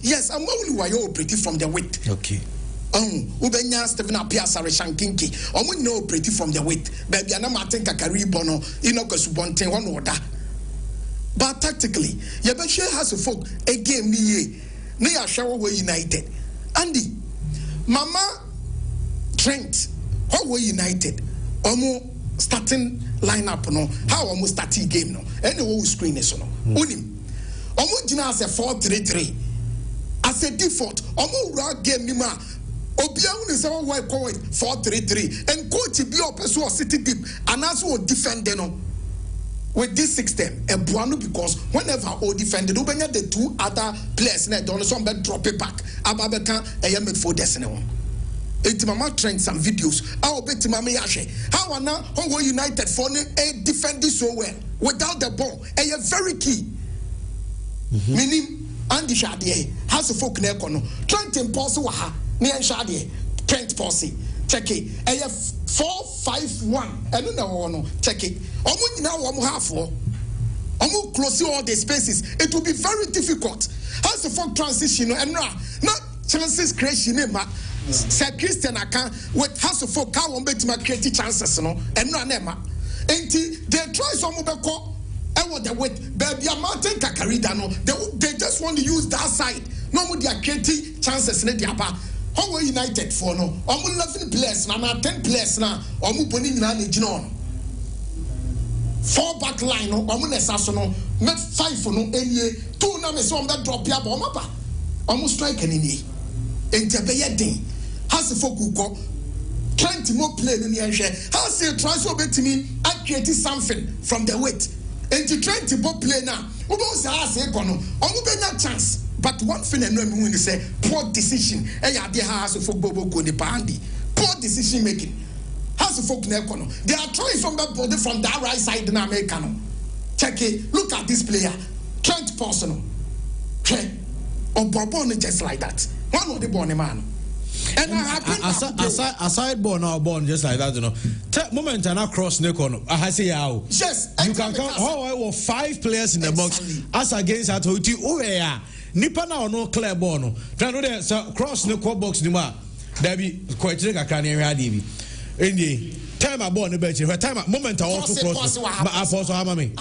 Yes, I'm Maulu operative from the width. Okay. Ubenya Stephen Apia Sareshankinki. Omu no operative from the width. Baby, I'm Martin Kakari Bono. Enoch Esubontin one order. But tactically, Yabashe has to folk a game me. Near Shower were united. Andy, Mama Trent, how were united? Almost starting lineup no. How almost starting game no. Anyway, screen is no. Unim. Almost Jina as a 4-3-3. As a default, almost rock game ni ma. Obiang is our wife call it 4-3-3. And coach be up as well city deep and as well defend no. With this system, a Buano because whenever all defended, Ubenya the two other players net on some bed drop it back. Ababeka a yamid for destiny. It mama trained some videos. I'll bet Mama Yashe. How now how United for a defending so well without the ball. A very key. Meaning Andy Shadie has a folk nekono. Trent impulse waha. Nian Shadie. Trent Posse. Check it. A 4-5-1. I don't know. Check it. Almost now one half for. Almost closing all the spaces. It will be very difficult. How's the folk transition and not chances creation Sir Christian account with House of Folk can't bet my creative chances no and no nema. And they try some of the was the weight. Baby, Martin Kakarida, no, they just want to use that side. No more their creative chances in the upper. How were United for no? 11 players now, 10 players now, putting in an 4 back line, no, no, not 5 for no, any 2 numbers on that drop ya bomba. Almost strike any. And Jabay has a folk trying to more play in the air. Has a transfer bet to me, I created something from the weight. And to try to both play now. Who knows how I say, Bono, only not chance. But one thing I know when you say poor decision, hey, I did has a folk bobo go the bandy. Poor decision making. Has a folk nekono. They are trying from that body from that right side in Americano. Check it. Look at this player. Trent Personal. Okay. Or Bourbon just like that. One of the born man. And aside born or born just like that, you know. Moment and across Nekono. I say how. Yes. You can count how I were 5 players in the box as against at Hoti. Oh yeah. Nipa na no clear ball no. Try no there cross no box ni ma. There be quite a can area DB. Indi time a ball no bench. Time moment I also cross. But I also have me.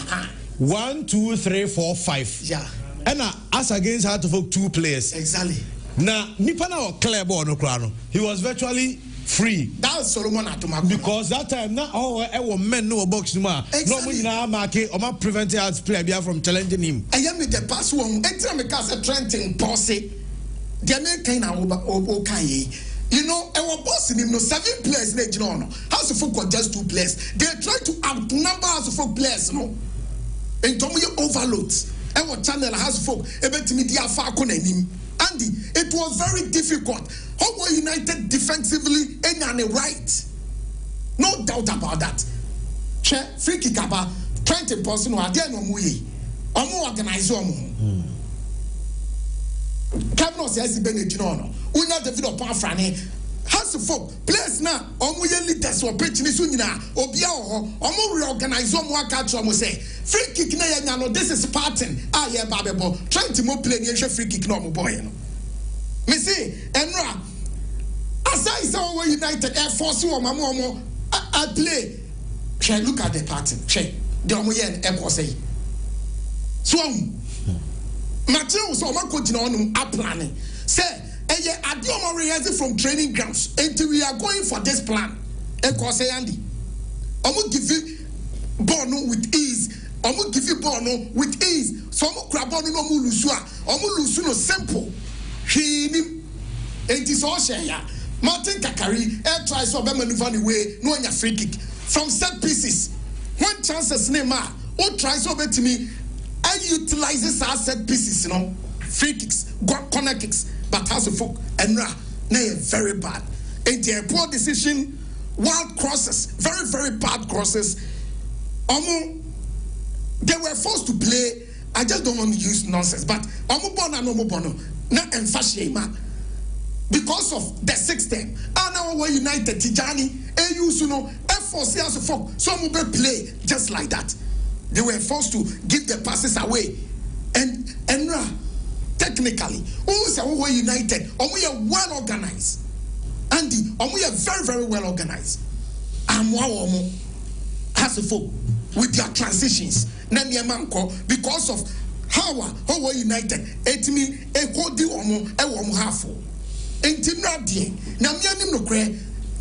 1 2 3 4 5. Yeah. And as against had to folk 2 players. Exactly. Now nipa na clear ball no crano. He was virtually free. That's Solomon Atumako. Because that time now all men no box no ma. No mo na market or ma prevent us player from challenging him. I am with the pass one. Enter me cast a Trenton posse. The American okay. You know, our boss in him no 7 players in no. House of folk just 2 players. They try to outnumber House of folk players, no. And Tommy overloads. Our channel has folk able to meet the far him. Andy, it was very difficult. How were United defensively and on the right? No doubt about that. Free kick about 20 person or there no way. Or more organized. Captain says the Benedict no. We not the video of Franny. Has to folk players now. Or we leaders or pitch this unina or be or more reorganize or more catch or say free kick na no. This is Spartan. Ah yeah, Babebo trying to more play the free kick no boy. Me see Enra. As I saw United Air Force or my mom, I play. Look at the pattern. The Omoyen Air Force. Swam. Matthew so my coach on a planning. Say, I don't realize from training grounds until we are going for this plan. Air Force Andy. I will give you Bono with ease. I will give you Bono with ease. So I'm going to grab no Mulusua. I'm going to no simple. It is all share. Martin Kakari air tries to maneuver the way no one free kick from set pieces. One chances name or tries over to me. I utilizes our set pieces, you know, free kicks, corner kicks, but has a folk and nay very bad. And their poor decision, wild crosses, very very bad crosses. They were forced to play. I just don't want to use nonsense, but bono not emphasize because of the 6-10. And now we're United Tijani, AU Suno, F4C as a folk, some will play just like that. They were forced to give the passes away. And technically, also we're United, and we are well organized. Andy, and we are very, very well organized. And has a folk with their transitions. Because of how we're United, it means a code half.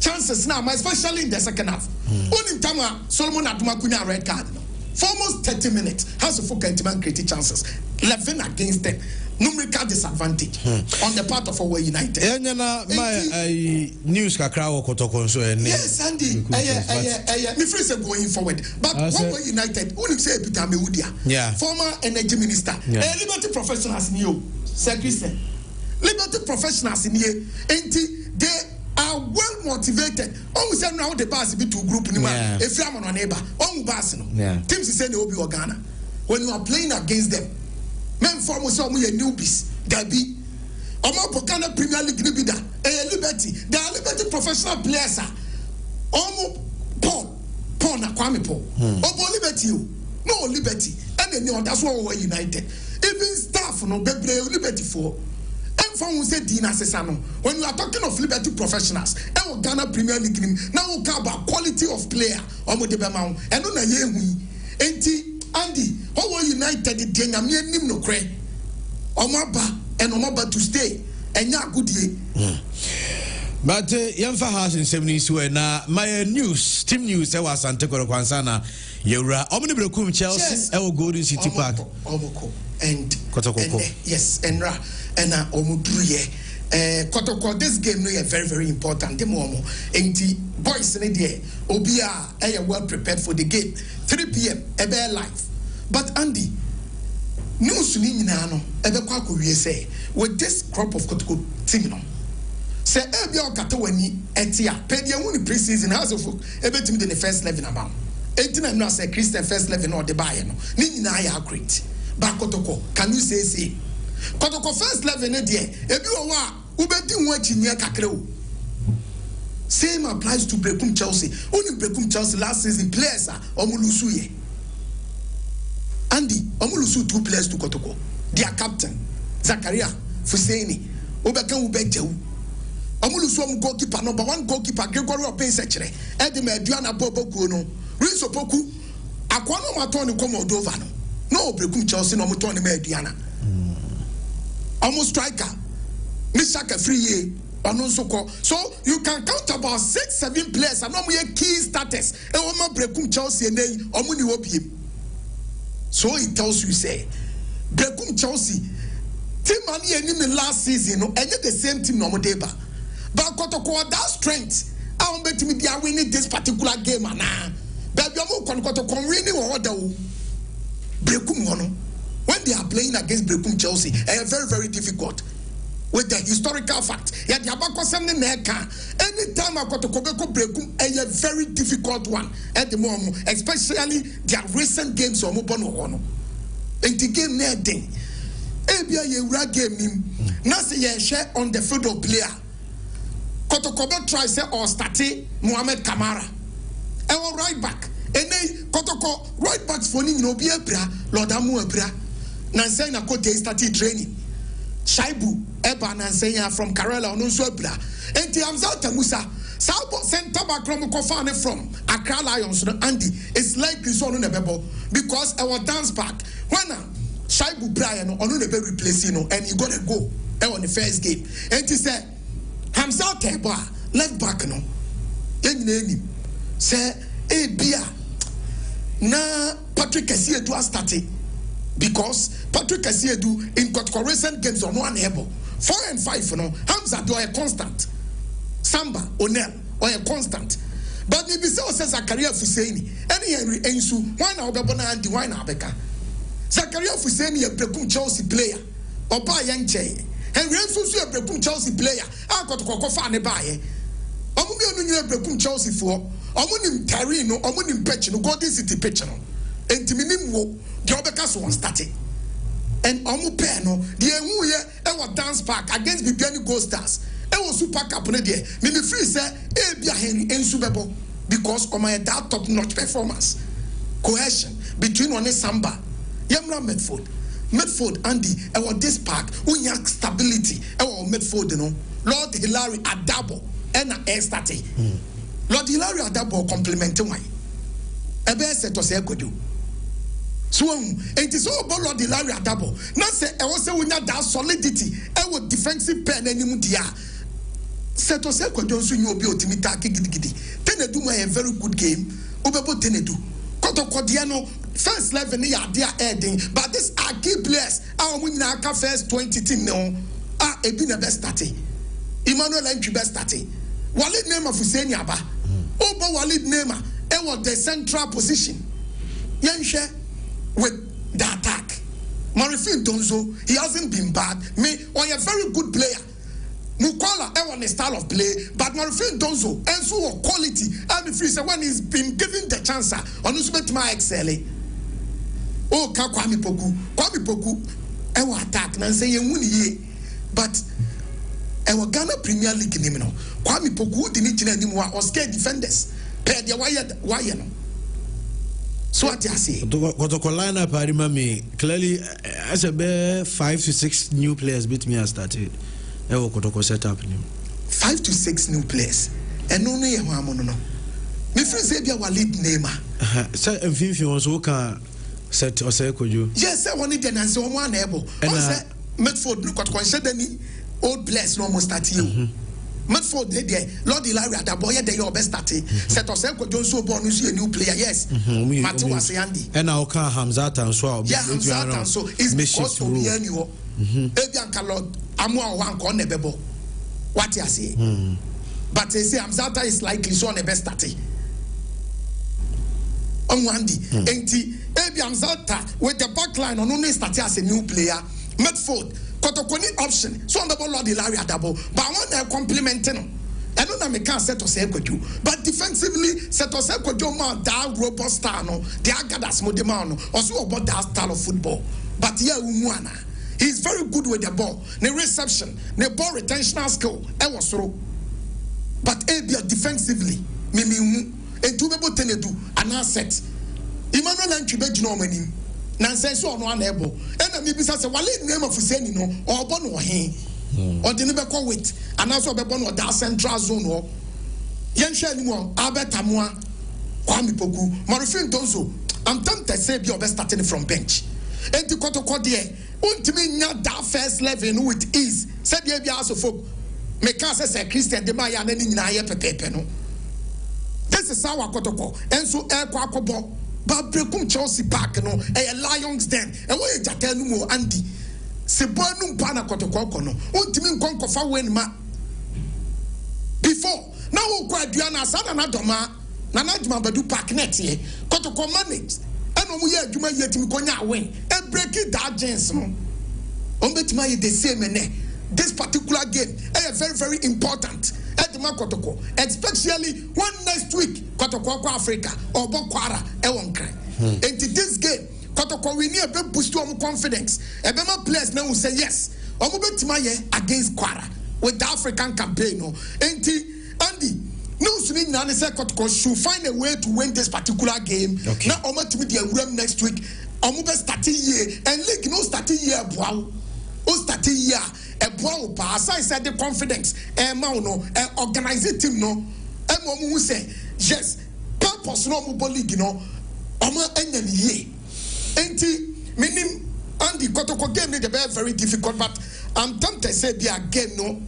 Chances now, especially in the second half. Only time Solomon Adumakunya red card. For almost 30 minutes, House of Folk and created chances. 11 against 10. Numerical disadvantage on the part of our United. My news Kakrao Kotoko so yes, Andy. Me free say going forward. But what were United? Only say Peter Meudia. Yeah. Former energy minister. Liberty professionals in you. Sir Christian. Liberty professionals in here. They are well motivated. Always say now the pass be to group in if you are on neighbor. On pass no. Teams is saying they will be Ghana. When you are playing against them. Men form some newbies. There be Omo Ghana Premier League Libida. Liberty. They are Liberty professional players. Omo Paul na Kwame Paul. Obo Liberty you. No Liberty. And then that's why we're United. Even staff no bebre Liberty for. When you are talking of Liberty professionals, and Ghana Premier League, now we talk about quality of player. And Andy, Power United the nyame nim no kre omaba and omaba to stay enya good ye. But Yamfa has in 70s na my news, team news, I was Asante Kotoko Yura, Omni Brekum Chelsea, our Golden City Park. Omoko and Kotoko. Yes, and Omudruye. Kotoko, this game no very, very important. The momo. And the boys in the Obia are well prepared for the game. 3 p.m. Ebe live. But Andy, news ni nano ebe kwa ko wie say with this crop of Kotoko team no. Say ebia okata wani etia pedia hu ni preseason house of ebe team the first 11 about. 18 no say Christian first 11 or the buy no. Ni nyina ya great. But Kotoko, can you say Kotoko first 11 e die ebi wo wa ubedi hu achinya kakre o. Same applies to Brekum Chelsea. Only Brekum Chelsea last season players are omulusu ye. Andy, omulusu 2 players to Kotoko. Their captain, Zakaria Fuseni, Obeka Ubejeu. Omulusu goalkeeper, number 1 goalkeeper, Gregory Opensechere, Edime Diana Bobo Kuno, Rinso Poku, Aquano Matoni Comodovano. No Brekum Chelsea, no Mutoni Mediana. Almost striker, Mishaka Free. So you can count about 6-7 players and normally key status. Brekum Chelsea and Omuni Obi. So it tells you say Brekum Chelsea team money in last season and yet the same team no deba. But Kotoko that strength. I won't bet me they are winning this particular game and but you are Kotoko winning or other Brekum Mono. When they are playing against Brekum Chelsea, they are very, very difficult. With the historical fact, yet Yabako Samne Neka, anytime I got to Kobeko Brekum, a very difficult one at the moment, especially their recent games or Mubono Ono. And the game near day, Abia Yura game him, Nasi share on the field of player. Kotokobe tries or stati Mohamed Kamara. Our right back, and then Kotoko right backs for Nobia Bra, Lord Amu Bra, Nansen Akote stati training. Shaibu Eba Nansenya from Kerala on Uzwebla. And the Amzata Musa, South Center back from Accra Lions, Andy, it's likely so on the bebo because our dance park, when Shaibu Brian on the very replacing and you gotta go on the first game. And he said, Hamza Teba, left back no. Then name say, Bia, na Patrick Kessie to started. Because Patrick Asiedu in recent games on one able 4 and 5 Hamza do a constant Samba O'Neill or a constant but maybe so says Zakaria Fuseni any Henry Ensu why now Babona and why now Beka Zakaria Fuseni a Brekum Chelsea player or buy young Che Henry Ensu a Brekum Chelsea player I got to Kokofa and buy Omu Brekum Chelsea for Omunim Tarino Omunim Pechino Golden City Pechino and Timinim wo the Obekas one started. And Omu Peno, the Ewa dance park against Bibiani Gold Stars. Ewa Super Cup on the day. Maybe free say, Ebia Henry and Subebo because of my that top notch performance. Cohesion between one Samba, Yamra Medford, Andy, Ewa this park, Unyak stability, Ewa Medford, Lord Hilary Adabo, and Estate. Lord Hilary Adabo complimenting why. Ebe set to say Kodu. So it is all about the Larry Adabo. Not say I was saying that solidity. I would defensive pen anymore. Set us a conjunction you be otimita gidi. Tenedu my a very good game. Ubebo Tenedu. Kotoko first 11 year they are adding, but this are key players. Our winner first 20 team no. Ebina best starting. Emmanuel Entry best starting. Walid Nema Fuseni Aba. Oba Walid Nema. It was the central position. Yanshe. With the attack. Marifin Donzo, he hasn't been bad. Me, or a very good player. Mukola, I want a style of play, but Marifin Donzo, and so quality. I'm free, so when he's been given the chance, on who's my excel. Oh, Kwame Poku, I will attack, and say, but I will Ghana Premier League, Kwame Poku didn't need anymore, or scared defenders. Pay the wire. So what you say? Kotoko lineup, I remember clearly as a 5 to 6 new players beat me. I started. Kotoko set up 5 to 6 new players. And no. Me friend say be our lead name. Say if you also can Set or say could you? Yes, I wanted to answer one able. And Medford look at one old bless no more start you. Medford did Lord Ilaria, the boy, they your best starting. Set us echo John so born, you see a new player, yes. Matu was Andy. And our car Hamzat and so yeah, Hamzat so is because of you. Ebian Kalod, Amwa one corner bebo. What you say? But they say Hamzata is likely so on the best starting. On Wandy, Enti, Ebian Zata with the back line on only starting as a new player. Medford. Kotokoni option, so on the ball, Lord Ilaria double, but I want to compliment him. I don't know, I can't set us equal you, but defensively, set us equal you, man, that robust star, no, the Agadas Modemano, also about that style of football. But yeah, Umwana, he's very good with the ball, the reception, the ball retention skill, I was so. But Abia defensively, Mimi, and two people tell you an asset. Emmanuel and Quebec, no many. Nonsense or no unable. And maybe say, well, name of Hussein, no, or Bono, he, or the never call it, and also be Bono, that central zone, or Yen Shenimo, Albert Amwa, Kwame Poku, Marifin Donzo. I'm tempted to say, you're best starting from bench. And the Kotoko, dear, ultimately, not that first level with ease, said the Abia folk, make us say Christian de Maya and any Naya Pepe. This is our Kotoko, and so Air Quacobo. But Brekum Chelsea Park, no, a Lions Den, and where you tell no Andy. Sebonum Pana Kotoko, no, ultimate conquer when ma. Before, now we'll quite Diana Sadana Doma, Nanajma Badu Park net here, Kotoko managed, and we are Juma yet in Konya win, and break it that gents, no. On bet my the same, this particular game, very, very important. Kotoko, especially one next week, Kotoko Africa or Bokwara, Ewon Cry. And to this game, Kotoko, we need a bit boost to our confidence. A member players now will say yes. Omubetimaye against Kwara with the African campaign. And Andy, no swing none say Kotoko should find a way to win this particular game. Now Omubetimaye next week. Omube starting year and league no starting year, wow. O starting year. A brown pass, I said the confidence, no, organize team, no, who say, yes, purpose no mobile league, no, enemy ye. Meaning, Andy Kotoko game is very difficult, but I'm tempted to say, be again, no,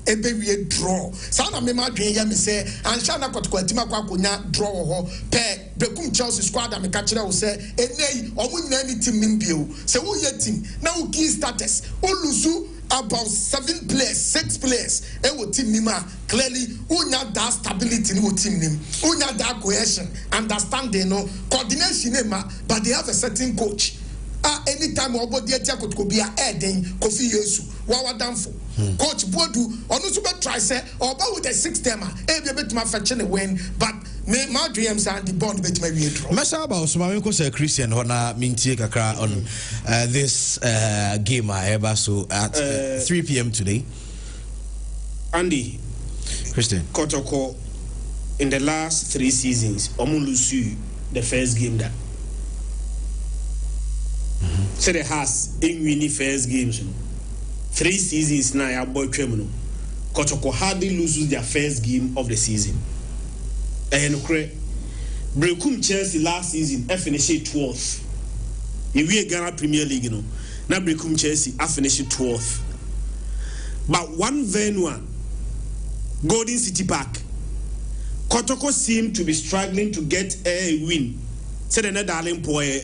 a baby draw. Sana mema dream, say, and Shana Kotoko, Timakunya draw, pair, Brekum Chelsea squad, and Kachira will say, nay, or win any team in view. So, who your team? Now, key status, Uluzu. About 7 players, 6 players, and with team Nima clearly, unya that stability in team Nim, unya that cohesion, understanding, no coordination, but they have a certain coach. Anytime our body could be a heading, Kofi Yesu, Wawa Danfo, Coach Bodu, or no super try say, or about with a 6-termer, every bit my fetching win, but my dreams and the bond bit may be a draw. Masa about Sumamiko Christian Hona Minti Kakra on this game I ever so at 3 p.m. today. Andy Christian Kotoko in the last 3 seasons, Omulusu the first game that. So they has in winning first games. 3 seasons now, your boy criminal. Kotoko hardly loses their first game of the season. And Brekum Chelsea last season, I finished 12th. If we Ghana Premier League, now Brekum Chelsea, I finished 12th. But one venue, Golden City Park, Kotoko seemed to be struggling to get a win. Said another darling boy,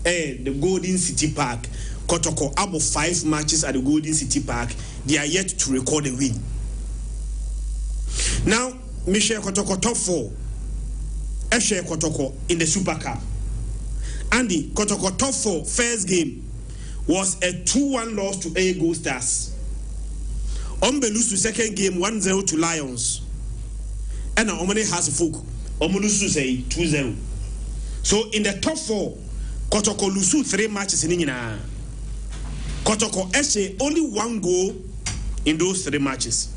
the Golden City Park, Kotoko, about 5 matches at the Golden City Park, they are yet to record a win. Now, Michel Kotoko top 4, Eshe Kotoko in the Super Cup. Andy Kotoko top 4 first game was a 2-1 loss to A Gold Stars. Ombelusu second game 1-0 to Lions. And now Omane has a folk. Ombelusu say 2-0. So in the top 4. Kotoko lusu 3 matches in Nina. Kotoko Eshe only 1 goal in those 3 matches.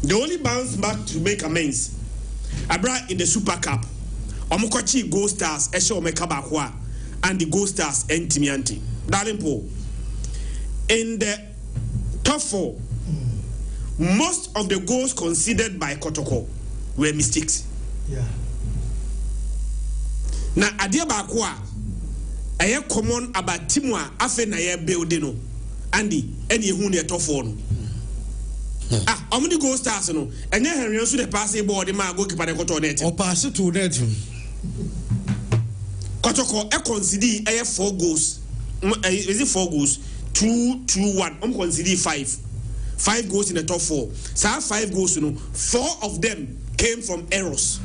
They only bounce back to make amends. Abra in the Super Cup. Omokochi Gold Stars Eshe Omekabakwa and the Gold Stars Entimianti. Darling Paul. In the top 4, most of the goals conceded by Kotoko were mistakes. Yeah. Na adia bakwa ɛyɛ common about team a afe na yɛ build no Andy ɛne ehu ne top 4 no omni goal stars no ɛnyɛ Henry nso de pass ball de ma goalkeeper de koto net o pass to net Kotoko concede 4 goals is it 4 goals 2-1 concede 5 goals in the top 4 so 5 goals 4 of them came from errors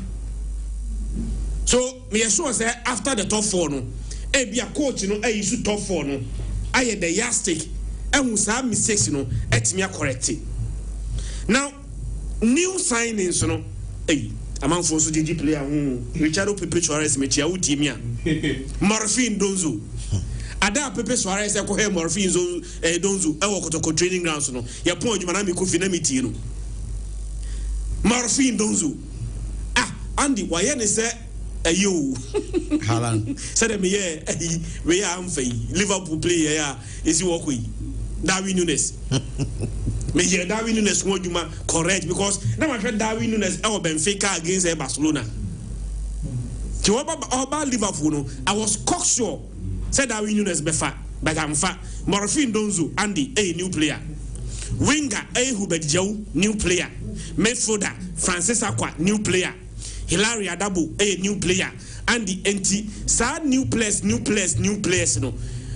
so me sure say after the top 4 no be a coach use top 4 no aye the yardstick and say mistakes etimi correct now new signings among for so GG player Richard Pepe Suarez me chia uti Morphine Donzo ada Pepe Suarez e ko he Morphine Donzo e wo Kotoko training grounds no ye pon adwuma na me kofi na meti no Morphine Donzo Andy why ne say ayo Haaland said me we am fay Liverpool player ya is you work Darwin Nunes me hear Darwin Nunes won correct because now I heard Darwin Nunes Benfica against Barcelona. To about Liverpool, no, I was cocksure said Darwin Nunes befa, but I'm fat. Morphine Donzo, Andy, a new player. Winger, Hubert Joe, new player. Midfielder, Francis Aqua, new player. Hilary Adabo, a new player. Andy Enti, sad new players, no.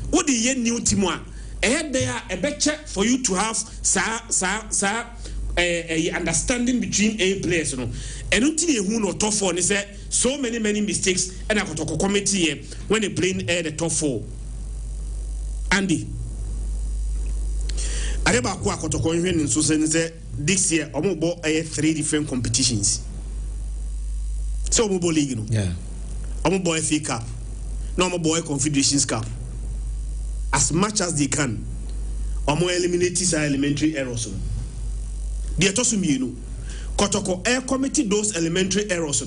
What the year new team one? There a better for you to have understanding between a players, and until who no top 4 say so many mistakes and I got to committee when they playing the top 4. Andy, I never got to go in so say this year I'm about 3 different competitions. So I'm about league, I'm about FA Cup, no I'm about Confederations Cup. As much as they can, or more eliminate these elementary errors. They are tossing me, Kotoko Air Committee those elementary errors.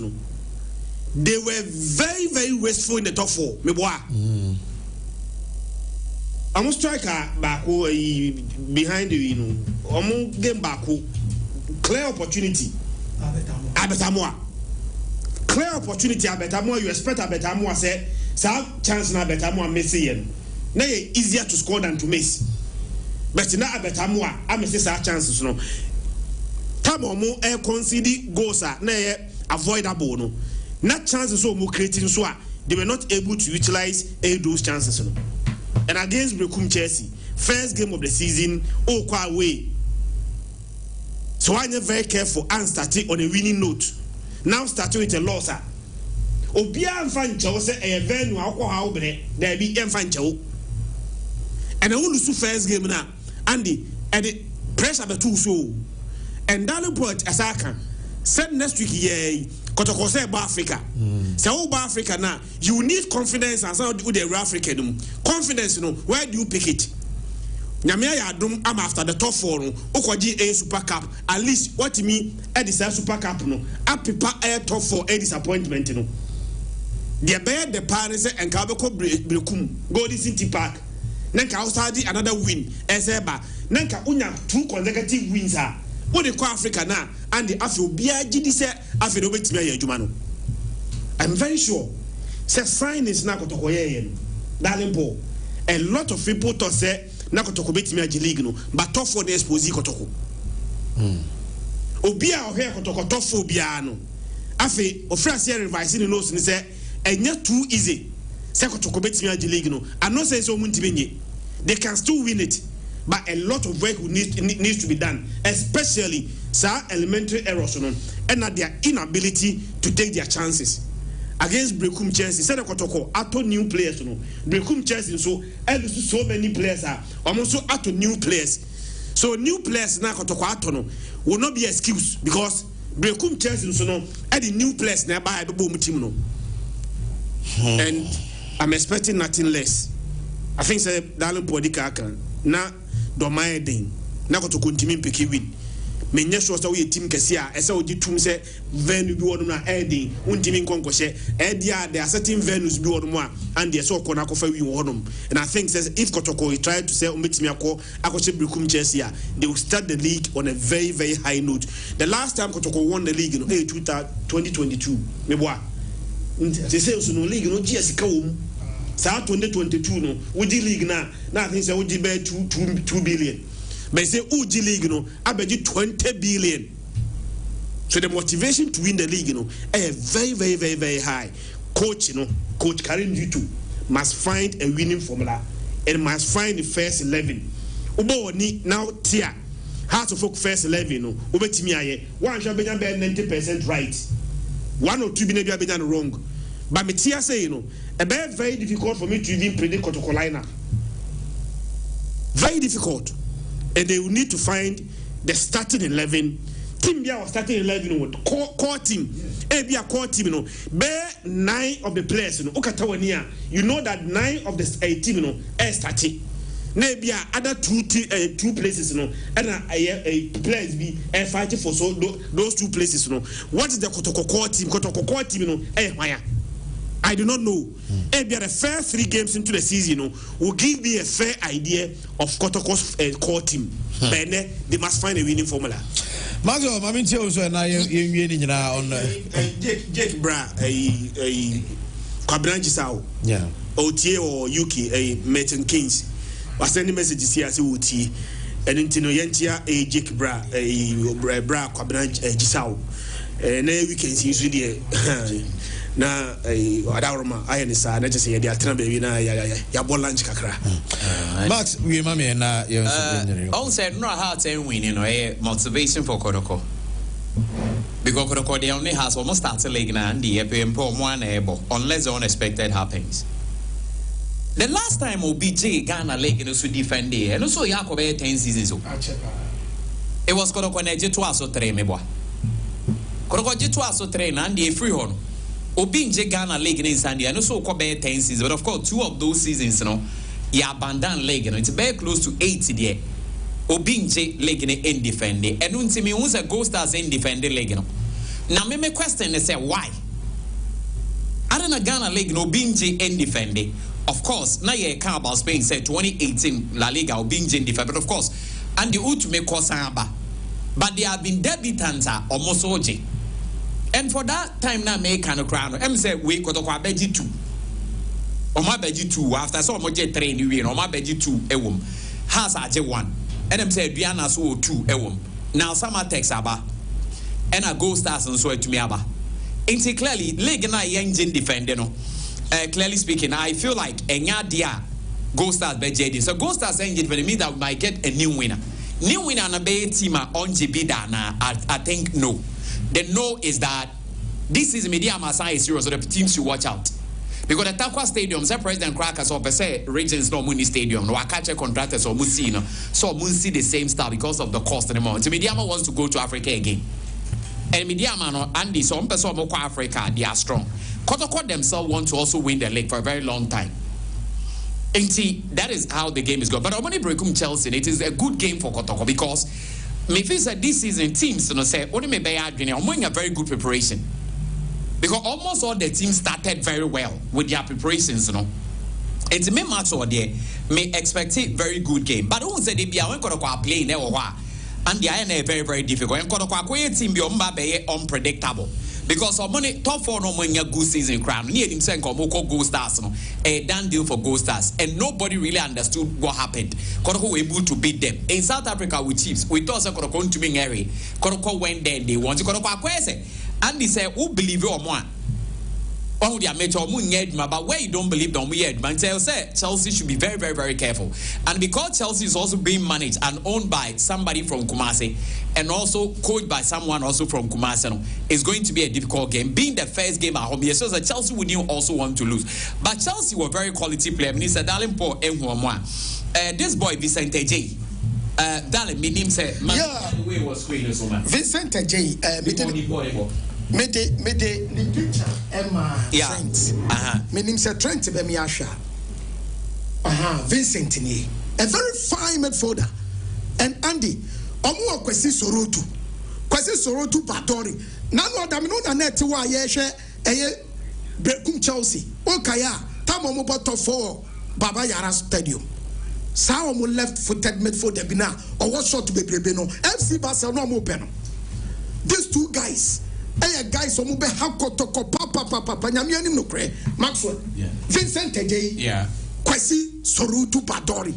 They were very, very wasteful in the top 4. I'm a striker back behind you, game back clear opportunity. Abetamoa. Clear opportunity, Abetamoa, you expect Abetamoa say, chance na Abetamoa Messi. Now easier to score than to miss. But now Abetamoa, I miss our chances. No, Tamomo air concede goals are avoidable. No, not chances so more creating so they were not able to utilize those chances. No, and against Brentford Chelsea, first game of the season, quite away. So I'm very careful and starting on a winning note. Now starting with a loss. Obia and Fancho say a venue alcohol there be Fancho. And I want to first game now, Andy, and the pressure the 2 so. And Darling Port as I can said next week, Kotoko say about Africa. Say about Africa now, you need confidence and some with the African confidence. Where do you pick it? Nyamia Adum, I'm after the top 4. Okwaji a Super Cup. At least what to me at the Super Cup. Up air top 4 a disappointment. The bear the Paris and Kabako Brekum, Golden City Park. Nanka outside another win as ever. Nanka unya 2 consecutive wins. What they call Africa now and the Afro BIGD said Afro Jumano. I'm very sure. Say sign is not Kotokoye. Darling Paul. A lot of people thought say Nakotoko Betimiaji League, but top 4 days Posi Kotoko. Obia or here Kotoko top 4 Biano. Afe, or France here revising the notes and say, and not too easy. Sekotoko Betimiaji League, I'm not saying so Muntibenye. They can still win it, but a lot of work needs to be done, especially elementary errors and their inability to take their chances. Against Brentford Chelsea, said Kotoko, ato new players. Brentford Chelsea, so many players are almost ato new players. So new players now Kotoko ato will not be excuse because Brentford Chelsea the new players nearby the boom team and I'm expecting nothing less. I think say Darling Podika can na domai din na Kotoko ntimi mpeki win. Menye sure say we team kesia ese ogi tum say venue bi wodum na edi untimi nkonkoshe edia there are certain venues bi wodum a and there so kona kofa win wodum and I think says if Kotoko he tried to say umetimi akoshe Brentford Chelsea they will start the league on a very very high note. The last time Kotoko won the league 2022 meboa they say so no league no GS ka wom Sa 2022 no, Uji League na I think say Uji be 2 billion. But say Uji League no, abeji 20 billion. So the motivation to win the league, very high. Coach, Coach Karim Dutu must find a winning formula and must find the first 11. Ubo ni now tier. How to folk first 11 no. Ube timiaye. One shall be 90% right. 1 or 2 be done wrong. But me tia say very difficult for me to even predict Kotoko lineup. Very difficult. And they will need to find the starting 11. Team Bia was starting 11 with core team. Be a core team, Bear 9 of the players, Okatawania. You know that 9 of the team, starting. Maybe other two places, and a players be fighting for those 2 places, What is the Kotoko core team? Kotoko core team, I do not know. Maybe the first 3 games into the season, will give me a fair idea of Kotoko's core team. But they must find a winning formula. Mazo, mami tia also na yemi on Jake Bra Kwabranchi Sao. Yeah. OTA or UK Merton Kings. Was sending messages here as OT and intino yentia Jake Bra Bra Kwabranchi Sao. And we can see usually na adaroma ayenisa na just say they atena baby na ya ball lunch kakra. Max we mami na all said no how to win motivation for Kotoko because Kotoko they only has almost started league na and the unless the unexpected happens. The last time OBJ Ghana league in the defend and also Yakob 10 seasons it was Kotoko na J2 so 3 meboa Kotoko J2 so 3 na and the free horn Obinje Ghana league in Sandia, and also quite 10 seasons, but of course 2 of those seasons, you abandon league, it's very close to 80 there. Obinje league in defending, and when me who's a Ghost Stars in defending league. Now, me question is why? I don't know Ghana league no Obinje in defending. Of course, now you can't about Spain said 2018 La Liga Obinje in defending, but of course, and the ultimate Kosamba. But there have been debutants almost OJ. And for that time now make kind of crown. I'm say we Kotoko beji 2. Or my beji 2 after so much 3 new year or my beji 2 ewum. Has a 1. And I'm say Diana so 2 ewum. Now some text aba. And I go stars and so to me aba. Ain't it clearly league na engine defender no. Clearly speaking, I feel like enya dia go stars beji. So go stars engine for me that we might get a new winner. New winner na be team on GB na I think no. The no is that this is media Masai is serious, so the teams should watch out. Because the Takwa Stadium, say President Crackers or per se regions no Muni Stadium, no Akache contractors or Musino, so Munsi the same style because of the cost anymore. So Mediama wants to go to Africa again. And Mediama no Andy, so person more Africa, they are strong. Kotoko themselves want to also win the league for a very long time. And see, that is how the game is going. But Omani Brekum Chelsea, it is a good game for Kotoko because me feel that this season teams say only me be a very good preparation because almost all the teams started very well with their preparations, It's me match or there may expect a very good game, but who said they be a play never and they are very very difficult and team be unpredictable. Because our money top 4 no money a good season crown. Near him saying Komoko Gold Stars a done deal for Gold Stars, and nobody really understood what happened. Kotoko were able to beat them in South Africa with Chiefs. We thought Kotoko to be area. Kotoko went there. They want to Kotoko Akwese, and they said, "Who believe you or more?" Oh, they are made but where you don't believe them, we had. But Chelsea should be very, very, very careful. And because Chelsea is also being managed and owned by somebody from Kumasi and also coached by someone also from Kumasi, it's going to be a difficult game. Being the first game at home, yes, so that Chelsea would also want to lose. But Chelsea were very quality player. Minister Darling Paul this boy Vicente J. Darling, me name said, Vicente J. Mede the picture Emma Trent. My name is Trent Bemiasha. Vincent ni. A very fine midfielder. And Andy, omo kwesi Sorotu. Kwesi Sorotu Badori. Nano damino na net wa yeshe eye Brekum Chelsea. Okaya tamo mo top 4 Baba Yara Stadium. Sa omo left-footed midfielder bina or what shot to be no. FC Barcelona mo peno. These 2 guys guys omo be ha Kotoko papa nyame anim no kre Maxwell Vincent Ejei Kwesi Sorutu Badori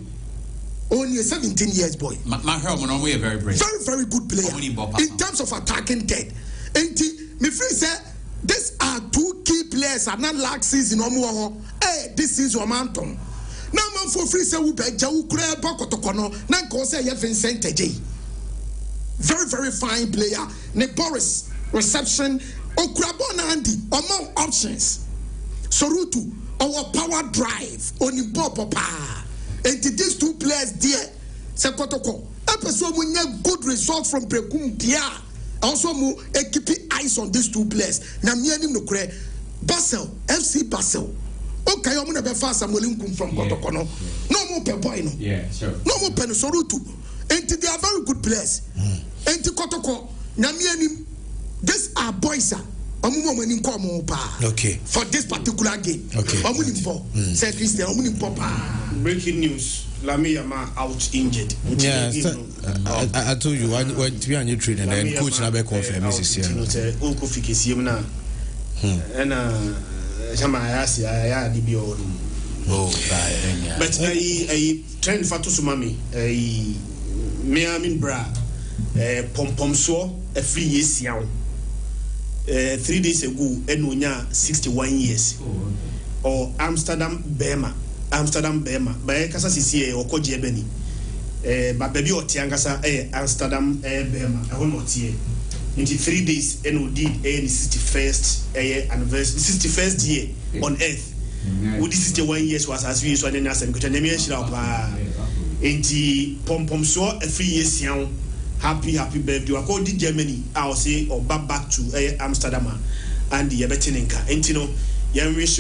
only a 17 years boy. My very brave. Very good player in terms of attacking dead. And me free say these are two key players are not last season this is Romanton. Now man for free say we be jawu kura Kotoko no na ko say Vincent Ejei. Very fine player. Ne Boris reception Okrabona Andy among options. Sorutu our power drive on papa. And these two players there, Kotoko, episode we get good results from Brekum Dia. Also, keep eyes on these two players. Na me anim no kre Basel, FC Basel. Okay, I'm gonna be fast. I'm willing to from Kotoko. No more per boy, no. Yeah, sure. No more pen Sorutu. And they are very good players. And Kotoko, na me anim. These are boys. Okay. For this particular game. Okay. Say Christian, breaking news. Lamiyama out injured. Yeah, I told you when to be on your training and coach na be confirm Mrs. Unko fikisi na. Jama ayasi aya dibio. But I train fatu sumami. Me amin bra. Pom so a free years young. 3 days ago, Enonya 61 years. Or Amsterdam Bema. By Kasa Sisi or Koji Beni. But baby or Tiangasa, Amsterdam Bema. I will not hear. In 3 days, Eno did the 61st anniversary, 61st year on earth. Would 61 years was as we saw in the Nasan Kutanemi Shilapa. In the Pom so a 3 years young. Happy birthday. I call Germany. I'll say or back to Amsterdam and the Betinenka. And you know, young wish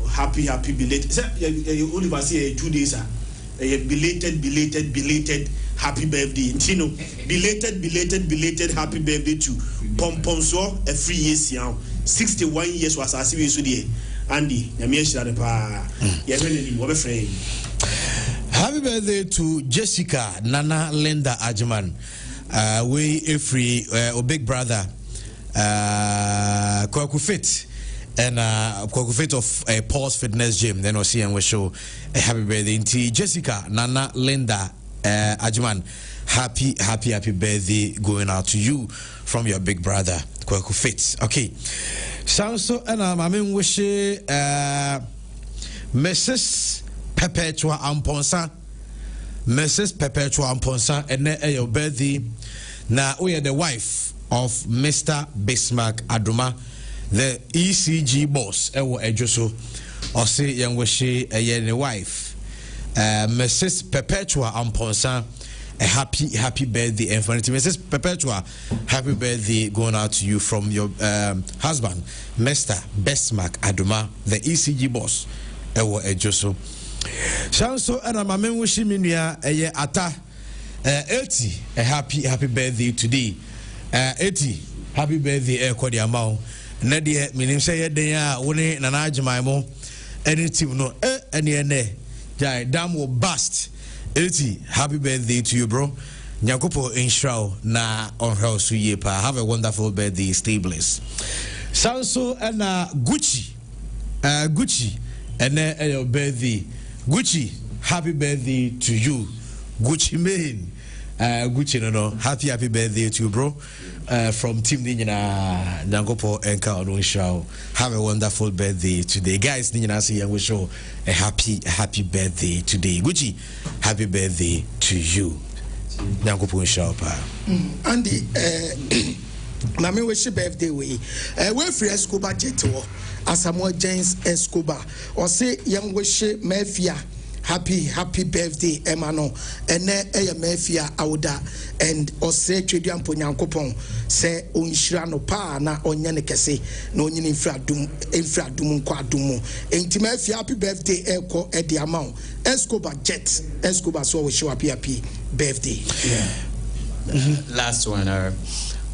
happy belated. You only say 2 days. Belated happy birthday. And you know, belated happy birthday to Pomponso a 3 years young. 61 years was as we said. Andy, happy birthday to Jessica Nana Linda Ajman. We free big brother Kwaku Fit and Kwaku Fit of Paul's Fitness Gym. Then we'll see and we'll show a happy birthday to Jessica Nana Linda Ajman. Happy birthday going out to you from your big brother Kwaku Fit. Okay, sounds so. And I mean wish Mrs. Perpetua Amponsa. Mrs. Perpetua Amponsa and your birthday. Now we are the wife of Mr. Bismarck Aduma, the ECG boss. Ewo ejoso or say young wishy a wife. Mrs. Perpetua Amponsa, a happy birthday and for Mrs. Perpetua, happy birthday going out to you from your husband, Mr. Bismarck Aduma, the ECG boss. Ewo ejoso. So and I'm a wishing me a ata 80 a happy birthday today. 80 happy birthday Kodi Amao. Nadia meaning say they are winning an ajmaimo. Anything no any jai dam will bust. 80 happy birthday to you, bro. Nyakopo Inshao na on her suyepa. Have a wonderful birthday, stay blessed. So and Gucci and your birthday. Gucci, happy birthday to you. Gucci main. Gucci no. Happy birthday to you, bro. From Team Nina Nangopo Enka on show. Have a wonderful birthday today. Guys, Nina say we show a happy birthday today. Gucci, happy birthday to you. Nangopo show pa. Andy Mami wish birthday we free Escobar Jeto. Asamoah James Escobar or say young wish Mafia happy birthday Emano and Mafia Auda and or say Tridian Punyankopon say Unshirano pa na onyanekese no nyin infra dum kwa dumu enti Mafia happy birthday eko edi amount Escobar Jet Escobar so we show happy birthday. Last one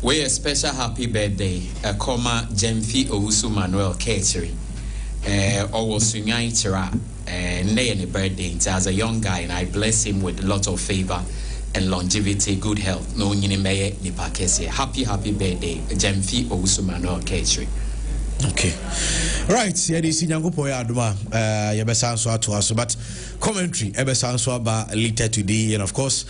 we a special happy birthday, Jemfi Owusu Manuel Ketri. Or Sunyaitira, nay any birthday as a young guy, and I bless him with a lot of favor and longevity, good health. No nyini meye nipa kese. Happy birthday, Jemfi Owusumano Ketri. Okay, right. Yeah, this is Nyangopo Aduma. Yebesanso to us, but commentary. Yebesanso about later today, and of course,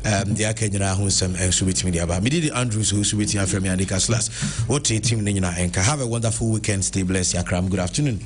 the Akenya who some exhibit media about Midi Andrews who exhibit your family and the Caslas. What team Nina Enka. Have a wonderful weekend. Stay blessed, Yakram. Good afternoon.